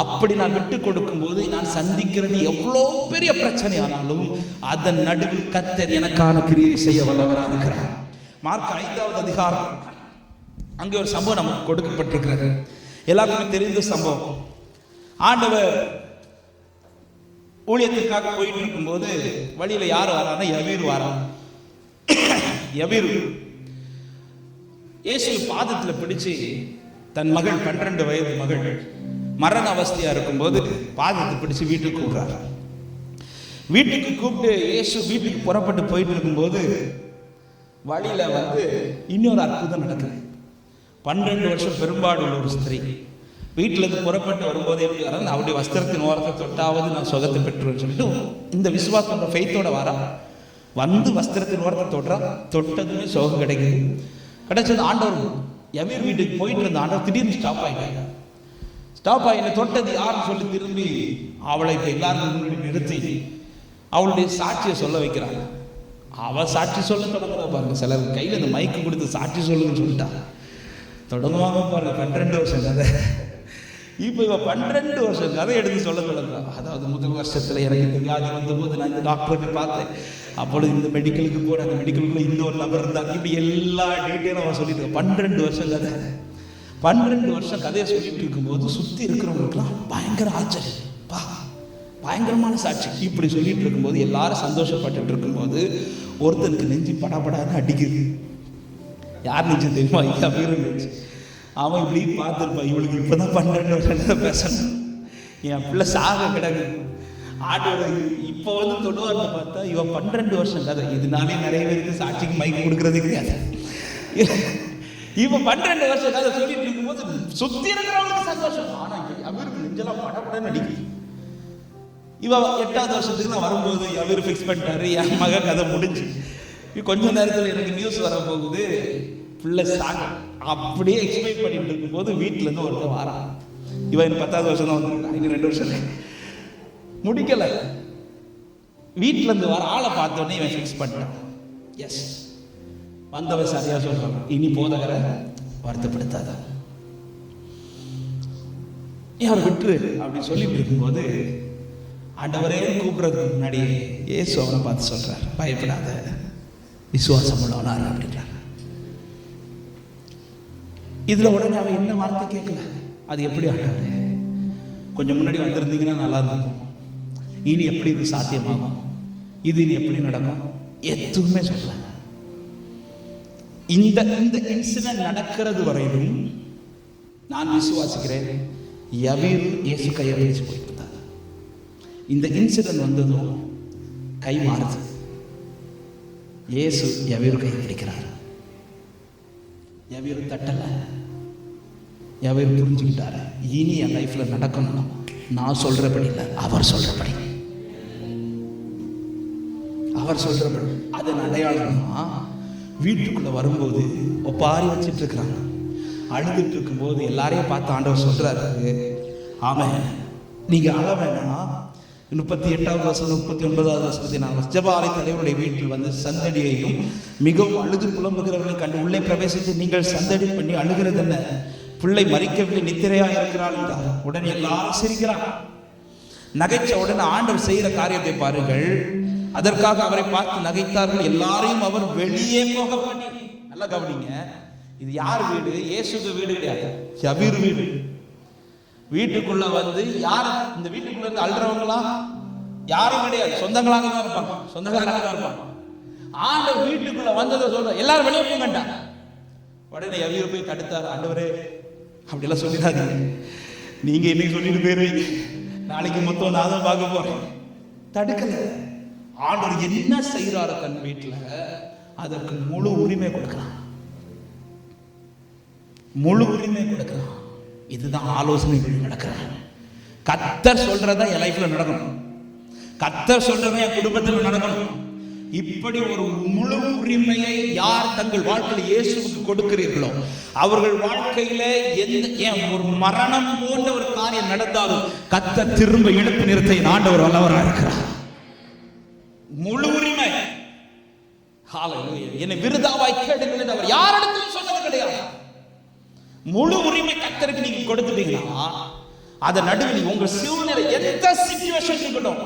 அப்படி நான் விட்டு கொடுக்கும் போது நான் சந்திக்கிறது எவ்வளோ பெரிய பிரச்சனை ஆனாலும் அதன் நடுவில் கர்த்தர் எனக்கான கிரியை செய்ய வல்லவராக இருக்கிறார். மார்க் 5வது அதிகாரம், அங்கே ஒரு சம்பவம் நமக்கு கொடுக்கப்பட்டிருக்கிறது, எல்லாருக்குமே தெரிந்த சம்பவம். ஆண்டவர் ஊழியத்திற்காக போயிட்டு இருக்கும்போது வழியில யார் வரான்னா யவீர் வரான். யவீர் இயேசு பாதத்தில் பிடிச்சு, தன் மகள் 12 வயது மகள் மரண அவஸ்தையா இருக்கும்போது பாதத்தை பிடிச்சு வீட்டுக்கு கூப்பிடுறாரு. வீட்டுக்கு கூப்பிட்டு இயேசு வீட்டுக்கு புறப்பட்டு போயிட்டு இருக்கும்போது வழியில இன்னொரு அற்புதம் நடக்குது. 12 வருஷம் பெரும்பாடு உள்ள ஒரு ஸ்திரீ வீட்டில இருந்து புறப்பட்டு வரும்போது எப்படி வராது, அவருடைய வஸ்திரத்தின் ஓரத்தை தொட்டாவது நான் சுகத்தை பெற்றுவேன்னு சொல்லிட்டு இந்த விசுவாசத்தோட ஃபெய்த்தோட வரா, வஸ்திரத்தின் ஓரத்தை தொடுறா, தொட்டதுமே சுகம் கிடைக்குது. கிடைச்சது ஆண்டவர் யவீர் வீட்டுக்கு போயிட்டு இருந்த ஆண்டவர் திடீர்னு ஸ்டாப் ஆகிட்டாங்க. ஸ்டாப் ஆகி தொட்டது யாருன்னு சொல்லி திரும்பி அவளை இப்போ எல்லாருக்கும் முன்னாடி நிறுத்தி அவளுடைய சாட்சியை சொல்ல வைக்கிறாங்க. அவள் சாட்சி சொல்ல தொடங்குறா பாருங்க. சிலர் கையில் இந்த மைக்கு கொடுத்து சாட்சி சொல்லுன்னு சொல்லிட்டா தொடங்குவாங்க பாருங்க. 12 வருஷம் கதை. இப்போ இவ 12 வருஷம் கதை எடுத்து சொல்ல தொடங்குறா. அதாவது முதல் வருஷத்துல எனக்கு இந்த வியாதி வந்தபோது நான் இந்த டாக்டருக்கு பார்த்தேன், அப்பொழுது இந்த மெடிக்கலுக்கு போன, அந்த மெடிக்கலுக்குள்ள இன்னொரு நபர் இருந்தாங்க, இப்படி எல்லா டீட்டெயிலும் அவன் சொல்லிட்டு 12 வருஷம் கதை. 12 வருஷம் கதையை சொல்லிட்டு இருக்கும்போது சுற்றி இருக்கிறவங்களுக்குலாம் பயங்கர ஆச்சரியம், பயங்கரமான சாட்சி. இப்படி சொல்லிட்டு இருக்கும்போது எல்லாரும் சந்தோஷப்பட்டு இருக்கும்போது ஒருத்தனுக்கு நெஞ்சு படாபடான்னு அடிக்குது. யார் நெஞ்சு தெரியுமா? யவீர் நெஞ்சு. அவன் இப்படி பார்த்துருப்பான், இவளுக்கு இப்போதான் 12 வருஷம் பேசணும், என் பிள்ளை சாக கிடக்கு. ஆண்டவர் இப்போ தொடுவார்னு பார்த்தா இவன் 12 வருஷம் கதை. இதனாலே நிறைய பேருக்கு சாட்சிக்கு மைக்கு கொடுக்கறது கிடையாது. இவன் 12 வருஷம் கதை சொல்லிட்டு இருக்கும்போது சுத்தி இருக்கிறவங்களுக்கு சந்தோஷம். ஆனா அவருக்கு நெஞ்செல்லாம் படப்படன்னு அடிக்கு. இவ 8வது வருஷத்துக்கு நான் வரும்போது அவர் ஃபிக்ஸ் பண்ணிட்டாரு, என் மக கதை முடிஞ்சு. கொஞ்ச நேரத்தில் எனக்கு நியூஸ் வர போகுது, பிள்ளை சாக. அப்படியே எக்ஸ்பிளைன் பண்ணிட்டு இருக்கும்போது வீட்டுல இருந்து ஒருத்தர் வாரான். இவன் 10வது வருஷம் தான் வந்து, இன்னும் 2 வருஷம் முடிக்கல. வீட்டுல இருந்து வர ஆளை பார்த்தோன்னே இவன் ஃபிக்ஸ் பண்ணிட்டான். எஸ், வந்தவன் சரியா சொல்றான், இனி போதகரை வருத்தப்படுத்தாத, யார் விட்டுரு அப்படின்னு சொல்லிட்டு இருக்கும்போது ஆண்டவரே கூப்பிடுறதுக்கு முன்னாடி இயேசு அவனை பார்த்து சொல்றார், பயப்படாத, விசுவாசம் உள்ளவனார் அப்படின்றார். இதுல உடனே அவன் என்ன வார்த்தை கேட்கல, அது எப்படி ஆண்டவரே கொஞ்சம் முன்னாடி வந்திருந்தீங்கன்னா நல்லா இருக்கும், இனி எப்படி இது சாத்தியமாகும், இது எப்படி நடக்கும் எதுவுமே சொல்ல. இந்த இன்சிடென்ட் நடக்கிறது வரையிலும் நான் விசுவாசிக்கிறேன் யவீரு இயேசு கையை பிடிச்சு போயிருந்தார். இந்த இன்சிடென்ட் வந்ததும் கை மாறுது. இயேசு யவீரு கையை பிடிக்கிறார். யவீரு தட்டல. யவீரு புரிஞ்சுக்கிட்டாரு, இனி என் லைஃப்ல நடக்கணும் நான் சொல்றபடி இல்லை, அவர் சொல்றபடி. அவர் சொல்றபடி. அதன் அடையாளமா வீட்டுக்குள்ள வரும்போது ஒப்பாரி வச்சுட்டு இருக்கிறாங்க. அழுதுட்டு இருக்கும்போது எல்லாரையும் பார்த்து ஆண்டவர் சொல்றாரு, ஆமென், நீங்க அழ வேண்டாம். 38வது வசனம் 39வது வசனத்தை நான் ஜெபாலய தலைவருடைய வீட்டில் வந்து சந்தடியையும் மிகவும் அழுது புலம்புகிறவர்களை கண்டு உள்ளே பிரவேசித்து நீங்கள் சந்தடி பண்ணி அழுகிறது என்ன, பிள்ளை மறிக்கவில்லை நித்திரையா இருக்கிறாள் என்றார். உடனே எல்லாரும் சிரிக்கிறார். நகைச்ச உடனே ஆண்டவர் செய்கிற காரியத்தை பாருங்கள். அதற்காக அவரை பார்த்து நகைத்தார்கள். எல்லாரையும் அவர் வெளியே போக பண்ணி. நல்லா கவனிங்க, இது யார் வீடு? இயேசுக்கு வீடு கிடையாது, யவீரு வீடு. வீட்டுக்குள்ள வந்து யார் இந்த வீட்டுக்குள்ள இருந்து அழுறவங்களா? யாரும் கிடையாது, சொந்தங்களாக தான் இருப்பாங்க, சொந்தக்காரங்க தான் இருப்பாங்க. ஆண்டவர் வீட்டுக்குள்ள வந்ததை சொல்ற எல்லாரும் வெளியே போங்கண்டா. உடனே யவீரு போய் தடுத்தார். ஆண்டவரே அப்படியெல்லாம் சொல்லிடாதீங்க, நீங்க இன்னைக்கு சொல்லிட்டு போயிருவீங்க, நாளைக்கு மொத்தம் நான் தான் பார்க்க போறேன். தடுக்கல. ஆண்டவர் என்ன செய்யறாரு தன் வீட்டுல அதற்கு முழு உரிமை கொடுக்கிறான், முழு உரிமை கொடுக்கிறான். இதுதான் ஆலோசனை நடக்கிறான். கர்த்தர் சொல்றதா என் லைஃப்ல நடக்கணும், கர்த்தர் சொல்றதா என் குடும்பத்தில் நடக்கணும். இப்படி ஒரு முழு உரிமையை யார் தங்கள் வாழ்க்கையில் இயேசுவுக்கு கொடுக்கிறீர்களோ அவர்கள் வாழ்க்கையில ஒரு மரணம் போன்ற ஒரு காரியம் நடந்தாலும் கர்த்தர் திரும்ப இழுத்து நிறுத்த ஆண்டவர் வல்லவராக இருக்கிறார். முழு உரிமை. என்னை விருதாவாய் கேடுங்கள் என்று அவர் யாரிடத்திலும் சொன்னது கிடையாது. முழு உரிமை கர்த்தருக்கு நீங்க கொடுத்துட்டீங்கன்னா அதை நடுவில் உங்க சூழ்நிலை எந்த சிச்சுவேஷன் இருக்கட்டும்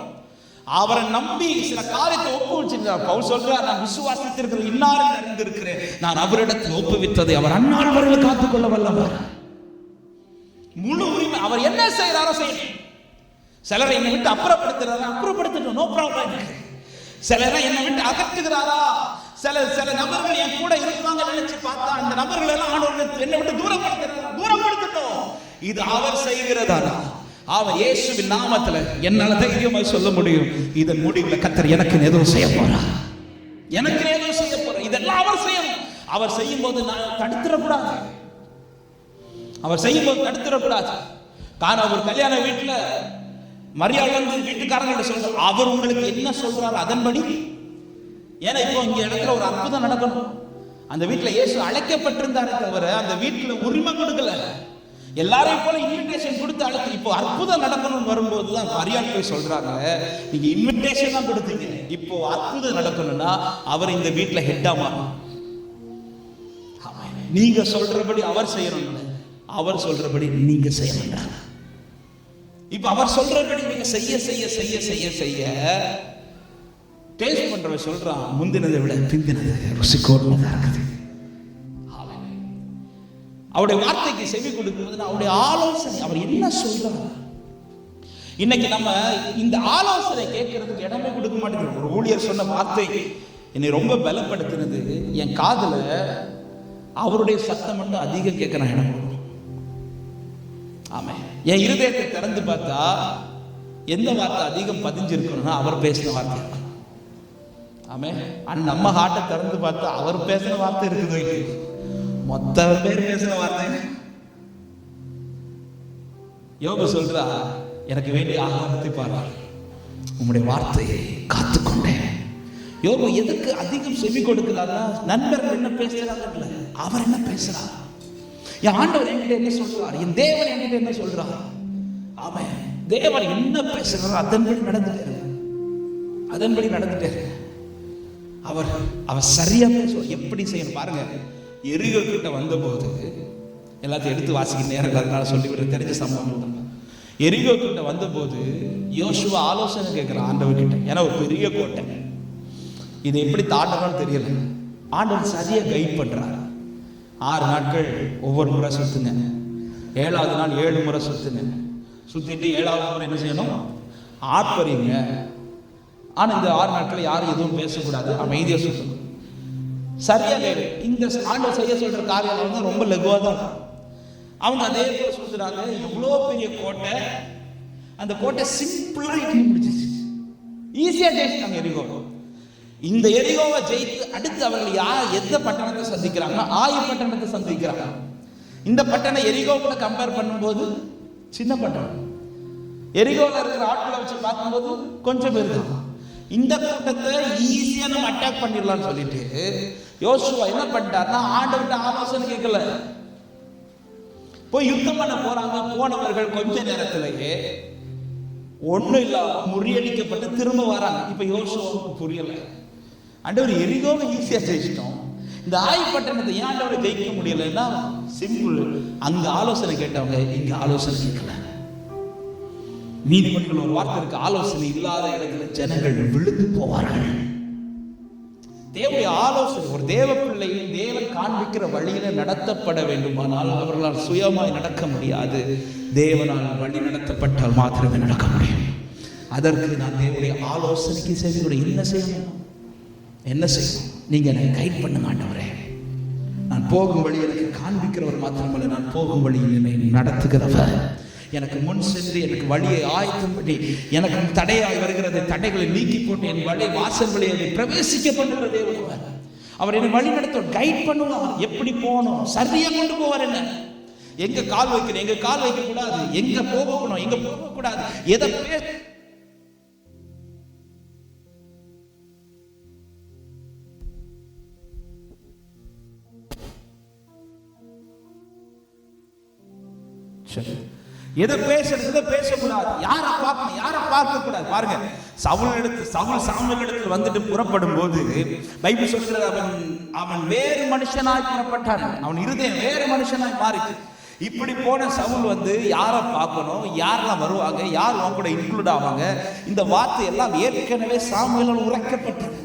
அவரை நம்பி சில காரியத்தை ஒப்புவிச்சிருந்தார். பவுல் சொல்றார், நான் விசுவாசித்திருக்கிற இன்னாரை அறிந்திருக்கிறேன், நான் அவரிடத்தில் ஒப்புவித்ததை அவர் அந்நாள் வரையில் காத்துக்கொள்ள வல்லவர். முழு உரிமை. அவர் என்ன செய்யறாரோ செய்யணும். சிலரை என்னை விட்டு அப்புறப்படுத்துறாரா, அப்புறப்படுத்தட்டும், நோ ப்ராப்ளம். சிலரை என்னை விட்டு அகற்றுகிறாரா, சில நபர்கள் என் கூட இருப்பாங்க நினைச்சு பார்த்தா அந்த நபர்கள் எல்லாம் ஆண்டவர் என்னை விட்டு தூரப்படுத்தட்டும். இது அவர் செய்கிறதா? அவர் இயேசுவின் நாமத்துல என்னால தைரியமா சொல்ல முடியும், இதன் முடிவில் கர்த்தர் எனக்கு ஏதோ செய்ய போறார், எனக்கு ஏதோ செய்ய போறார். இதெல்லாம் அவர் செய்யணும். அவர் செய்யும் போது நான் தடுத்துடக்கூடாது, அவர் செய்யும் போது தடுத்துடக்கூடாது. காரணம் ஒரு கல்யாண வீட்டுல மரியாதை வந்து வீட்டுக்காரங்க சொல்ற அவர் உங்களுக்கு என்ன சொல்றாரு அதன்படி. ஏன்னா இப்போ இங்க இடத்துல ஒரு அற்புதம் நடக்கணும். அந்த வீட்டுல இயேசு அழைக்கப்பட்டிருந்தாரே தவிர அந்த வீட்டுல உரிமை கொடுக்கல. எல்லாரையும் போல இன்விடேஷன் கொடுத்து அழைத்து இப்போ அற்புதம் நடக்கணும்னு வரும்போது தான் மரியாதை போய் சொல்றாங்க, நீங்க இன்விடேஷன் தான் கொடுத்தீங்க, இப்போ அற்புதம் நடக்கணும்னா அவர் இந்த வீட்டுல ஹெட்டா மாறும். நீங்க சொல்றபடி அவர் செய்யணும், அவர் சொல்றபடி நீங்க செய்ய வேண்டாம். இப்ப அவர் சொல்றபடி நீங்க செய்ய செய்ய செய்ய செய்ய செய்ய டேஸ்ட் பண்றவ சொல்றான், முந்தினதை விட பிந்தினது ருசிக்கோர்மதா இருக்குது. அவருடைய வார்த்தைக்கு செவி கொடுக்கிறது அவருடைய ஆலோசனை. அவர் என்ன சொல்றார்? இன்னைக்கு நம்ம இந்த ஆலோசனை கேட்கறதுக்கு இடமே கொடுக்க மாட்டேங்கிறோம். ஒரு ஊழியர் சொன்ன வார்த்தை என்னை ரொம்ப பலப்படுத்தினது. என் காதுல அவருடைய சத்தம் மட்டும் அதிகம் கேட்க நான் இடம் கொடுக்கணும். ஆமா, என் இருதயத்தை திறந்து பார்த்தா எந்த வார்த்தை அதிகம் பதிஞ்சிருக்கணும்னா அவர் பேசின வார்த்தை இருக்கும். ஆமே, நம்ம ஹார்ட்டை திறந்து பார்த்தா அவர் பேசின வார்த்தை இருக்குது, மொத்த பேர் பேசின வார்த்தை. யோபு சொல்றா, எனக்கு வேண்டிய ஆகாரத்தை பாரு, உங்களுடைய வார்த்தையை காத்துக்கொண்டேன். யோபு எதுக்கு அதிகம் செவி கொடுக்கிறாரா? நண்பர்கள் என்ன பேசுறாங்க, அவர் என்ன பேசுறார், என் ஆண்டவர் என்கிட்ட என்ன சொல்றார், என் தேவன் என்கிட்ட என்ன சொல்றார். ஆமா, தேவன் என்ன பேசுறாரோ அதன்படி நடந்துட்டாரு, அதன்படி நடந்துட்டாரு. அவர் சரியா பேசுவார். எப்படி செய்யணும் பாருங்க. எரிகோ கிட்ட வந்த போது எல்லாத்தையும் எடுத்து வாசிக்கிற நேரம் அதனால சொல்லிவிட தெரிஞ்ச சம்பவம். எரிகோ கிட்ட வந்த போது யோசுவா ஆலோசனை கேட்கிறான் ஆண்டவர் கிட்ட. ஏன்னா ஒரு பெரிய கோட்டை, இது எப்படி தாண்டணும்னு தெரியல. ஆண்டவர் சரியா கைட் பண்றாரு. 6 நாட்கள் ஒவ்வொரு முறை சுத்துங்க, 7வது நாள் 7 முறை சுத்துங்க. சுத்திட்டு 7வது முறை என்ன செய்யணும்? ஆர்ப்பரிங்க. ஆனால் இந்த 6 நாட்கள் யாரும் எதுவும் பேசக்கூடாது, அமைதியாக சொல்லணும். சரியா கேடு. இந்த ஆண்டவர் செய்ய சொல்ற காரியம் வந்து ரொம்ப லகுவாக தான். அவங்க அதே போல சொல்றாங்க, இவ்வளோ பெரிய கோட்டை, அந்த கோட்டை சிம்பிளா இடிஞ்சு முடிச்சிச்சு, ஈஸியா ஜெயிச்சிட்டாங்க எரிகோ. இந்த எரிகோவை ஜெயித்து அடுத்து அவர்கள் எந்த பட்டணத்தை சந்திக்கிறாங்க? ஆயி பட்டணத்தை சந்திக்கிறாங்க. இந்த பட்டணம் எரிகோவுல கம்பேர் பண்ணும்போது சின்ன பட்டணம். எரிகோவில் இருக்கிற ஆட்களை வச்சு பார்க்கும்போது கொஞ்சம் பேர் தான். இந்த கூட்டத்தை ஈஸியா நம்ம அட்டாக் பண்ணிடலாம்னு சொல்லிட்டு யோசுவா என்ன பண்ணிட்டாருன்னா, ஆண்டவர்கிட்ட ஆலோசனை கேட்கல, போய் யுத்தம் பண்ண போறாங்க. போனவர்கள் கொஞ்ச நேரத்திலேயே ஒன்னும் இல்லாம முறியடிக்கப்பட்டு திரும்ப வராங்க. இப்ப யோசுவாவுக்கு புரியல, ஆண்டவர் எரிகோவை ஈஸியா ஜெயிச்சிட்டோம், இந்த ஆயி பட்டணத்தை ஏன் ஆண்டவரை ஜெயிக்க முடியலன்னா சிம்பிள், அங்க ஆலோசனை கேட்டவங்க இங்க ஆலோசனை கேட்கல. நீதிமன்றங்கள் ஒரு வார்த்தை இருக்கு, ஆலோசனை இல்லாத இடத்துல ஜனங்கள் விழுந்து போவார்கள். தேவனுடைய ஆலோசனை, ஒரு தேவ பிள்ளையில் தேவன் காண்பிக்கிற வழியில நடத்தப்பட வேண்டுமானால் அவர்களால் சுயமாய் நடக்க முடியாது. தேவனால் வழி நடத்தப்பட்டால் மாத்திரமே நடக்க முடியும். அதற்கு நான் தேவனுடைய ஆலோசனைக்கு செவி. என்ன செய்யணும்? என்ன செய்யணும்? நீங்க எனக்கு கைட் பண்ணுங்க ஆண்டவரே. நான் போகும் வழி எனக்கு காண்பிக்கிறவர் மாத்திரமல்ல, நான் போகும் வழியில் என்னை நடத்துகிறவர், எனக்கு முன் சென்று எனக்கு வழியை ஆயத்தம் பண்ணி எனக்கு தடையாய் வருகிறது தடைகளை நீக்கி போட்டு என் வழி வாசல் வழியை பிரவேசிக்க பண்ணுகிற தேவன். அவர் என்னை வழி நடத்த கைட் பண்ணுவார். எப்படி போகணும் சரியா கொண்டு போவார். என்ன எங்க கால் வைக்கணும், எங்க கால் வைக்க கூடாது, எங்க போகணும், எங்க போக கூடாது, எதை எதை பேசுறது பேசக்கூடாது, யாரை பார்க்கணும் யாரை பார்க்க கூடாது. பாருங்க, சவுல் சாமுவேல் இடத்தில் வந்துட்டு புறப்படும் போது பைபிள் சொல்கிறது, அவன் வேறு மனுஷனாய் புறப்பட்டான், அவன் இருதயம் வேறு மனுஷனாய் மாறிச்சு. இப்படி போன சவுல் வந்து யாரை பார்க்கணும், யாரெல்லாம் வருவாங்க, யார் அவங்க கூட இன்க்ளூட் ஆவாங்க, இந்த வார்த்தை எல்லாம் ஏற்கனவே சாமுவேலால் உரைக்கப்பட்டது.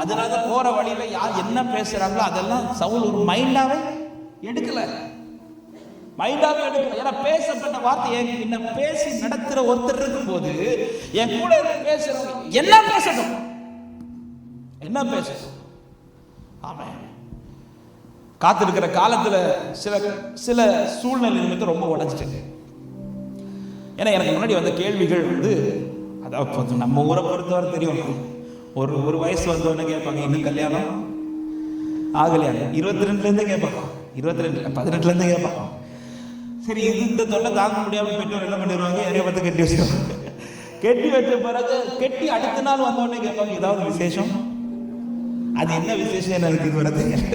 அதனால போற வழியில யார் என்ன பேசுறாங்களோ அதெல்லாம் சவுல் ஒரு மைண்டாவே எடுக்கல. ஏன்னா பேசப்பட்ட வார்த்தை என்ன பேசி நடத்துற ஒருத்தர் இருக்கும் போது என் கூட பேசுறவங்க என்ன பேசணும், என்ன பேசணும். ஆமா, காத்திருக்கிற காலத்துல சில சூழ்நிலை நிமித்தம் ரொம்ப உடைஞ்சிட்டு. ஏன்னா எனக்கு முன்னாடி வந்த கேள்விகள் வந்து, அதாவது நம்ம ஊரை பொறுத்தவரை தெரியும், ஒரு வயசு வந்தவொடனே கேட்பாங்க, இன்னும் கல்யாணம் ஆகலையா? 22 கேட்பாங்க, 18 கேட்பாங்க. சரி, இந்த தொல்லை தாங்க முடியாம பெற்றோர் என்ன பண்ணிடுவாங்க, யாரைய பார்த்து கட்டி வச்சிருவாங்க. கட்டி வச்ச பிறகு கட்டி அடுத்த நாள் வந்தோடனே கேட்பாங்க, ஏதாவது விசேஷம்? அது என்ன விசேஷம் எனக்கு இது வர தெரியல.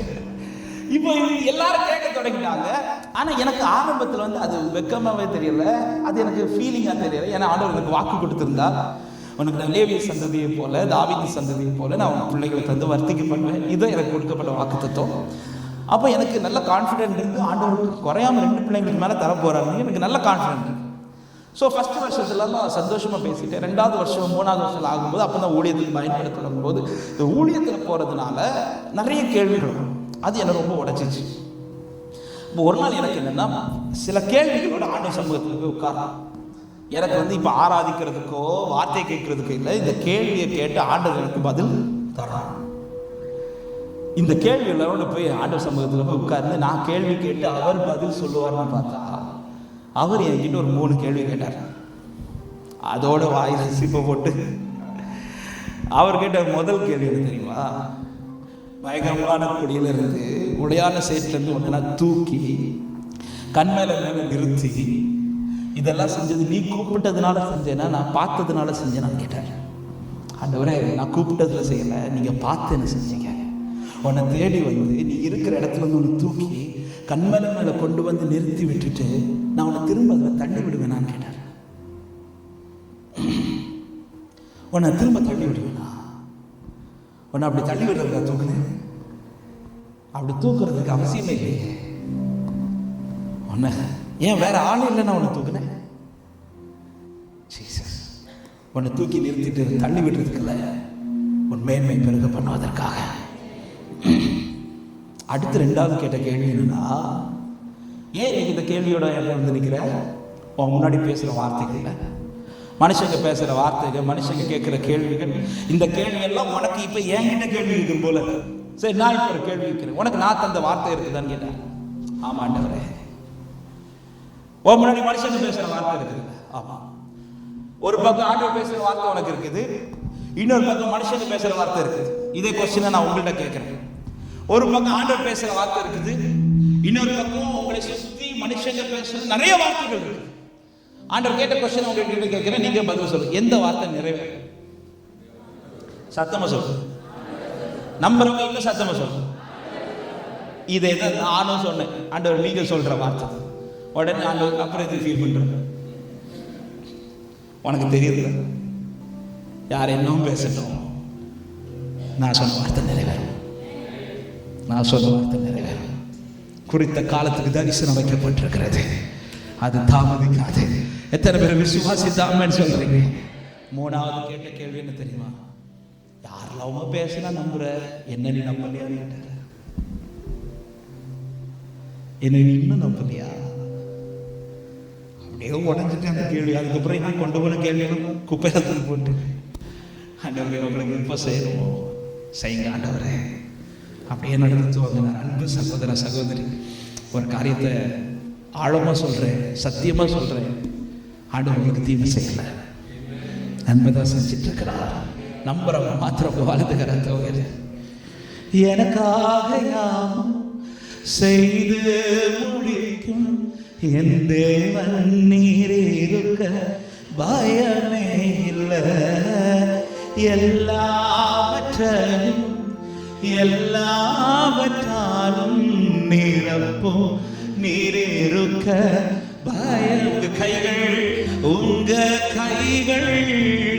இப்போ எல்லாரும் கேட்க தொடங்கிட்டாங்க. ஆனா எனக்கு ஆரம்பத்துல வந்து அது வெக்கமாவே தெரியல, அது எனக்கு ஃபீலிங்கா தெரியல. ஏன்னா ஆண்டவர் எனக்கு வாக்கு கொடுத்திருந்தா, உனக்கு நான் லேவிய சந்ததியை போல தாவீது சந்ததியை போல நான் உன் பிள்ளைகளை தந்து வர்த்திக்க பண்ணுவேன், இதை எனக்கு கொடுக்கப்பட்ட வாக்கு தத்துவம். அப்போ எனக்கு நல்ல கான்ஃபிடென்ட் இருக்குது, ஆண்டவருக்கு குறையாமல் 2 பிள்ளைங்களுக்கு மேலே தர போகிறாருன்னு எனக்கு நல்ல கான்ஃபிடென்ட் இருக்குது. ஸோ ஃபஸ்ட்டு வருஷத்துலாம் சந்தோஷமாக பேசிட்டேன். 2வது வருஷம் 3வது வருஷம் ஆகும்போது அப்போ தான் ஊழியத்துக்கு பயன்படுத்த தொடங்கும்போது இந்த ஊழியத்தில் போகிறதுனால நிறைய கேள்விகள், அது என்னை ரொம்ப உடைச்சிச்சு. இப்போ ஒரு நாள் எனக்கு என்னென்னா, சில கேள்விகளோட ஆண்டவர் சமூகத்தில் போய் உட்காரலாம். எனக்கு வந்து இப்போ ஆராதிக்கிறதுக்கோ வார்த்தை கேட்கறதுக்கோ இல்லை, இந்த கேள்வியை கேட்டு ஆண்டவர் எனக்கு பதில் தரணும். இந்த கேள்விகளோட போய் ஆண்டவர் சமூகத்தில் போய் உட்கார்ந்து நான் கேள்வி கேட்டு அவர் பதில் சொல்லுவார்னு பார்த்தா, அவர் என்கிட்ட ஒரு 3 கேள்வி கேட்டார். அதோட வாயில சிப்பை போட்டு அவர் கேட்ட முதல் கேள்வி என்ன தெரியுமா? பயங்கரமான கொடியிலிருந்து உடையான சேற்றிலிருந்து ஒன்றா தூக்கி கண்மேல மேல நிறுத்தி, இதெல்லாம் செஞ்சது நீ கூப்பிட்டதுனால செஞ்சேன்னா நான் பார்த்ததுனால செஞ்சேன்னு கேட்டார். ஆண்டவரே, நான் கூப்பிட்டதுல செய்யலை, நீங்க பார்த்து என்ன செஞ்சீங்க? உன்னை தேடி வந்து நீ இருக்கிற இடத்துல வந்து உன்னை தூக்கி கண்மலை மேலே கொண்டு வந்து நிறுத்தி விட்டுட்டு நான் உன்னை திரும்ப அதில் தள்ளி விடுவேனான்னு கேட்டார். உன்னை திரும்ப தள்ளி விடுவேனா? உன்னை அப்படி தள்ளி விடுறதுக்கா தூக்குனேன்? அப்படி தூக்குறதுக்கு அவசியமே இல்லையே. உன்னை ஏன் வேற ஆள் இல்லை, நான் உன்னை தூக்குனேன். உன்னை தூக்கி நிறுத்திட்டு தள்ளி விடுறதுக்குல்ல, உன் மேன்மை பெருக பண்ணுவதற்காக. அடுத்து 2வது கேட்ட கேள்வி என்னன்னா, ஏன் நீங்க இந்த கேள்வியோட வந்து நிற்கிற? உன் முன்னாடி பேசுகிற வார்த்தைகள்ல மனுஷங்க பேசுகிற வார்த்தைகள், மனுஷங்க கேட்குற கேள்விகள், இந்த கேள்வியெல்லாம் உனக்கு இப்போ என்கிட்ட கேள்வி இருக்கும் போல. சரி, நான் இப்போ ஒரு கேள்வி கேட்குறேன், உனக்கு நான் தந்த வார்த்தை இருக்குதான்னு கேட்டேன். ஆமாம் ஆண்டவரே. ஓ முன்னாடி மனுஷங்க பேசுகிற வார்த்தை இருக்குது. ஆமாம். ஒரு பக்கம் ஆண்டவர் பேசுகிற வார்த்தை உனக்கு இருக்குது, இன்னொரு பக்கம் மனுஷங்க பேசுகிற வார்த்தை இருக்குது. இதே கொஸ்டினை நான் உங்கள்கிட்ட கேட்குறேன். ஒரு பக்கம் ஆண்டவர் பேசுகிற வார்த்தை இருக்குது, இன்னொரு பக்கம் உங்களை சுற்றி மனுஷங்க பேசுகிற நிறைய வார்த்தைகள் இருக்கு. ஆண்டவர் கேட்ட கொஸ்டின் உங்ககிட்ட கேட்கிறேன், நீங்க பதில் சொல்லுங்க. எந்த வார்த்தை நிறைவேறும்? சத்தமா சொல்லு. நம்புறவங்க இல்ல, சத்தமா சொல்லு. இதை நானும் சொன்னேன், ஆண்டவர் நீங்க சொல்ற வார்த்தை. உடனே ஆண்டவர் அப்புறம் இது ஃபீல் பண்ற, உனக்கு தெரியுது யார் என்னவும் பேசட்டும், நான் சொன்ன வார்த்தை நிறைவேறும். நான் சொன்ன வார்த்தை நிறைவேறும். குறித்த காலத்துக்கு தரிசனம் வைக்கப்பட்டிருக்கிறது, அது தாமதிக்காது. எத்தனை பேர் விசுவாசித்தாமன்னு சொல்றீங்க? மூணாவது கேட்ட கேள்வி என்ன தெரியுமா? யாரெல்லாம் பேசினா நம்புற, என்ன நீ நம்பலையா? என்ன நீ இன்னும் நம்பலையா? அப்படியே உடஞ்சிட்டு அந்த கேள்வி. அதுக்கப்புறம் இன்னும் கொண்டு போன கேள்வியெல்லாம் குப்பையில் போட்டு, ஆண்டவரே உங்களுக்கு இப்போ செய்யணும், செய்யுங்க ஆண்டவரே. அப்படியே நடந்துட்டு அன்பு சகோதர சகோதரி, ஒரு காரியத்தை ஆழமாக சொல்கிறேன், சத்தியமாக சொல்கிறேன், ஆண்டவர் உங்களுக்கு தீமை செய்யலை, நன்மை தான் செஞ்சுட்டு இருக்கிறார். நம்புறவங்க மாத்திரம் வாழ்ந்துகிற தோழர். எனக்காக யாவும் செய்து முடிக்கும் என் தேவன் நீர் இருக்க பயமே இல்லை. எல்லாவற்றாலும் நிரப்போ நீர் இருக்க பயம். உங்க கைகள்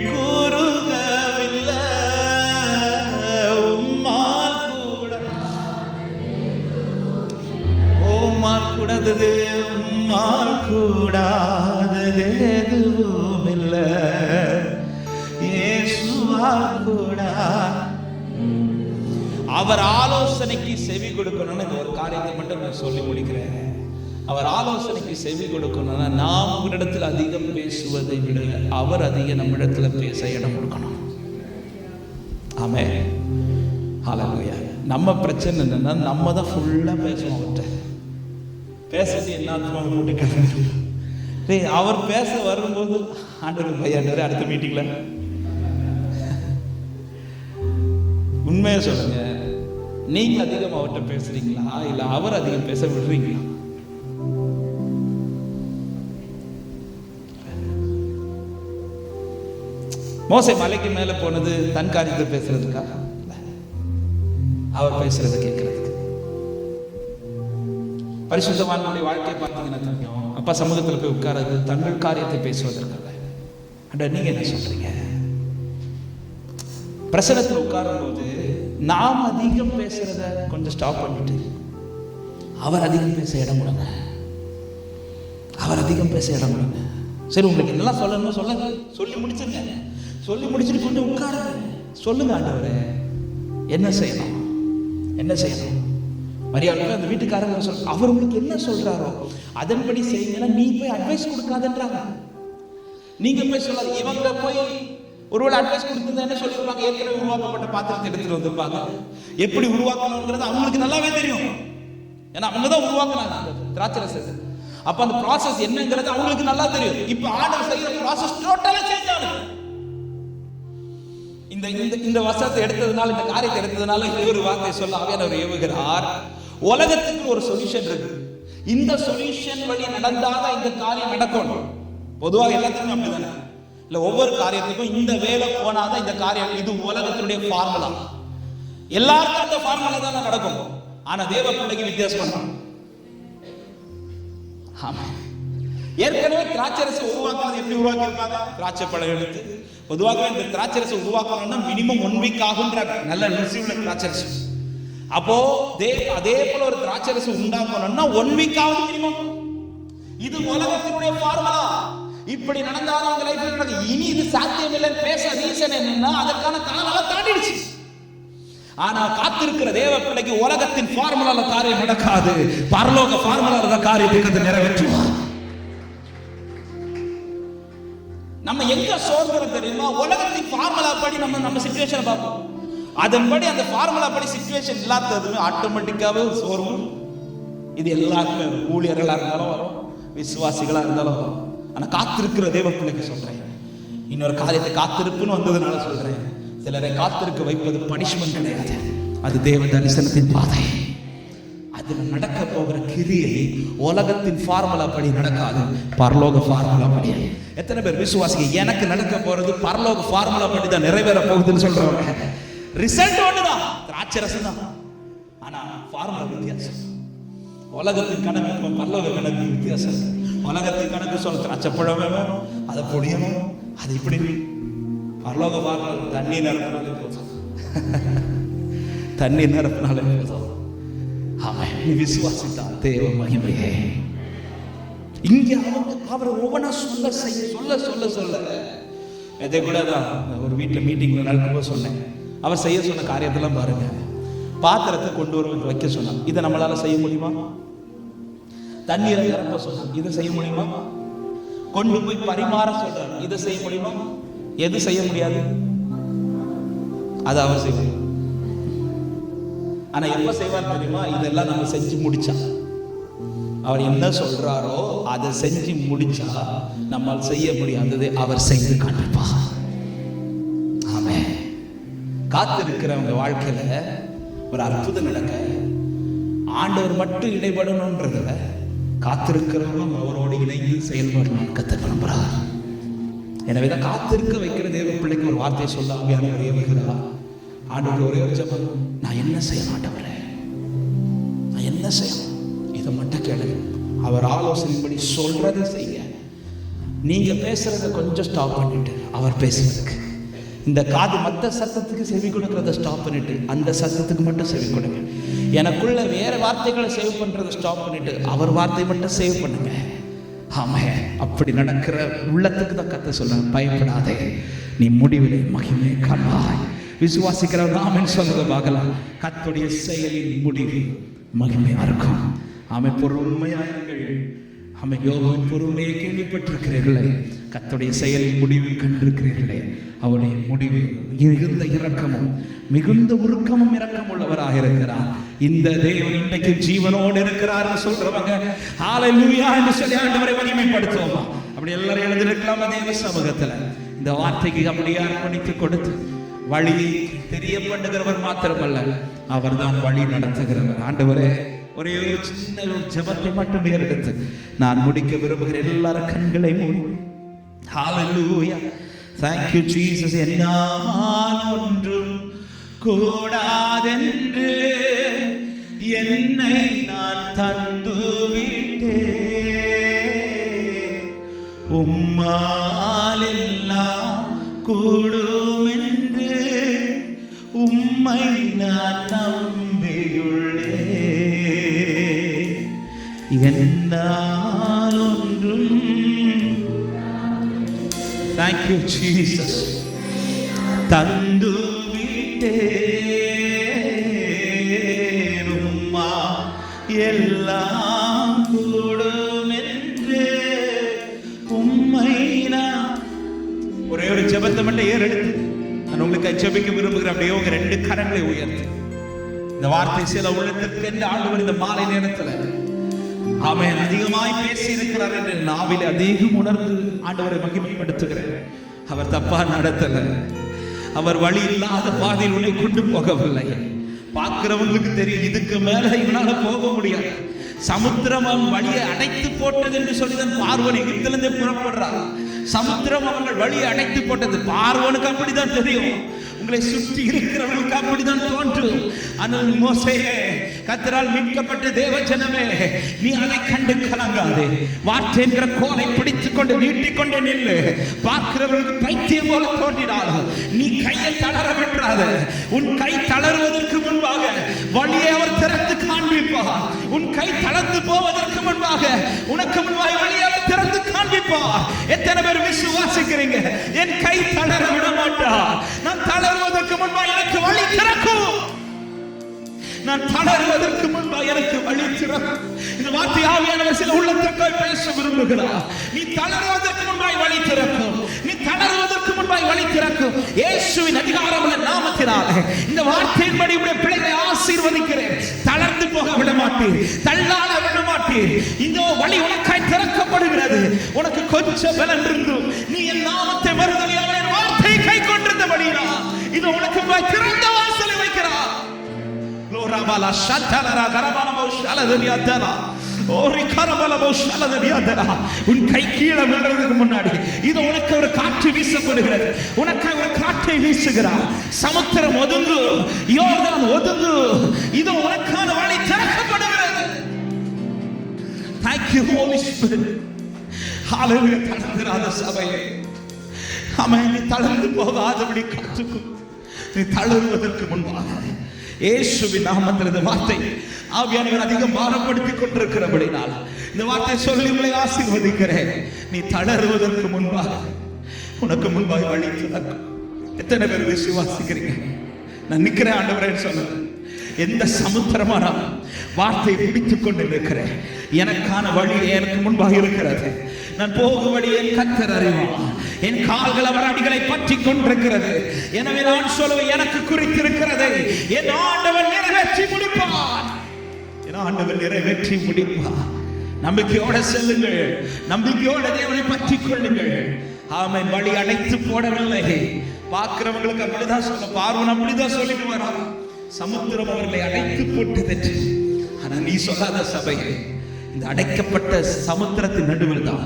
கூறுகவில்லை, உம்மால் கூடாதது எதுவும் இல்லை. இயேசுவால் கூடா. அவர் ஆலோசனைக்கு செவி கொடுக்கணும்னு இந்த ஒரு காரியத்தை மட்டும் நான் சொல்லி முடிக்கிறேன். அவர் ஆலோசனைக்கு செவி கொடுக்கணும்னா நாம் உங்களிடத்தில் அதிகம் பேசுவதை விட அவர் அதிகம் நம்மிடத்துல பேச இடம் கொடுக்கணும். ஆமென். ஹல்லேலூயா. நம்ம பிரச்சனை என்னன்னா, நம்ம தான் ஃபுல்லா பேசுவோம். அவர்கிட்ட பேசுறது என்ன மூட்டை. அவர் பேச வரும்போது ஆண்டவர் பையாண்டவர் அடுத்த மீட்டிங்ல உண்மையை சொல்லுங்க, நீங்க அதிகம் அவர்கிட்ட பேசுறீங்களா இல்ல அவர் அதிகம் பேச விடுறீங்களா? மோசே மலைக்கு மேல போனது தன் காரியத்தை பேசுறதுக்கா? அவர் பேசுறதை கேட்கறதுக்கு. பரிசுத்தவான்களுடைய வாழ்க்கையை பார்த்தீங்கன்னா தெரியும், அப்பா சமூகத்தில் போய் உட்கார்றது தங்கள் காரியத்தை பேசுவதற்காக. அட நீங்க என்ன சொல்றீங்க? பிரசனத்தில் உட்காரும் போது நாம் அதிகம் பேசுறத கொஞ்சம் ஸ்டாப் பண்ணிட்டு அவர் அதிகம் பேச இடம் கொடுங்க. அவர் அதிகம் பேச இடம் கொடுங்க. சரி, உங்களுக்கு என்னெல்லாம் சொல்லணும் சொல்லுங்க, சொல்லி முடிச்சிருங்க. சொல்லி முடிச்சுட்டு கொஞ்சம் உட்காருங்க, சொல்லுங்க ஆண்டவரே என்ன செய்யணும், என்ன செய்யணும். மரியாதை அந்த வீட்டுக்காரங்க சொல்ற, அவர் உங்களுக்கு என்ன சொல்றாரோ அதன்படி செய்யுங்கன்னா நீ போய் அட்வைஸ் கொடுக்காதன்றாங்க. நீங்க போய் சொல்லாது. இவங்க போய் ஒருவேளை அட்வைஸ் கொடுத்து என்ன சொல்லிருப்பாங்க, ஏற்கனவே உருவாக்கப்பட்ட பாத்திரத்தை எடுத்துட்டு வந்திருப்பாங்க. எப்படி உருவாக்கணும்ன்றது அவங்களுக்கு நல்லாவே தெரியும், ஏன்னா அவங்க தான் உருவாக்குனாங்க திராட்சரசத்தை. அப்ப அந்த ப்ராசஸ் என்னங்கிறது அவங்களுக்கு நல்லா தெரியும். இப்ப ஆர்டர் செய்யற ப்ராசஸ் டோட்டலா சேஞ்ச் ஆகுது. இந்த வசனத்தை எடுத்ததுனால, இந்த காரியத்தை எடுத்ததுனால ஒரு வார்த்தை சொல்ல ஆவியானவர் ஏவுகிறார். உலகத்துக்கு ஒரு சொல்யூஷன் இருக்கு. இந்த சொல்யூஷன் வழி நடந்தாதான் இந்த காரியம் நடக்கும். பொதுவாக எல்லாத்துக்கும் அப்படிதானே இல்ல, ஒவ்வொரு காரியத்துக்கும் இந்த வேலை போனாதான் இந்த காரியம். இது உலகத்தினுடைய ஃபார்முலா. எல்லாருக்கும் அந்த ஃபார்முலா தான் நடக்கும். ஆனா தேவ பிள்ளைக்கு வித்தியாசம். ஆமா, ஏற்கனவே திராட்சரசை உருவாக்குறது எப்படி உருவாக்கியிருக்காங்க? திராட்சை பழம் எடுத்து பொதுவாக இந்த திராட்சரசை உருவாக்கணும்னா மினிமம் 1 வீக் ஆகுன்றாங்க. நல்ல ருசியுள்ள திராட்சரசு. அப்போ அதே போல ஒரு திராட்சரசு உண்டாக்கணும்னா 1 வீக் ஆகுது மினிமம். இது உலகத்தினுடைய ஃபார்முலா. இப்படி நடந்தாலும் அவங்க லைஃப்ல நடக்கும். இனி இது சாத்தியம் இல்லைன்னு பேச ரீசன் என்னன்னா, அதற்கான காலம் தாண்டிடுச்சு. ஆனா காத்திருக்கிற தேவ பிள்ளைக்கு உலகத்தின் ஃபார்முலால காரியம் நடக்காது, பரலோக ஃபார்முலால காரியத்தை நிறைவேற்றுவார். நம்ம எங்க சோர்கிறோம் தெரியுமா? உலகத்தின் ஃபார்முலா படி நம்ம சிச்சுவேஷனை பார்ப்போம். அதன்படி அந்த ஃபார்முலா படி சிச்சுவேஷன் இல்லாததுமே ஆட்டோமேட்டிக்காவே சோர்வும். இது எல்லாருக்குமே ஊழியர்களா இருந்தாலும் வரும், விசுவாசிகளா இருந்தாலும் வரும். ஆனா காத்திருக்கிற தேவ பிள்ளைக்கு சொல்றேன், இன்னொரு காரியத்தை காத்திருப்புன்னு வந்ததுனால சொல்றேன், சிலரை காத்திருக்க வைப்பது பனிஷ்மெண்ட் கிடையாது, அது தேவ தரிசனத்தின் பாதை. அதுல நடக்க போகிற கிரியை உலகத்தின் ஃபார்முலா படி நடக்காது, பரலோக ஃபார்முலா படி. எத்தனை பேர் விசுவாசிங்க எனக்கு நடக்க போறது பரலோக ஃபார்முலா படி தான் நிறைவேற போகுதுன்னு சொல்றவங்க? ரிசல்ட் ஒண்ணுதான், திராட்சை ரசம் தான், ஆனா ஃபார்முலா வித்தியாசம். உலகத்தின் கணக்கு பரலோக கணக்கு வித்தியாசம். உலகத்தின் கணக்கு சொல்ல திராட்சை பழம் வேணும், அதை பொடியணும், அது இப்படி. பரலோக ஃபார்முலா தண்ணி நிரப்பினாலே போதும், தண்ணி நிரப்பினாலே போதும். அவன் விசுவாசித்தான் தேவ மகிமையே. இங்கே அவர் ஒவ்வொன்றா சொல்ல இதை கூட தான் ஒரு வீட்டில் மீட்டிங்ல நடக்கும்போது சொன்னேன். அவர் செய்ய சொன்ன காரியத்தெல்லாம் பாருங்க. பாத்திரத்தை கொண்டு வர வைக்க சொன்னார், இதை நம்மளால செய்ய முடியுமா? தண்ணீரை நிரப்ப சொன்னார், இதை செய்ய முடியுமா? கொண்டு போய் பரிமாற சொல்றார், இதை செய்ய முடியுமா? எது செய்ய முடியாது? அது அவர் செய்வார். ஆனா எப்ப செய்வார் தெரியுமா? இதெல்லாம் நம்ம செஞ்சு முடிச்சா, அவர் என்ன சொல்றாரோ அதை செஞ்சு முடிச்சா நம்மால் செய்ய முடியாதது அவர் செய்து காண்பிப்பார். ஆமென். காத்திருக்கிறவங்க வாழ்க்கையில ஒரு அற்புதம் நடக்க ஆண்டவர் மட்டும் இடைபடணும்ன்றதுல காத்திருக்கிறவங்களும் அவரோடு இணைந்து செயல்படணும் கத்த விரும்புகிறார். எனவேதான் காத்திருக்க வைக்கிற தேவ பிள்ளைக்கு ஒரு வார்த்தையை சொல்ல ஆவியானவர் ஏவுகிறார். ஆண்டவர் ஒரே ஒரு ஜெபம், நான் என்ன செய்ய மாட்டவரே, நான் என்ன செய்யணும், இதை மட்டும் கேளுங்க. அவர் ஆலோசனைப்படி சொல்றதை செய்ய. நீங்க பேசுறத கொஞ்சம் ஸ்டாப் பண்ணிட்டு அவர் பேசுறதுக்கு, இந்த காது மற்ற சத்தத்துக்கு செவி கொடுக்கறத ஸ்டாப் பண்ணிட்டு அந்த சத்தத்துக்கு மட்டும் செவி கொடுங்க. எனக்குள்ள வேற வார்த்தைகளை சேவ் பண்றதை ஸ்டாப் பண்ணிட்டு அவர் வார்த்தை மட்டும் சேவ் பண்ணுங்க. ஆமே, அப்படி நடக்கிற உள்ளத்துக்கு தான் கத்த சொல்ல, பயப்படாதே, நீ முடிவிலே மகிமை காண்பாய். விசுவாசிக்கிற நாமன் சொல்றதை பார்க்கலாம். கர்த்தருடைய செயலின் முடிவு மகிமையா இருக்கும். ஆமை பொறுமையாயிருங்கள். ஆமை யோபுவின் பொறுமையை கேள்விப்பட்டிருக்கிறீர்களே, கர்த்தருடைய செயலின் முடிவில் கண்டிருக்கிறீர்களே, அவருடைய முடிவு மிகுந்த இரக்கமும் மிகுந்த உருக்கமும் இரக்கம் உள்ளவராக இருக்கிறார். இந்த தேவன் இன்றைக்கு ஜீவனோடு இருக்கிறார் சொல்றவங்க ஹல்லேலூயா என்று சொல்லி ஆண்டவரை மகிமைப்படுத்துவோமா? அப்படி எல்லாரும் எழுந்திருக்கலாம் தேவ சமூகத்துல. இந்த வார்த்தைக்கு அப்படியே அர்ப்பணித்து கொடுத்து வழியை தெரியப்படுகிறவர் மாத்திரமல்ல, அவர் தான் வழி நடத்துகிறவர். ஆண்டவரே, ஒரே ஒரு சின்ன ஜெபத்தை மட்டும் எடுத்து நான் முடிக்க விரும்புகிறேன். எல்லாரும் கண்களை மூடி. ஹல்லேலூயா, thank you Jesus. என்னால் ஒன்றும் கூடாதென்று என்னை நான் தந்து விட்டேன், உம்மால் எல்லாம் கூடும் என்று உம்மை நான் நம்பியுள்ளேன். என்னால் ஒன்றும், thank you Jesus, தந்து விட்டேன், உம்மா எல்லாம் கூடும் என்று உம்மை நான். ஒரே ஒரு ஜெபத்தை மட்டும் ஏறெடுத்து நான் உங்களுக்கு ஜெபிக்க விரும்புகிறேன். அப்படியே உங்க ரெண்டு கரங்களை உயர்த்து இந்த வார்த்தை சில உள்ளத்திற்கு என்று ஆண்டவர் இந்த மாலை நேரத்தில் ஆமென் அதிகமாய் பேசி இருக்கிறார் என்று நாவிலே அதிகம் உணர்ந்து ஆண்டவரை மகிமைப்படுத்துகிறேன். அவர் தப்பா நடத்தல, அவர் வழி இல்லாத பாதையில் உன்னை கொண்டு போகவில்லை. பார்க்கிறவங்களுக்கு தெரியும், இதுக்கு மேல இவனால போக முடியாது. சமுத்திரம் அவன் வழியை அடைத்து போட்டது என்று சொல்லிதான் பார்வன் எகிப்திலிருந்தே புறப்படுறார். சமுத்திரம் அவர்கள் வழியை அடைத்து போட்டது. பார்வனுக்கு அப்படிதான் தெரியும், உங்களை சுற்றி இருக்கிறவர்களுக்கு அப்படிதான் தோன்றும். ஆனால் மோசேயே, கர்த்தரால் மீட்கப்பட்ட தேவ ஜனமே, நீ அதை கண்டு கலங்காதே. வார்த்தை என்கிற கோலை பிடித்துக் கொண்டு நீட்டிக் கொண்டே நில்லு. பார்க்கிறவர்களுக்கு பைத்தியம் போல தோன்றினாலும் நீ கையை தளர விட்டுறாத. உன் கை தளருவதற்கு முன்பாக வழியை அவர் திறந்து காண்பிப்பார். உன் கை தளர்ந்து போவதற்கு முன்பாக உனக்கு முன்பாக வழியை அவர் திறந்து காண்பிப்பார். எத்தனை பேர் விசுவாசிக்கிறீங்க? என் கை தளர விட மாட்டார். நான் தளருவதற்கு முன்பாக எனக்கு வழி திறக்கும். நான் தளருவதற்கு முன்பா எனக்கு வழி திறக்கும். இந்த வார்த்தை ஆவியானவர் சில உள்ளத்திற்காய் பேச விரும்புகிறார். நீ தளருவதற்கு முன்பாய் வழி திறக்கும். நீ தளருவதற்கு முன்பாய் வழி திறக்கும். இயேசுவின் அதிகாரமுள்ள நாமத்தினாலே இந்த வார்த்தையின்படி உடைய பிள்ளைகளை ஆசீர்வதிக்கிறேன். தளர்ந்து போக விட மாட்டீர், தள்ளாட விட மாட்டீர். இந்த வழி உனக்காய் திறக்கப்படுகிறது. உனக்கு கொஞ்சம் பலன் இருந்தும் நீ என் நாமத்தை மறுதலியாமல் என் வார்த்தையை கை கொண்டிருந்தபடியா இது உனக்கு திறந்த வாசலை வைக்கிறார். லோராபாலா ஷட்டலரா கரபாலமோ ஷலதனியாதரா ஓரி கரபாலமோ ஷலதனியாதரா. உன் கை கீழே விழுறதுக்கு முன்னாடி இது உனக்கு ஒரு காற்று வீசப்படுகிறது. உனக்கு ஒரு காற்றை வீசுகிறார். சமுத்திரம் ஒதுங்கு, யோர்தான் ஒதுங்கு. இது உனக்கான வழி திறக்கப்படுகிறது. Thank you Holy Spirit. Hallelujah. தளர்ந்திராத சபையே, ஆமென். நீ தளர்ந்து போகாதபடி காத்துக்கோ. நீ தளருவதற்கு முன்பாக இயேசுவின் நாமத்தில் இந்த வார்த்தை ஆவியானவர் அதிகம் பாரப்படுத்திக் கொண்டிருக்கிறபடினால் இந்த வார்த்தை சொல்லி உங்களை ஆசீர்வதிக்கிறேன். நீ தளருவதற்கு முன்பாக உனக்கு முன்பாக வழி திறக்கும். எத்தனை பேர் விசுவாசிக்கிறீங்க? நான் நிற்கிறேன் ஆண்டவரே சொன்னேன். எந்த சமுத்திரமான வார்த்தை பிடித்துக் கொண்டு இருக்கிறேன். எனக்கான வழி எனக்கு முன்பாக இருக்கிறது. நான் போகும் வழி என் கர்த்தர் அறிவார். என் கால்கள் அவர் அடிகளை பற்றி கொண்டிருக்கிறது. எனவே நான் சொல்லுவேன், எனக்கு குறித்திருக்கிறது என் ஆண்டவர் நிறைவேற்றி முடிப்பார். என் ஆண்டவர் நிறைவேற்றி முடிப்பார். நம்பிக்கையோட செல்லுங்கள். நம்பிக்கையோட தேவனை பற்றி கொள்ளுங்கள். ஆமென். வழி அடைத்து போடவில்லை. பார்க்கிறவங்களுக்கு அப்படிதான் சொல்ல, பார்வன் அப்படிதான் சொல்லிட்டு வரான். சமுத்திரம் அவர்களை அடைத்து போட்டது. ஆனா நீ சொல்லாத சபையே, இந்த அடைக்கப்பட்ட சமுத்திரத்தின் நடுவில் தான்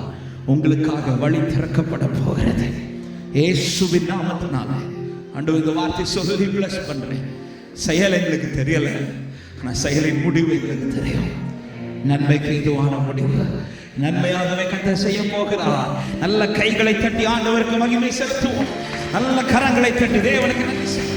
உங்களுக்காக வழி திறக்கப்பட போகிறது. இயேசுவின் நாமத்தினால ஆண்டவர் இந்த வார்த்தை சொல்லி பிளஸ் பண்றேன். செயல் எங்களுக்கு தெரியல, ஆனா செயலின் முடிவு எங்களுக்கு தெரியும். நன்மைக்கு இதுவான முடிவு, நன்மையாகவே கர்த்தர் செய்ய போகிறார். நல்ல கைகளை தட்டி ஆண்டவருக்கு மகிமை செலுத்துவோம். நல்ல கரங்களை தட்டி தேவனுக்கு நன்றி செலுத்துவோம்.